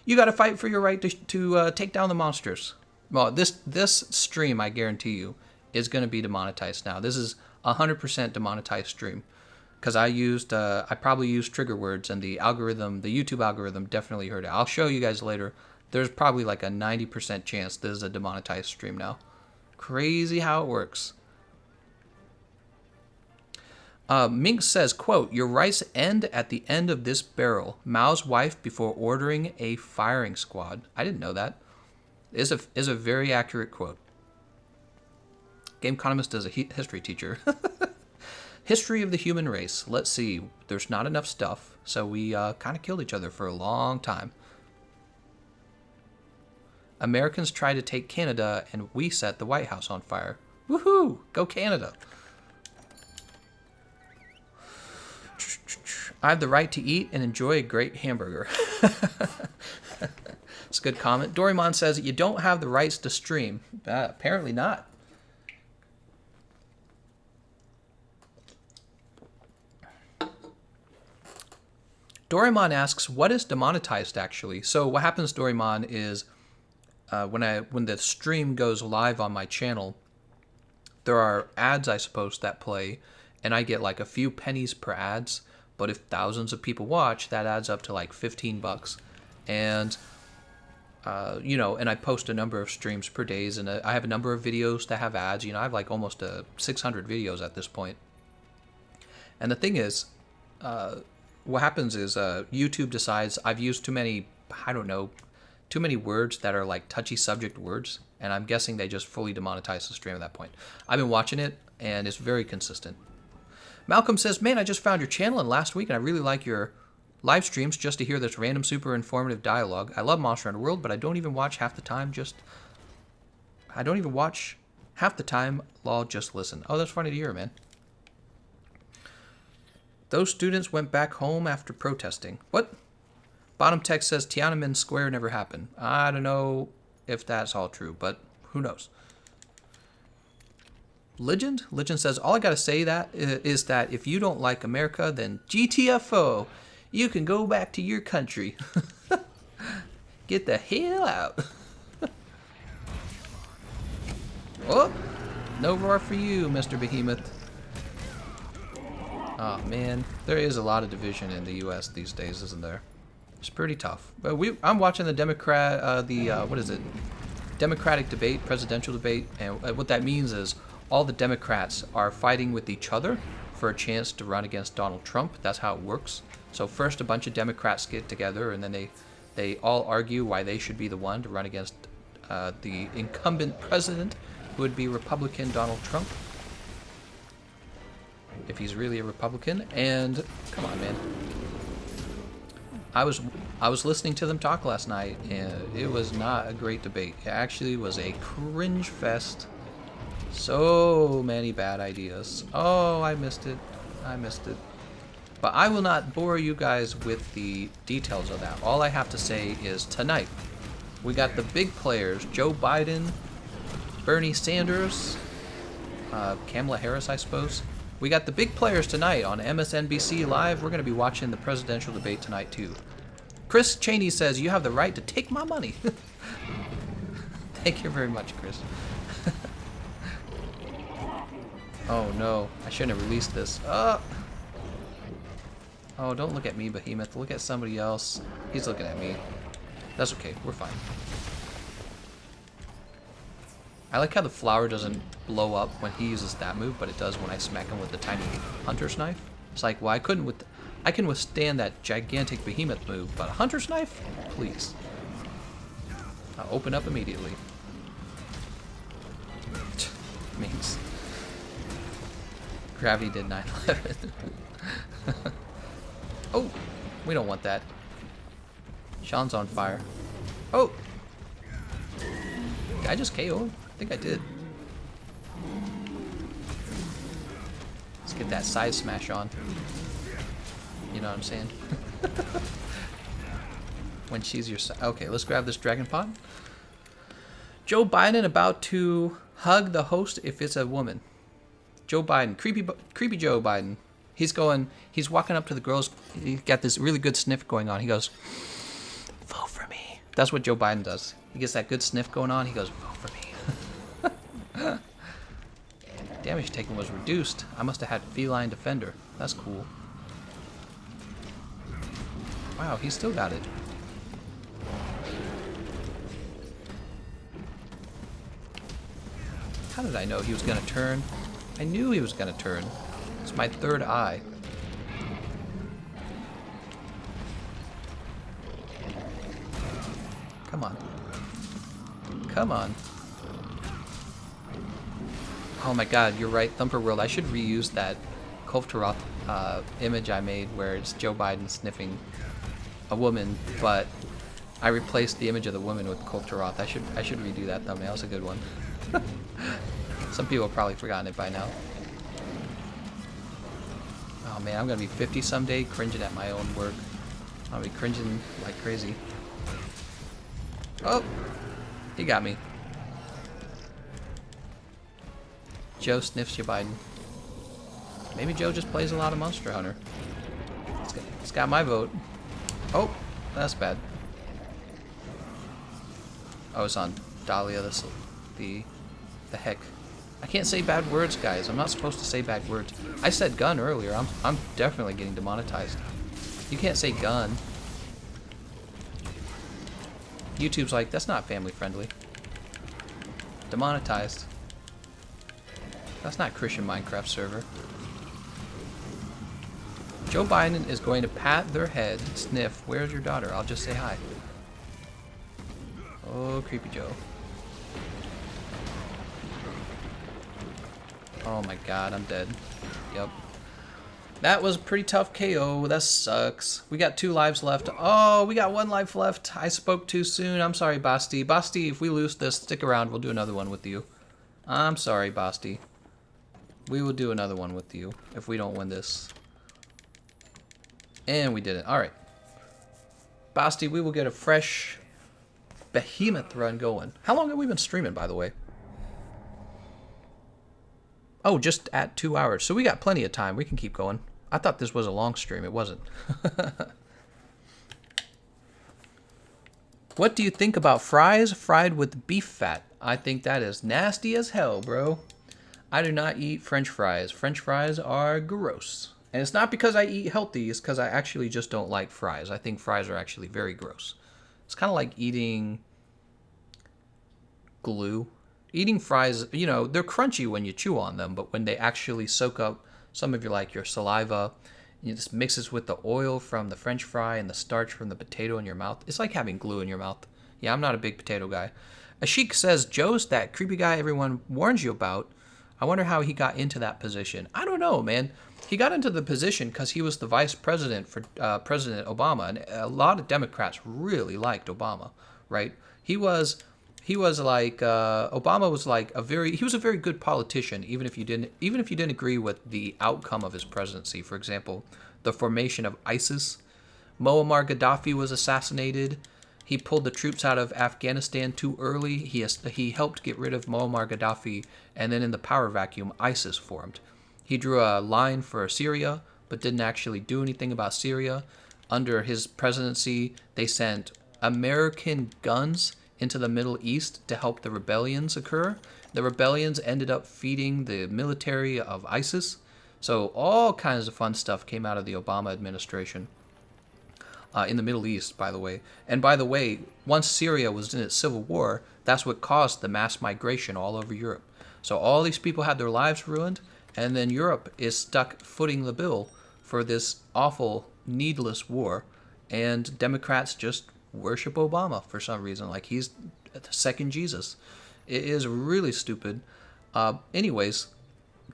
You got to fight for your right to take down the monsters. Well, this stream, I guarantee you, is going to be demonetized now. This is 100% demonetized stream. Because I probably used trigger words, and the algorithm, the YouTube algorithm definitely heard it. I'll show you guys later. There's probably like a 90% chance this is a demonetized stream now. Crazy how it works. Mink says, quote, your rights end at the end of this barrel. Mao's wife before ordering a firing squad. I didn't know that. Is a very accurate quote. Gameconomist is a history teacher. History of the human race. Let's see. There's not enough stuff, so we kind of killed each other for a long time. Americans tried to take Canada, and we set the White House on fire. Woohoo! Go Canada! I have the right to eat and enjoy a great hamburger. It's a good comment. Dorimon says, you don't have the rights to stream. Apparently not. Dorimon asks, what is demonetized actually? So what happens, Dorimon, is when the stream goes live on my channel, there are ads, I suppose, that play, and I get like a few pennies per ads. But if thousands of people watch, that adds up to like $15. And, and I post a number of streams per day, and I have a number of videos that have ads. I have like almost 600 videos at this point. And the thing is, what happens is YouTube decides I've used too many words that are like touchy subject words. And I'm guessing they just fully demonetize the stream at that point. I've been watching it, and it's very consistent. Malcolm says, man, I just found your channel in last week, and I really like your live streams just to hear this random super informative dialogue. I love Monster Hunter World, but I don't even watch half the time. I don't even watch half the time. Lol, just listen. Oh, that's funny to hear, man. Those students went back home after protesting. What? Bottom text says Tiananmen Square never happened. I don't know if that's all true, but who knows? Legend says, all I gotta say is that if you don't like America, then GTFO, you can go back to your country. Get the hell out. Oh, No roar for you, Mr. Behemoth. Oh man, there is a lot of division in the U.S. these days, isn't there? It's pretty tough. But I'm watching the what is it? Democratic debate, presidential debate, and what that means is all the Democrats are fighting with each other for a chance to run against Donald Trump. That's how it works. So first a bunch of Democrats get together, and then they all argue why they should be the one to run against the incumbent president, who would be Republican Donald Trump, if he's really a Republican. And come on, man. I was listening to them talk last night, and it was not a great debate. It actually was a cringe fest. So many bad ideas. Oh, I missed it. I missed it. But I will not bore you guys with the details of that. All I have to say is tonight, we got the big players, Joe Biden, Bernie Sanders, Kamala Harris, I suppose. We got the big players tonight on MSNBC Live. We're going to be watching the presidential debate tonight, too. Chris Cheney says, you have the right to take my money. Thank you very much, Chris. Oh, no. I shouldn't have released this. Oh, don't look at me, Behemoth. Look at somebody else. He's looking at me. That's okay. We're fine. I like how the flower doesn't blow up when he uses that move, but it does when I smack him with the tiny hunter's knife. It's like, well, I can withstand that gigantic Behemoth move, but a hunter's knife? Please. I'll open up immediately. Means gravity did 9/11. Oh, we don't want that. Sean's on fire. Oh! Did I just KO him? I think I did. Let's get that side smash on. You know what I'm saying? When she's your side. Okay, let's grab this dragon pod. Joe Biden about to hug the host if it's a woman. Joe Biden, creepy Joe Biden. He's walking up to the girls. He's got this really good sniff going on. He goes, vote for me. That's what Joe Biden does. He gets that good sniff going on. He goes, vote for me. Damage taken was reduced. I must have had feline defender. That's cool. Wow, he still got it. How did I know he was going to turn? I knew he was going to turn. It's my third eye. Come on. Come on. Oh my god, you're right, Thumper World. I should reuse that Kovtaroth image I made where it's Joe Biden sniffing a woman, but I replaced the image of the woman with Kovtaroth. I should redo that thumbnail. It's a good one. Some people have probably forgotten it by now. Oh man, I'm gonna be 50 someday, cringing at my own work. I'll be cringing like crazy. Oh, he got me. Joe sniffs you, Biden. Maybe Joe just plays a lot of Monster Hunter. It's got my vote. Oh, that's bad. Oh, it's on Dahlia. That's the heck. I can't say bad words, guys. I'm not supposed to say bad words. I said gun earlier. I'm definitely getting demonetized. You can't say gun. YouTube's like, that's not family friendly. Demonetized. That's not Christian Minecraft server. Joe Biden is going to pat their head, sniff, where's your daughter? I'll just say hi. Oh, creepy Joe. Oh my god, I'm dead. Yep. That was a pretty tough KO. That sucks. We got 2 lives left. Oh, we got 1 life left. I spoke too soon. I'm sorry, Basti. Basti, if we lose this, stick around. We'll do another one with you. I'm sorry, Basti. We will do another one with you if we don't win this. And we didn't. Alright. Basti, we will get a fresh Behemoth run going. How long have we been streaming, by the way? Oh, just at 2 hours. So we got plenty of time. We can keep going. I thought this was a long stream. It wasn't. What do you think about fries fried with beef fat? I think that is nasty as hell, bro. I do not eat French fries. French fries are gross. And it's not because I eat healthy, it's because I actually just don't like fries. I think fries are actually very gross. It's kind of like eating glue. Eating fries, you know, they're crunchy when you chew on them, but when they actually soak up some of your saliva, and it just mixes with the oil from the French fry and the starch from the potato in your mouth. It's like having glue in your mouth. Yeah, I'm not a big potato guy. Ashik says, Joe's that creepy guy everyone warns you about. I wonder how he got into that position. I don't know, man. He got into the position because he was the vice president for President Obama, and a lot of Democrats really liked Obama, right? He was like Obama was like he was a very good politician, even if you didn't agree with the outcome of his presidency. For example, the formation of ISIS. Muammar Gaddafi was assassinated. He pulled the troops out of Afghanistan too early. He helped get rid of Muammar Gaddafi, and then in the power vacuum, ISIS formed. He drew a line for Syria, but didn't actually do anything about Syria. Under his presidency, they sent American guns into the Middle East to help the rebellions occur. The rebellions ended up feeding the military of ISIS. So all kinds of fun stuff came out of the Obama administration. In the Middle East, by the way. And by the way, once Syria was in its civil war, that's what caused the mass migration all over Europe. So all these people had their lives ruined, and then Europe is stuck footing the bill for this awful, needless war. And Democrats just worship Obama for some reason, like he's the second Jesus. It is really stupid. Anyways,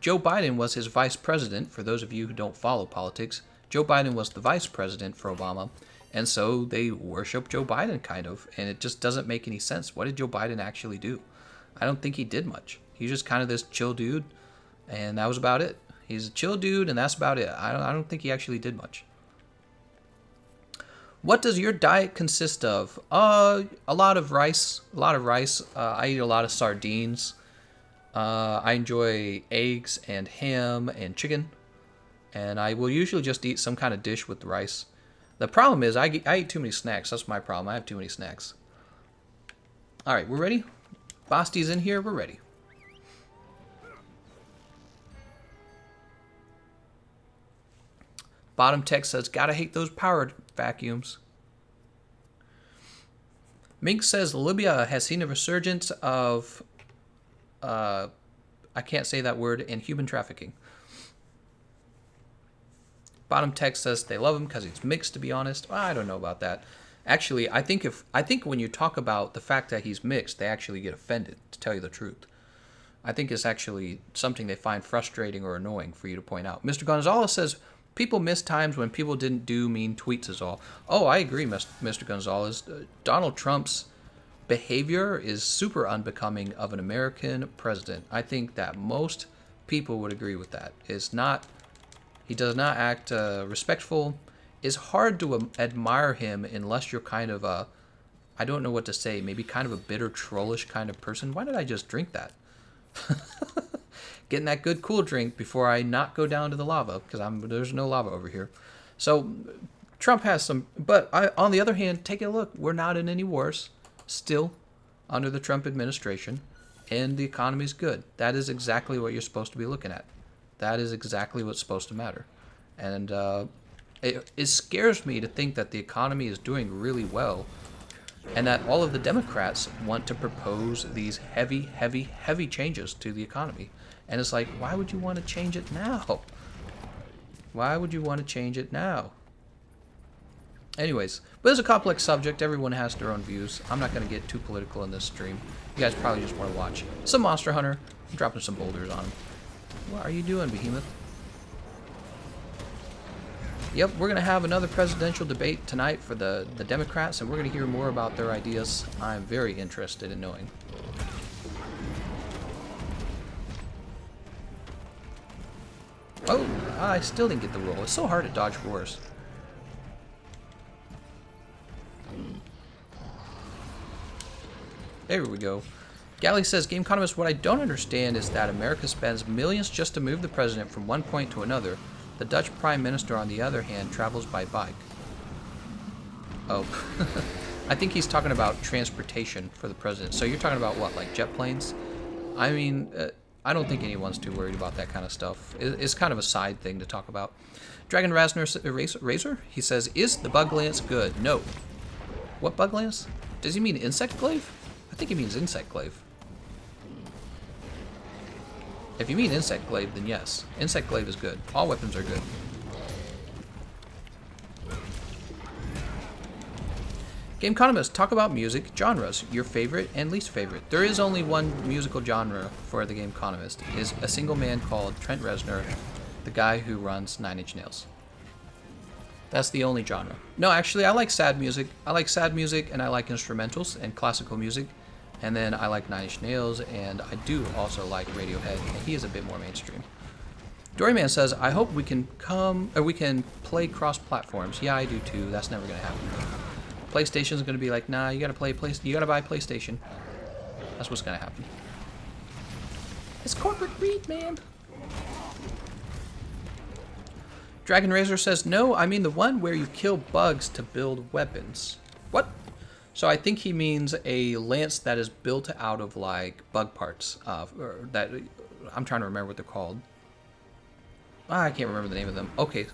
Joe Biden was his vice president. For those of you who don't follow politics, Joe Biden was the vice president for Obama, and so they worship Joe Biden kind of, and it just doesn't make any sense. What did Joe Biden actually do? I don't think he did much. He's just kind of this chill dude, and that was about it. He's a chill dude, and that's about it. I don't think he actually did much. What does your diet consist of? A lot of rice. I eat a lot of sardines. I enjoy eggs and ham and chicken. And I will usually just eat some kind of dish with rice. The problem is I eat too many snacks. That's my problem. I have too many snacks. All right, we're ready? Basti's in here. We're ready. Bottom text says, gotta hate those powered vacuums. Mink says, Libya has seen a resurgence of, I can't say that word, in human trafficking. Bottom text says they love him because he's mixed, to be honest. I don't know about that. Actually, I think when you talk about the fact that he's mixed, they actually get offended, to tell you the truth. I think it's actually something they find frustrating or annoying for you to point out. Mr. Gonzalez says, people miss times when people didn't do mean tweets is all. Oh, I agree, Mr. Gonzalez. Donald Trump's behavior is super unbecoming of an American president. I think that most people would agree with that. He does not act respectful. It's hard to admire him unless you're kind of a, I don't know what to say, maybe kind of a bitter, trollish kind of person. Why did I just drink that? Getting that good cool drink before I not go down to the lava, because there's no lava over here. So Trump has some, but on the other hand, take a look. We're not in any wars still under the Trump administration, and the economy's good. That is exactly what you're supposed to be looking at. That is exactly what's supposed to matter. And it scares me to think that the economy is doing really well and that all of the Democrats want to propose these heavy, heavy, heavy changes to the economy. And it's like, why would you want to change it now? Why would you want to change it now? Anyways, but it's a complex subject. Everyone has their own views. I'm not going to get too political in this stream. You guys probably just want to watch some Monster Hunter. I'm dropping some boulders on him. What are you doing, Behemoth? Yep, we're going to have another presidential debate tonight for the Democrats, and we're going to hear more about their ideas. I'm very interested in knowing. Oh, I still didn't get the roll. It's so hard to dodge roars. There we go. Galley says, Gameconomist, what I don't understand is that America spends millions just to move the president from one point to another. The Dutch Prime Minister, on the other hand, travels by bike. Oh. I think he's talking about transportation for the president. So you're talking about what, like jet planes? I mean, I don't think anyone's too worried about that kind of stuff. It's kind of a side thing to talk about. Dragon Razor, he says, is the bug lance good? No. What bug lance? Does he mean insect glaive? I think he means insect glaive. If you mean insect glaive, then yes. Insect glaive is good. All weapons are good. Gameconomist, talk about music genres, your favorite and least favorite. There is only one musical genre for the Gameconomist. It is a single man called Trent Reznor, the guy who runs Nine Inch Nails. That's the only genre. No, actually, I like sad music. I like sad music, and I like instrumentals and classical music. And then I like Nine Inch Nails, and I do also like Radiohead, and he is a bit more mainstream. Doryman says, I hope we can play cross platforms. Yeah, I do too. That's never gonna happen. PlayStation's gonna be like, nah, you gotta buy PlayStation. That's what's gonna happen. It's corporate greed, man. Dragon Razor says, no, I mean the one where you kill bugs to build weapons. What? So I think he means a lance that is built out of like bug parts. That I'm trying to remember what they're called. I can't remember the name of them. Okay,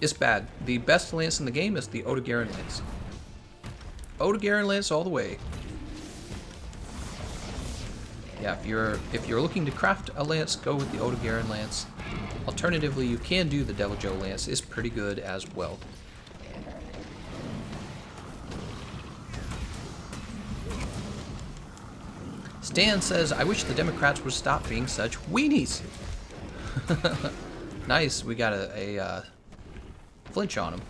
it's bad. The best lance in the game is the Oda-Garen lance. Oda-Garen lance all the way. Yeah, if you're looking to craft a lance, go with the Oda-Garen lance. Alternatively, you can do the Devil Joe lance. It's pretty good as well. Stan says, I wish the Democrats would stop being such weenies. Nice, we got a flinch on him.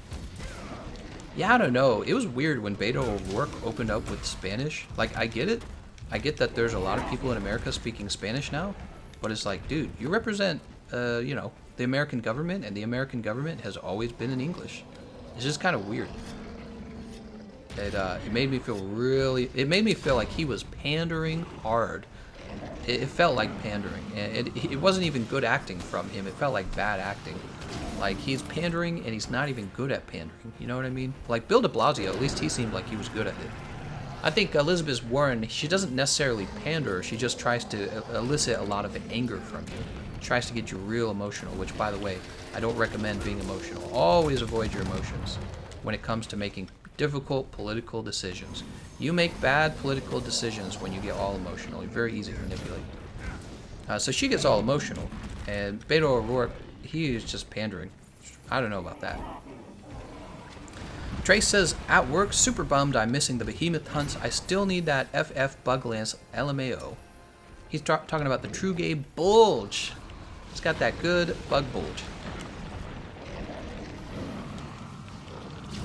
Yeah, I don't know. It was weird when Beto O'Rourke opened up with Spanish. Like, I get it. I get that there's a lot of people in America speaking Spanish now. But it's like, dude, you represent, you know, the American government, and the American government has always been in English. It's just kind of weird. It made me feel like he was pandering hard. It felt like pandering. And it wasn't even good acting from him. It felt like bad acting. Like, he's pandering, and he's not even good at pandering. You know what I mean? Like, Bill de Blasio, at least he seemed like he was good at it. I think Elizabeth Warren, she doesn't necessarily pander. She just tries to elicit a lot of anger from you. Tries to get you real emotional, which, by the way, I don't recommend being emotional. Always avoid your emotions when it comes to making difficult political decisions. You make bad political decisions when you get all emotional. You're very easy to manipulate. So she gets all emotional, and Beto O'Rourke, he is just pandering. I don't know about that. Trace says, at work, super bummed I'm missing the behemoth hunts. I still need that FF Bug Lance LMAO. He's talking about the True Gay Bulge. It's got that good bug bulge.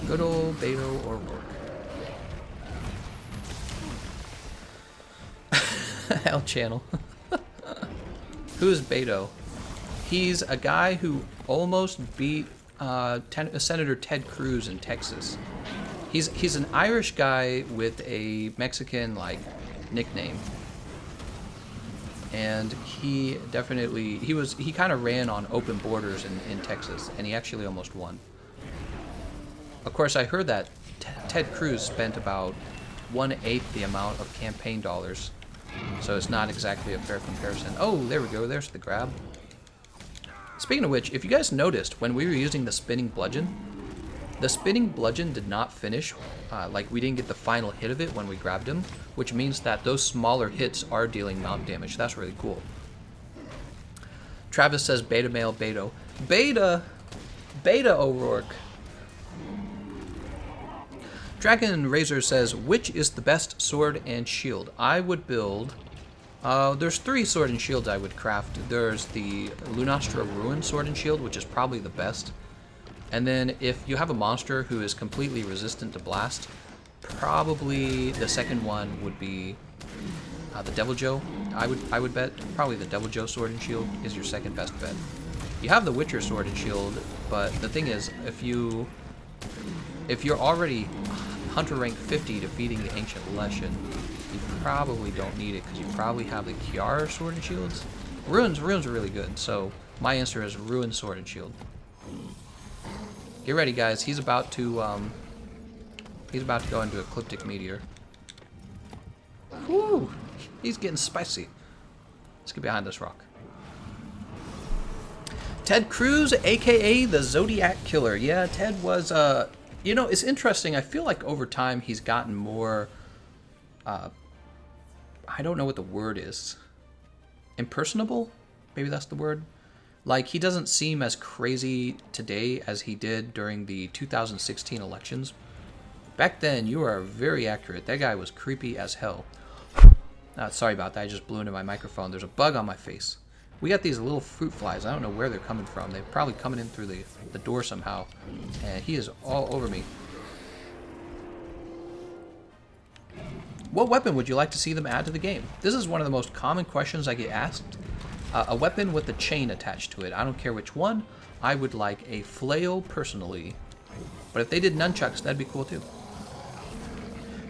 Good old Beto O'Rourke. L channel. Who's Beto? He's a guy who almost beat Senator Ted Cruz in Texas. He's an Irish guy with a Mexican like nickname, and he kind of ran on open borders in Texas, and he actually almost won. Of course, I heard that Ted Cruz spent about 1/8 the amount of campaign dollars, so it's not exactly a fair comparison. Oh, there we go. There's the grab. Speaking of which, if you guys noticed, when we were using the spinning bludgeon did not finish. Like, we didn't get the final hit of it when we grabbed him, which means that those smaller hits are dealing mount damage. That's really cool. Travis says, beta male Beto. Beta O'Rourke. Dragon Razor says, which is the best sword and shield? I would build... there's 3 sword and shields I would craft. There's the Lunastra Ruin sword and shield, which is probably the best. And then if you have a monster who is completely resistant to blast, probably the second one would be the Devil Joe. I would bet probably the Devil Joe sword and shield is your second best bet. You have the Witcher sword and shield, but the thing is, if you're already Hunter rank 50 defeating the Ancient Leshen, you probably don't need it because you probably have the Kiara sword and shields. Ruins are really good, so my answer is Ruin sword and shield. Get ready, guys. He's about to go into Ecliptic Meteor. Whew! He's getting spicy. Let's get behind this rock. Ted Cruz, a.k.a. the Zodiac Killer. Yeah, Ted was, you know, it's interesting. I feel like over time he's gotten more, I don't know what the word is. Impersonable? Maybe that's the word. Like, he doesn't seem as crazy today as he did during the 2016 elections. Back then, you are very accurate. That guy was creepy as hell. Sorry about that. I just blew into my microphone. There's a bug on my face. We got these little fruit flies. I don't know where they're coming from. They're probably coming in through the door somehow. And he is all over me. What weapon would you like to see them add to the game? This is one of the most common questions I get asked. A weapon with a chain attached to it. I don't care which one. I would like a flail personally. But if they did nunchucks, that'd be cool too.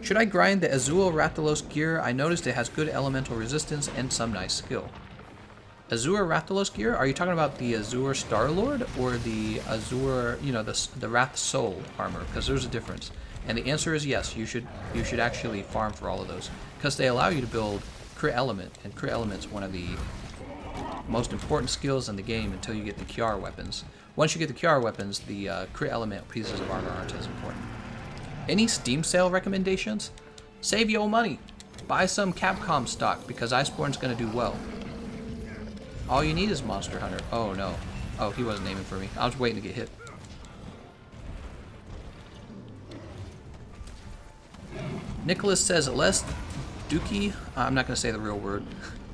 Should I grind the Azul Rathalos gear? I noticed it has good elemental resistance and some nice skill. Azure Rathalos gear? Are you talking about the Azure Star-Lord or the Azure, you know, the Wrath Soul armor? Because there's a difference. And the answer is yes, you should actually farm for all of those. Because they allow you to build Crit Element, and Crit Element's one of the most important skills in the game until you get the QR weapons. Once you get the QR weapons, the Crit Element pieces of armor aren't as important. Any Steam sale recommendations? Save your money. Buy some Capcom stock because Iceborne's going to do well. All you need is Monster Hunter. Oh no. Oh, he wasn't aiming for me. I was waiting to get hit. Nicholas says less Dookie. I'm not going to say the real word.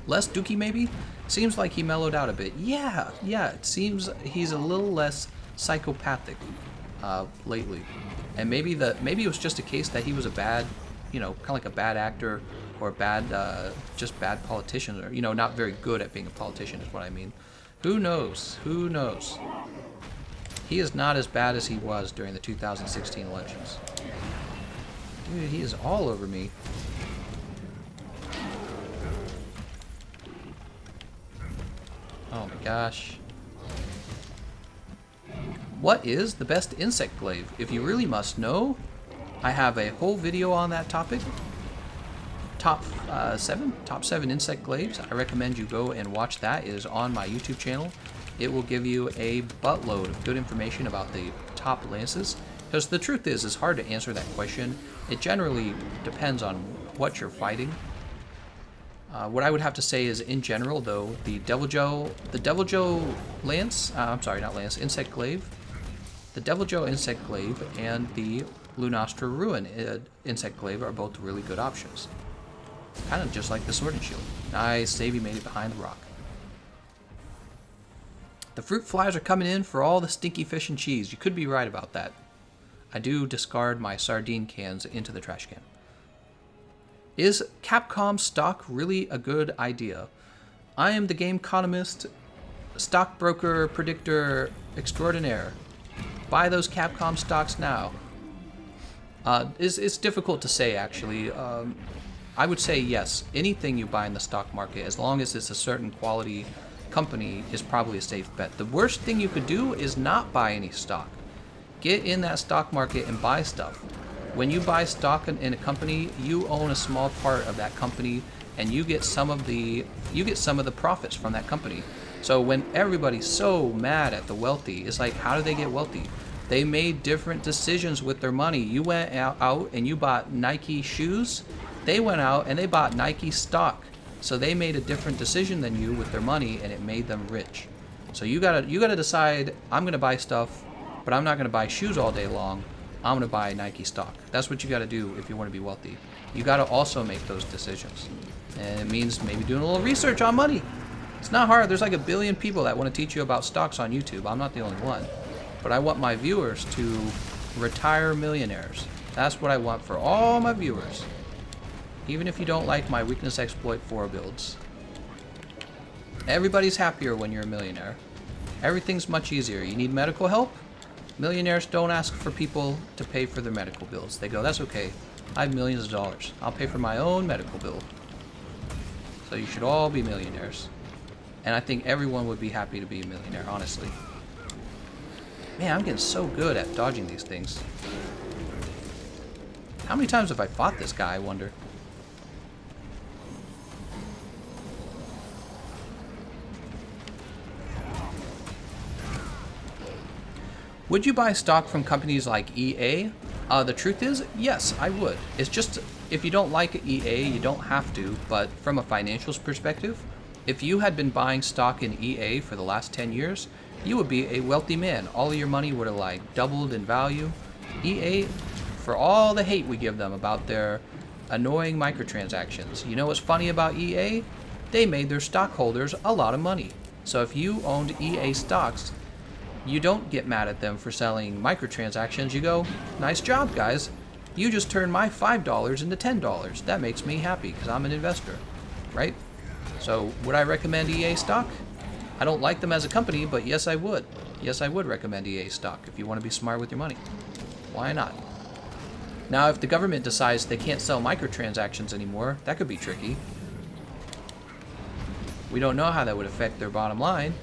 Less Dookie maybe? Seems like he mellowed out a bit. Yeah, it seems he's a little less psychopathic lately. And maybe it was just a case that he was a bad, you know, kind of like a bad actor or bad, just bad politician, or, you know, not very good at being a politician is what I mean. Who knows? Who knows? He is not as bad as he was during the 2016 elections. Dude, he is all over me. Oh my gosh. What is the best insect glaive? If you really must know, I have a whole video on that topic. Top 7 insect glaives. I recommend you go and watch that. It is on my YouTube channel. It will give you a buttload of good information about the top lances. Because the truth is, it's hard to answer that question. It generally depends on what you're fighting. What I would have to say is, in general, though, the Deviljho lance, I'm sorry, not lance, insect glaive, the Deviljho insect glaive and the Lunastra Ruin insect glaive are both really good options. Kind of just like the Sword and Shield. Nice, Davey made it behind the rock. The fruit flies are coming in for all the stinky fish and cheese. You could be right about that. I do discard my sardine cans into the trash can. Is Capcom stock really a good idea? I am the Gameconomist, stockbroker, predictor extraordinaire. Buy those Capcom stocks now. It's difficult to say, actually. I would say yes. Anything you buy in the stock market, as long as it's a certain quality company, is probably a safe bet. The worst thing you could do is not buy any stock. Get in that stock market and buy stuff. When you buy stock in a company, you own a small part of that company, and you get some of the profits from that company. So when everybody's so mad at the wealthy, it's like, how do they get wealthy? They made different decisions with their money. You went out and you bought Nike shoes. They went out and they bought Nike stock. So they made a different decision than you with their money, and it made them rich. So you gotta decide, I'm gonna buy stuff, but I'm not gonna buy shoes all day long. I'm gonna buy Nike stock. That's what you gotta do if you wanna be wealthy. You gotta also make those decisions. And it means maybe doing a little research on money. It's not hard. There's like 1 billion people that want to teach you about stocks on YouTube. I'm not the only one. But I want my viewers to retire millionaires. That's what I want for all my viewers. Even if you don't like my weakness exploit 4 builds. Everybody's happier when you're a millionaire. Everything's much easier. You need medical help? Millionaires don't ask for people to pay for their medical bills. They go, that's okay. I have millions of dollars. I'll pay for my own medical bill. So you should all be millionaires. And I think everyone would be happy to be a millionaire, honestly. Man, I'm getting so good at dodging these things. How many times have I fought this guy, I wonder? Would you buy stock from companies like EA? The truth is, yes, I would. It's just, if you don't like EA, you don't have to, but from a financials perspective, if you had been buying stock in EA for the last 10 years, you would be a wealthy man. All of your money would have like doubled in value. EA, for all the hate we give them about their annoying microtransactions, you know what's funny about EA? They made their stockholders a lot of money. So if you owned EA stocks, you don't get mad at them for selling microtransactions. You go, nice job, guys. You just turned my $5 into $10. That makes me happy because I'm an investor, right? So would I recommend EA stock? I don't like them as a company, but yes, I would. Yes, I would recommend EA stock if you want to be smart with your money. Why not? Now, if the government decides they can't sell microtransactions anymore, that could be tricky. We don't know how that would affect their bottom line.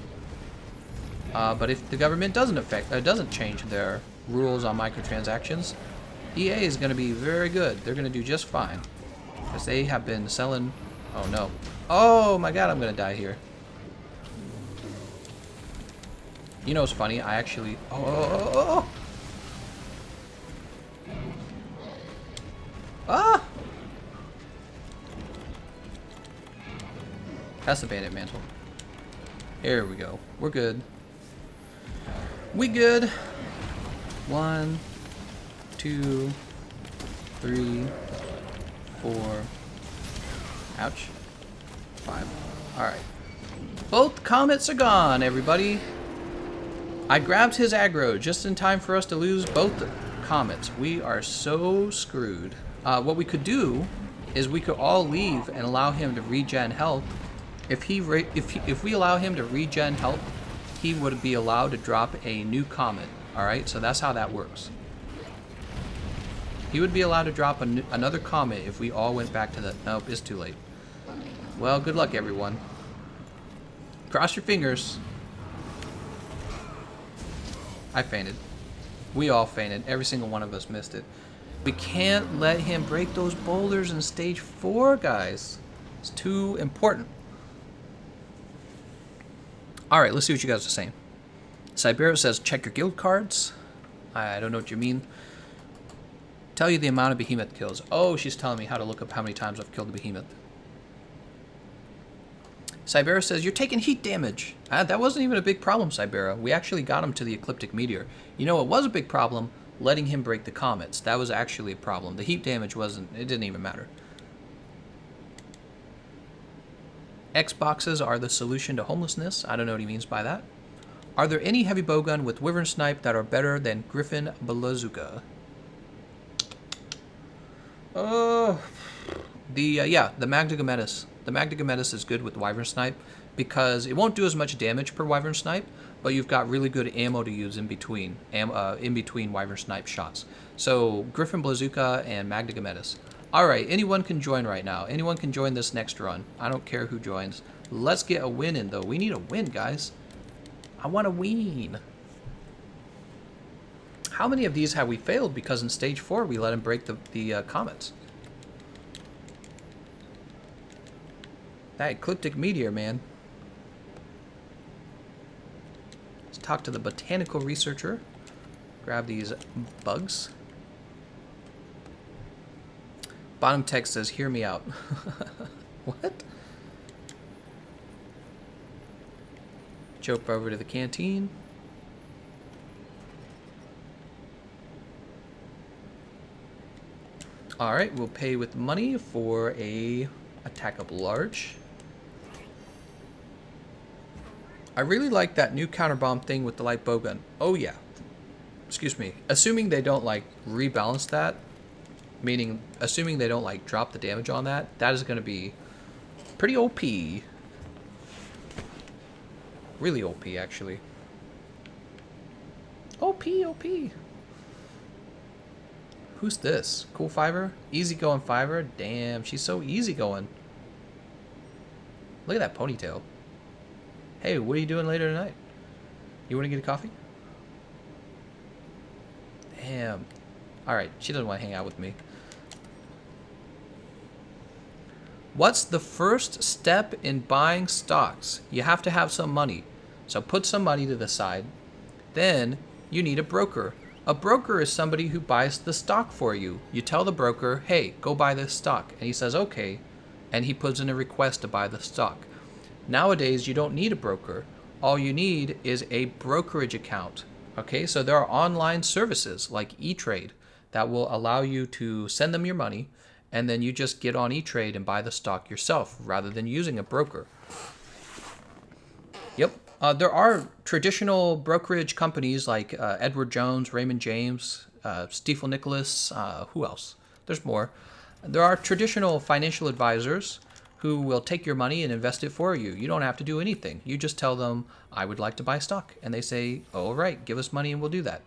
But if the government doesn't change their rules on microtransactions, EA is going to be very good. They're going to do just fine. Because they have been selling... Oh, no. Oh, my God, I'm going to die here. You know what's funny? I actually... Oh! Ah! That's the bandit mantle. Here we go. We're good. We good. 1, 2, 3, 4. Ouch. 5. Alright. Both comets are gone, everybody. I grabbed his aggro just in time for us to lose both comets. We are so screwed. What we could do is we could all leave and allow him to regen health. If we allow him to regen health, he would be allowed to drop a new comet. Alright, so that's how that works. He would be allowed to drop another comet if we all went back to the... Nope, it's too late. Well, good luck, everyone. Cross your fingers. I fainted. We all fainted. Every single one of us missed it. We can't let him break those boulders in stage 4, guys. It's too important. Alright, let's see what you guys are saying. Siberia says, check your guild cards. I don't know what you mean. Tell you the amount of behemoth kills. Oh, she's telling me how to look up how many times I've killed a behemoth. Siberia says, you're taking heat damage. That wasn't even a big problem, Siberia. We actually got him to the ecliptic meteor. You know what was a big problem? Letting him break the comets. That was actually a problem. The heat damage wasn't, it didn't even matter. Xboxes are the solution to homelessness. I don't know what he means by that. Are there any heavy bowgun with Wyvern Snipe that are better than Griffin Bazooka? Oh, the Magdagometis. The Magdagometis is good with Wyvern Snipe because it won't do as much damage per Wyvern Snipe, but you've got really good ammo to use in between Wyvern Snipe shots. So Griffin Bazooka and Magdagometis. Alright, anyone can join right now. Anyone can join this next run. I don't care who joins. Let's get a win in, though. We need a win, guys. I want to win. How many of these have we failed because in stage 4 we let him break the comets? That ecliptic meteor, man. Let's talk to the botanical researcher. Grab these bugs. Bottom text says, hear me out. What? Jump over to the canteen. Alright, we'll pay with money for a attack up large. I really like that new counterbomb thing with the light bowgun. Oh yeah. Excuse me. Assuming they don't like rebalance that, meaning assuming they don't like drop the damage on that, that is going to be pretty OP. Really OP, actually. OP. Who's this? Cool Fiver? Easygoing Fiver? Damn, she's so easygoing. Look at that ponytail. Hey, what are you doing later tonight? You want to get a coffee? Damn. Alright, she doesn't want to hang out with me. What's the first step in buying stocks? You have to have some money. So put some money to the side. Then you need a broker. A broker is somebody who buys the stock for you. You tell the broker, hey, go buy this stock. And he says, okay. And he puts in a request to buy the stock. Nowadays, you don't need a broker. All you need is a brokerage account. Okay, so there are online services like E-Trade that will allow you to send them your money, and then you just get on E-Trade and buy the stock yourself rather than using a broker. Yep. There are traditional brokerage companies like Edward Jones, Raymond James, Stifel Nicholas, who else? There's more. There are traditional financial advisors who will take your money and invest it for you. You don't have to do anything. You just tell them, I would like to buy stock. And they say, all right, give us money and we'll do that.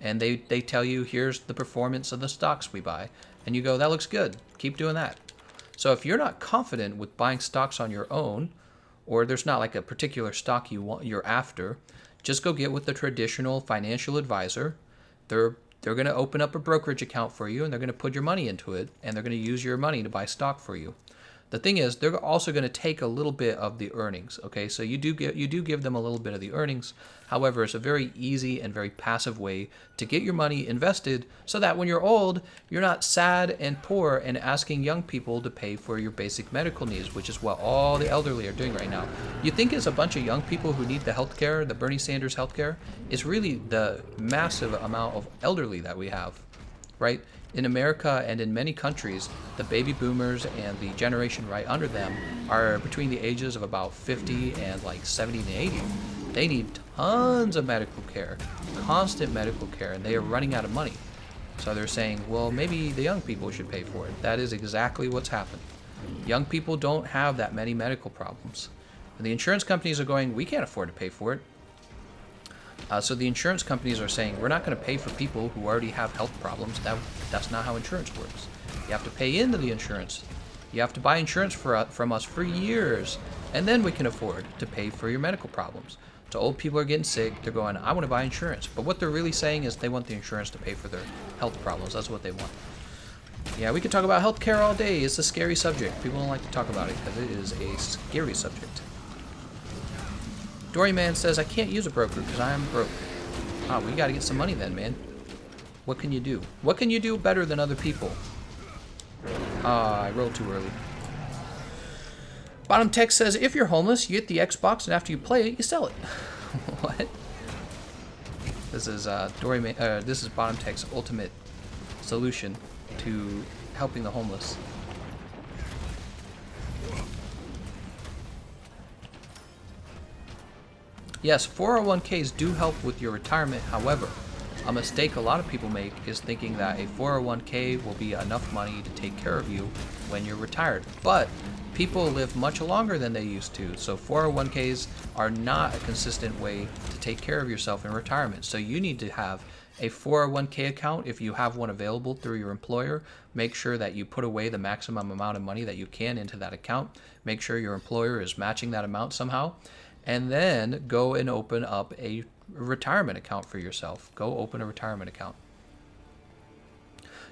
And they tell you, here's the performance of the stocks we buy. And you go, that looks good. Keep doing that. So if you're not confident with buying stocks on your own, or there's not like a particular stock you're after, just go get with the traditional financial advisor. They're going to open up a brokerage account for you, and they're going to put your money into it, and they're going to use your money to buy stock for you. The thing is, they're also going to take a little bit of the earnings. Okay, so you do give them a little bit of the earnings. However, it's a very easy and very passive way to get your money invested, so that when you're old, you're not sad and poor and asking young people to pay for your basic medical needs, which is what all the elderly are doing right now. You think it's a bunch of young people who need the healthcare, the Bernie Sanders healthcare? It's really the massive amount of elderly that we have, right? In America and in many countries, the baby boomers and the generation right under them are between the ages of about 50 and like 70 and 80. They need tons of medical care, constant medical care, and they are running out of money. So they're saying, well, maybe the young people should pay for it. That is exactly what's happening. Young people don't have that many medical problems. And the insurance companies are going, we can't afford to pay for it. So the insurance companies are saying, we're not going to pay for people who already have health problems. That's not how insurance works. You have to pay into the insurance. You have to buy insurance from us for years, and then we can afford to pay for your medical problems. So old people are getting sick. They're going, I want to buy insurance. But what they're really saying is they want the insurance to pay for their health problems. That's what they want. Yeah, we could talk about healthcare all day. It's a scary subject. People don't like to talk about it because it is a scary subject. Doryman says, I can't use a broker because I am broke. Ah, well, you got to get some money then, man. What can you do? What can you do better than other people? Ah, I rolled too early. Bottom Text says, if you're homeless, you get the Xbox, and after you play it, you sell it. What? This is Doryman. This is Bottom Text's ultimate solution to helping the homeless. Yes, 401ks do help with your retirement. However, a mistake a lot of people make is thinking that a 401k will be enough money to take care of you when you're retired. But people live much longer than they used to, so 401ks are not a consistent way to take care of yourself in retirement. So you need to have a 401k account if you have one available through your employer. Make sure that you put away the maximum amount of money that you can into that account. Make sure your employer is matching that amount somehow. And then go and open up a retirement account for yourself. Go open a retirement account.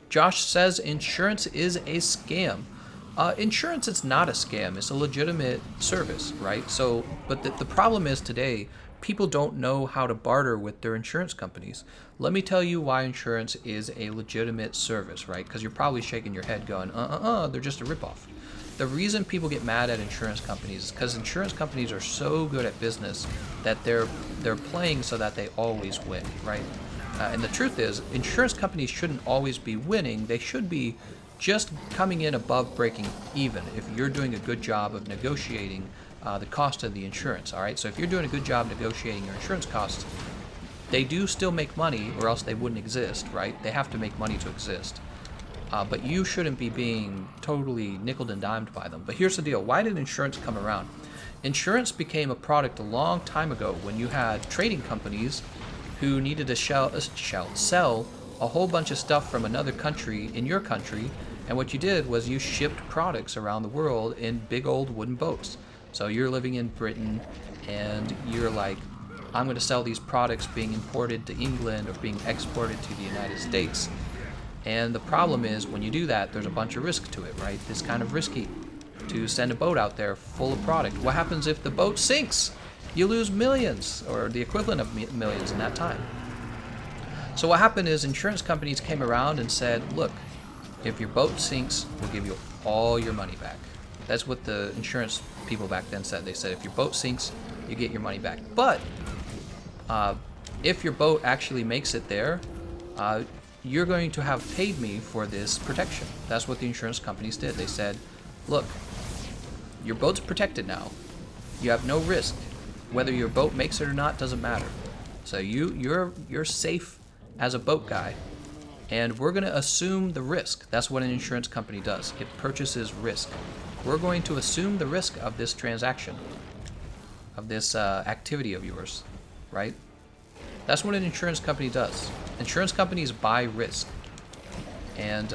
Josh says insurance is a scam. Insurance is not a scam. It's a legitimate service, right? So, but the problem is today, people don't know how to barter with their insurance companies. Let me tell you why insurance is a legitimate service, right? Because you're probably shaking your head going, they're just a ripoff. The reason people get mad at insurance companies is because insurance companies are so good at business that they're playing so that they always win, right? And the truth is, insurance companies shouldn't always be winning. They should be just coming in above breaking even if you're doing a good job of negotiating the cost of the insurance, all right? So if you're doing a good job negotiating your insurance costs, they do still make money or else they wouldn't exist, right? They have to make money to exist. But you shouldn't be being totally nickeled and dimed by them. But here's the deal. Why did insurance come around? Insurance became a product a long time ago when you had trading companies who needed to sell a whole bunch of stuff from another country in your country. And what you did was you shipped products around the world in big old wooden boats. So you're living in Britain and you're like, I'm going to sell these products being imported to England or being exported to the United States. And the problem is, when you do that, there's a bunch of risk to it, right? It's kind of risky to send a boat out there full of product. What happens if the boat sinks? You lose millions, or the equivalent of millions in that time. So what happened is insurance companies came around and said, look, if your boat sinks, we'll give you all your money back. That's what the insurance people back then said. They said, if your boat sinks, you get your money back. But if your boat actually makes it there, you're going to have paid me for this protection. That's what the insurance companies did. They said, look, your boat's protected now. You have no risk. Whether your boat makes it or not doesn't matter. So you're safe as a boat guy, and we're going to assume the risk. That's what an insurance company does. It purchases risk. We're going to assume the risk of this transaction, of this activity of yours, right? That's what an insurance company does. Insurance companies buy risk, and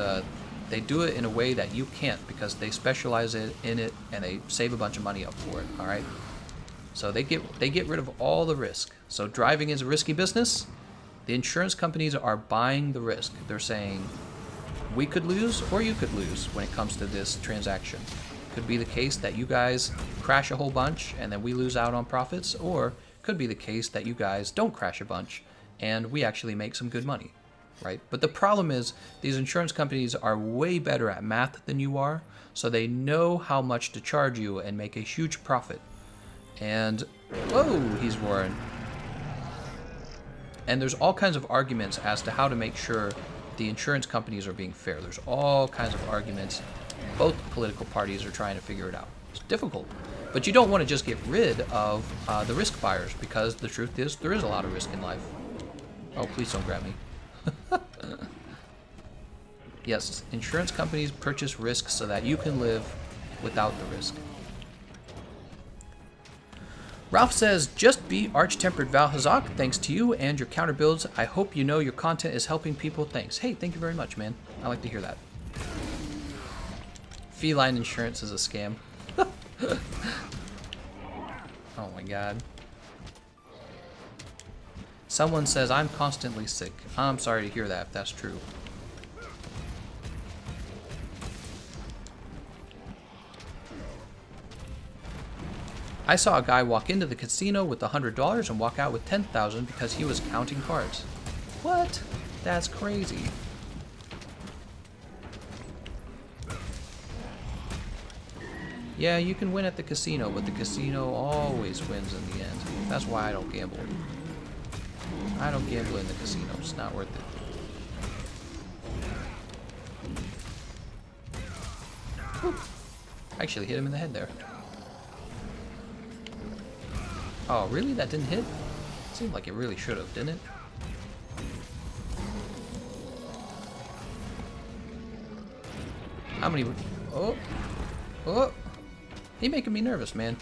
they do it in a way that you can't because they specialize in it and they save a bunch of money up for it. All right. So they get rid of all the risk. So driving is a risky business. The insurance companies are buying the risk. They're saying, we could lose or you could lose when it comes to this transaction. Could be the case that you guys crash a whole bunch and then we lose out on profits, or could be the case that you guys don't crash a bunch and we actually make some good money, right? But the problem is these insurance companies are way better at math than you are, so they know how much to charge you and make a huge profit. And, whoa, he's roaring. And there's all kinds of arguments as to how to make sure the insurance companies are being fair. There's all kinds of arguments. Both political parties are trying to figure it out. It's difficult. But you don't want to just get rid of the risk buyers, because the truth is there is a lot of risk in life. Oh, please don't grab me. Yes, insurance companies purchase risk so that you can live without the risk. Ralph says, just be Arch-Tempered Valhazak. Thanks to you and your counter builds. I hope you know your content is helping people. Thanks. Hey, thank you very much, man. I like to hear that. Feline insurance is a scam. Oh my god. Someone says, I'm constantly sick. I'm sorry to hear that if that's true. I saw a guy walk into the casino with $100 and walk out with $10,000 because he was counting cards. What? That's crazy. Yeah, you can win at the casino, but the casino always wins in the end. That's why I don't gamble. I don't gamble in the casino. It's not worth it. Whew. I actually hit him in the head there. Oh, really? That didn't hit? Seemed like it really should have, didn't it? How many... Oh! Oh! He's making me nervous, man.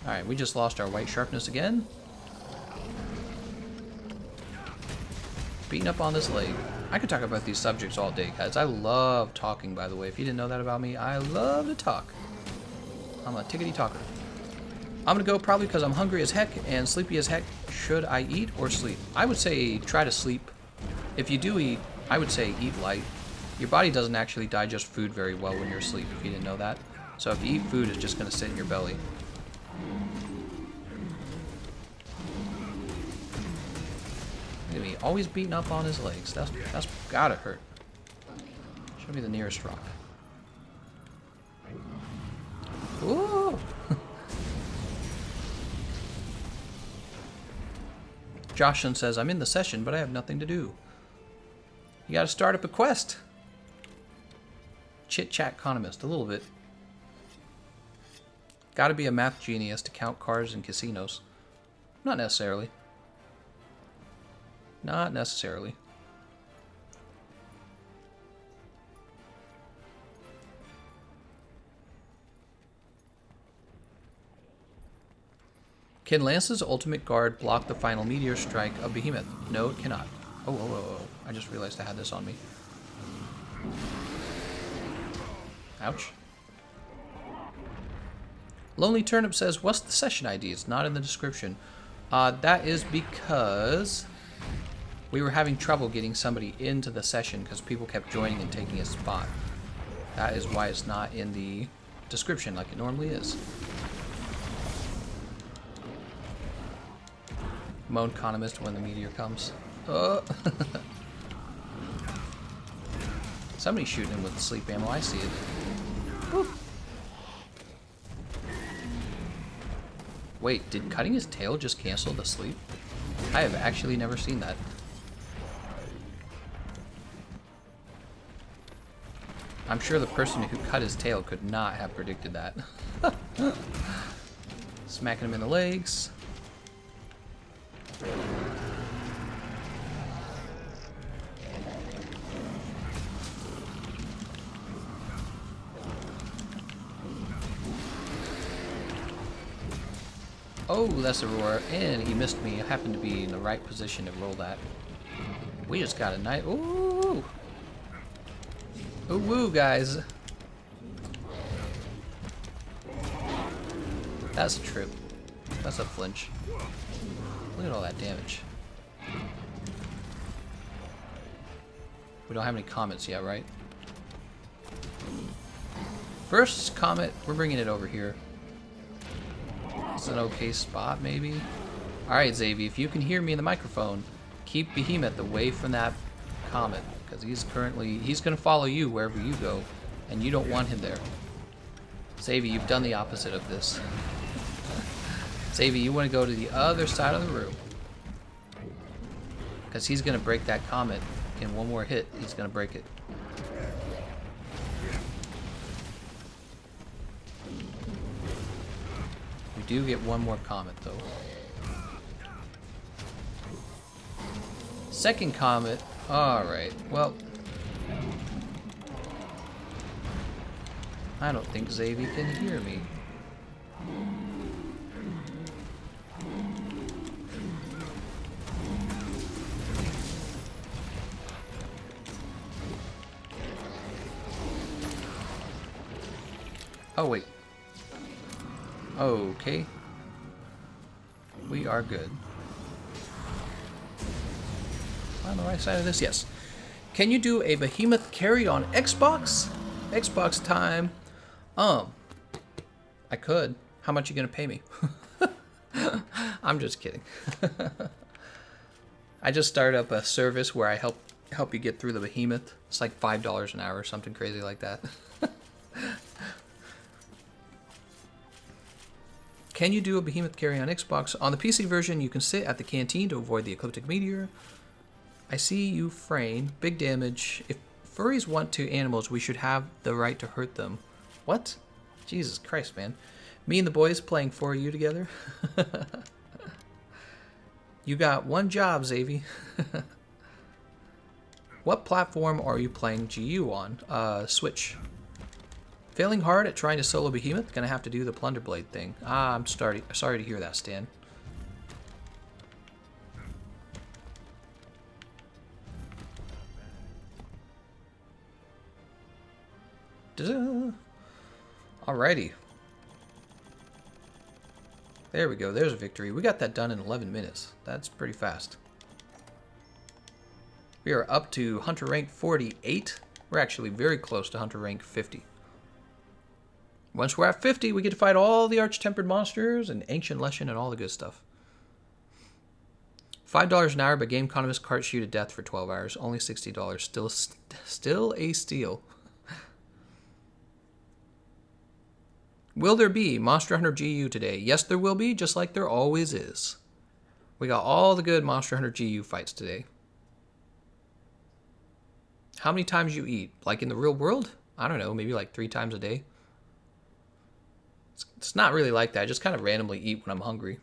Alright, we just lost our white sharpness again. Beating up on this leg. I could talk about these subjects all day, guys. I love talking, by the way. If you didn't know that about me, I love to talk. I'm a tickety talker. I'm gonna go probably because I'm hungry as heck and sleepy as heck. Should I eat or sleep? I would say try to sleep. If you do eat, I would say eat light. Your body doesn't actually digest food very well when you're asleep, if you didn't know that. So if you eat food, it's just gonna sit in your belly. Look at me, always beating up on his legs. That's gotta hurt. Show me the nearest rock. Ooh! Joshin says, I'm in the session, but I have nothing to do. You gotta start up a quest. Chit-chat economist, a little bit. Gotta be a math genius to count cars in casinos. Not necessarily. Not necessarily. Can Lance's ultimate guard block the final meteor strike of Behemoth? No, it cannot. Oh. I just realized I had this on me. Ouch. Lonely Turnip says, what's the session ID? It's not in the description. That is because we were having trouble getting somebody into the session because people kept joining and taking a spot. That is why it's not in the description like it normally is. Economist when the meteor comes. Oh. Somebody's shooting him with sleep ammo. I see it. Woo. Wait, did cutting his tail just cancel the sleep? I have actually never seen that. I'm sure the person who cut his tail could not have predicted that. Smacking him in the legs. Oh, that's a roar, and he missed me. I happened to be in the right position to roll that. We just got a nice... Ooh! Ooh, woo, guys. That's a trip. That's a flinch. Look at all that damage. We don't have any comments yet, right? First comment, we're bringing it over here. It's an okay spot, maybe. Alright, Xavier, if you can hear me in the microphone, keep Behemoth away from that comet, because he's going to follow you wherever you go, and you don't want him there. Xavier, you've done the opposite of this. Xavier, you want to go to the other side of the room, because he's going to break that comet in one more hit. He's going to break it. We do get one more comet, though. Second comet. Alright, well, I don't think Xavier can hear me. Oh, wait. Okay. We are good. On the right side of this, yes. Can you do a Behemoth carry on Xbox? Xbox time. I could. How much you gonna pay me? I'm just kidding. I just started up a service where I help you get through the Behemoth. It's like $5 an hour or something crazy like that. Can you do a Behemoth carry on Xbox? On the PC version, you can sit at the canteen to avoid the ecliptic meteor. I see you, Frayne. Big damage. If furries want to animals, we should have the right to hurt them. What? Jesus Christ, man. Me and the boys playing for you together? You got one job, Xavier. What platform are you playing GU on? Switch. Failing hard at trying to solo Behemoth? Gonna have to do the Plunder Blade thing. I'm sorry to hear that, Stan. Alrighty. There we go. There's a victory. We got that done in 11 minutes. That's pretty fast. We are up to Hunter rank 48. We're actually very close to Hunter rank 50. Once we're at 50, we get to fight all the Arch-Tempered monsters and Ancient Leshen and all the good stuff. $5 an hour, but Gameconomist carts you to death for 12 hours. Only $60. Still a steal. Will there be Monster Hunter GU today? Yes, there will be, just like there always is. We got all the good Monster Hunter GU fights today. How many times you eat? Like in the real world? I don't know, maybe like 3 times a day. It's not really like that. I just kind of randomly eat when I'm hungry.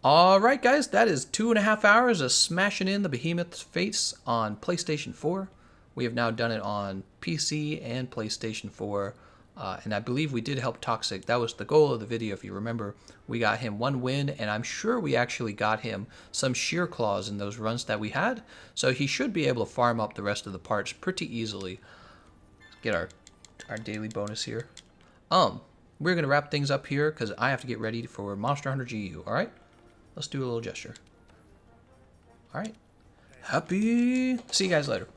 Alright guys, that is 2.5 hours of smashing in the Behemoth's face on PlayStation 4. We have now done it on PC and PlayStation 4. And I believe we did help Toxic. That was the goal of the video, if you remember. We got him 1 win, and I'm sure we actually got him some shear claws in those runs that we had. So he should be able to farm up the rest of the parts pretty easily. Get our daily bonus here. We're going to wrap things up here because I have to get ready for Monster Hunter GU, alright? Let's do a little gesture. Alright. Happy. See you guys later.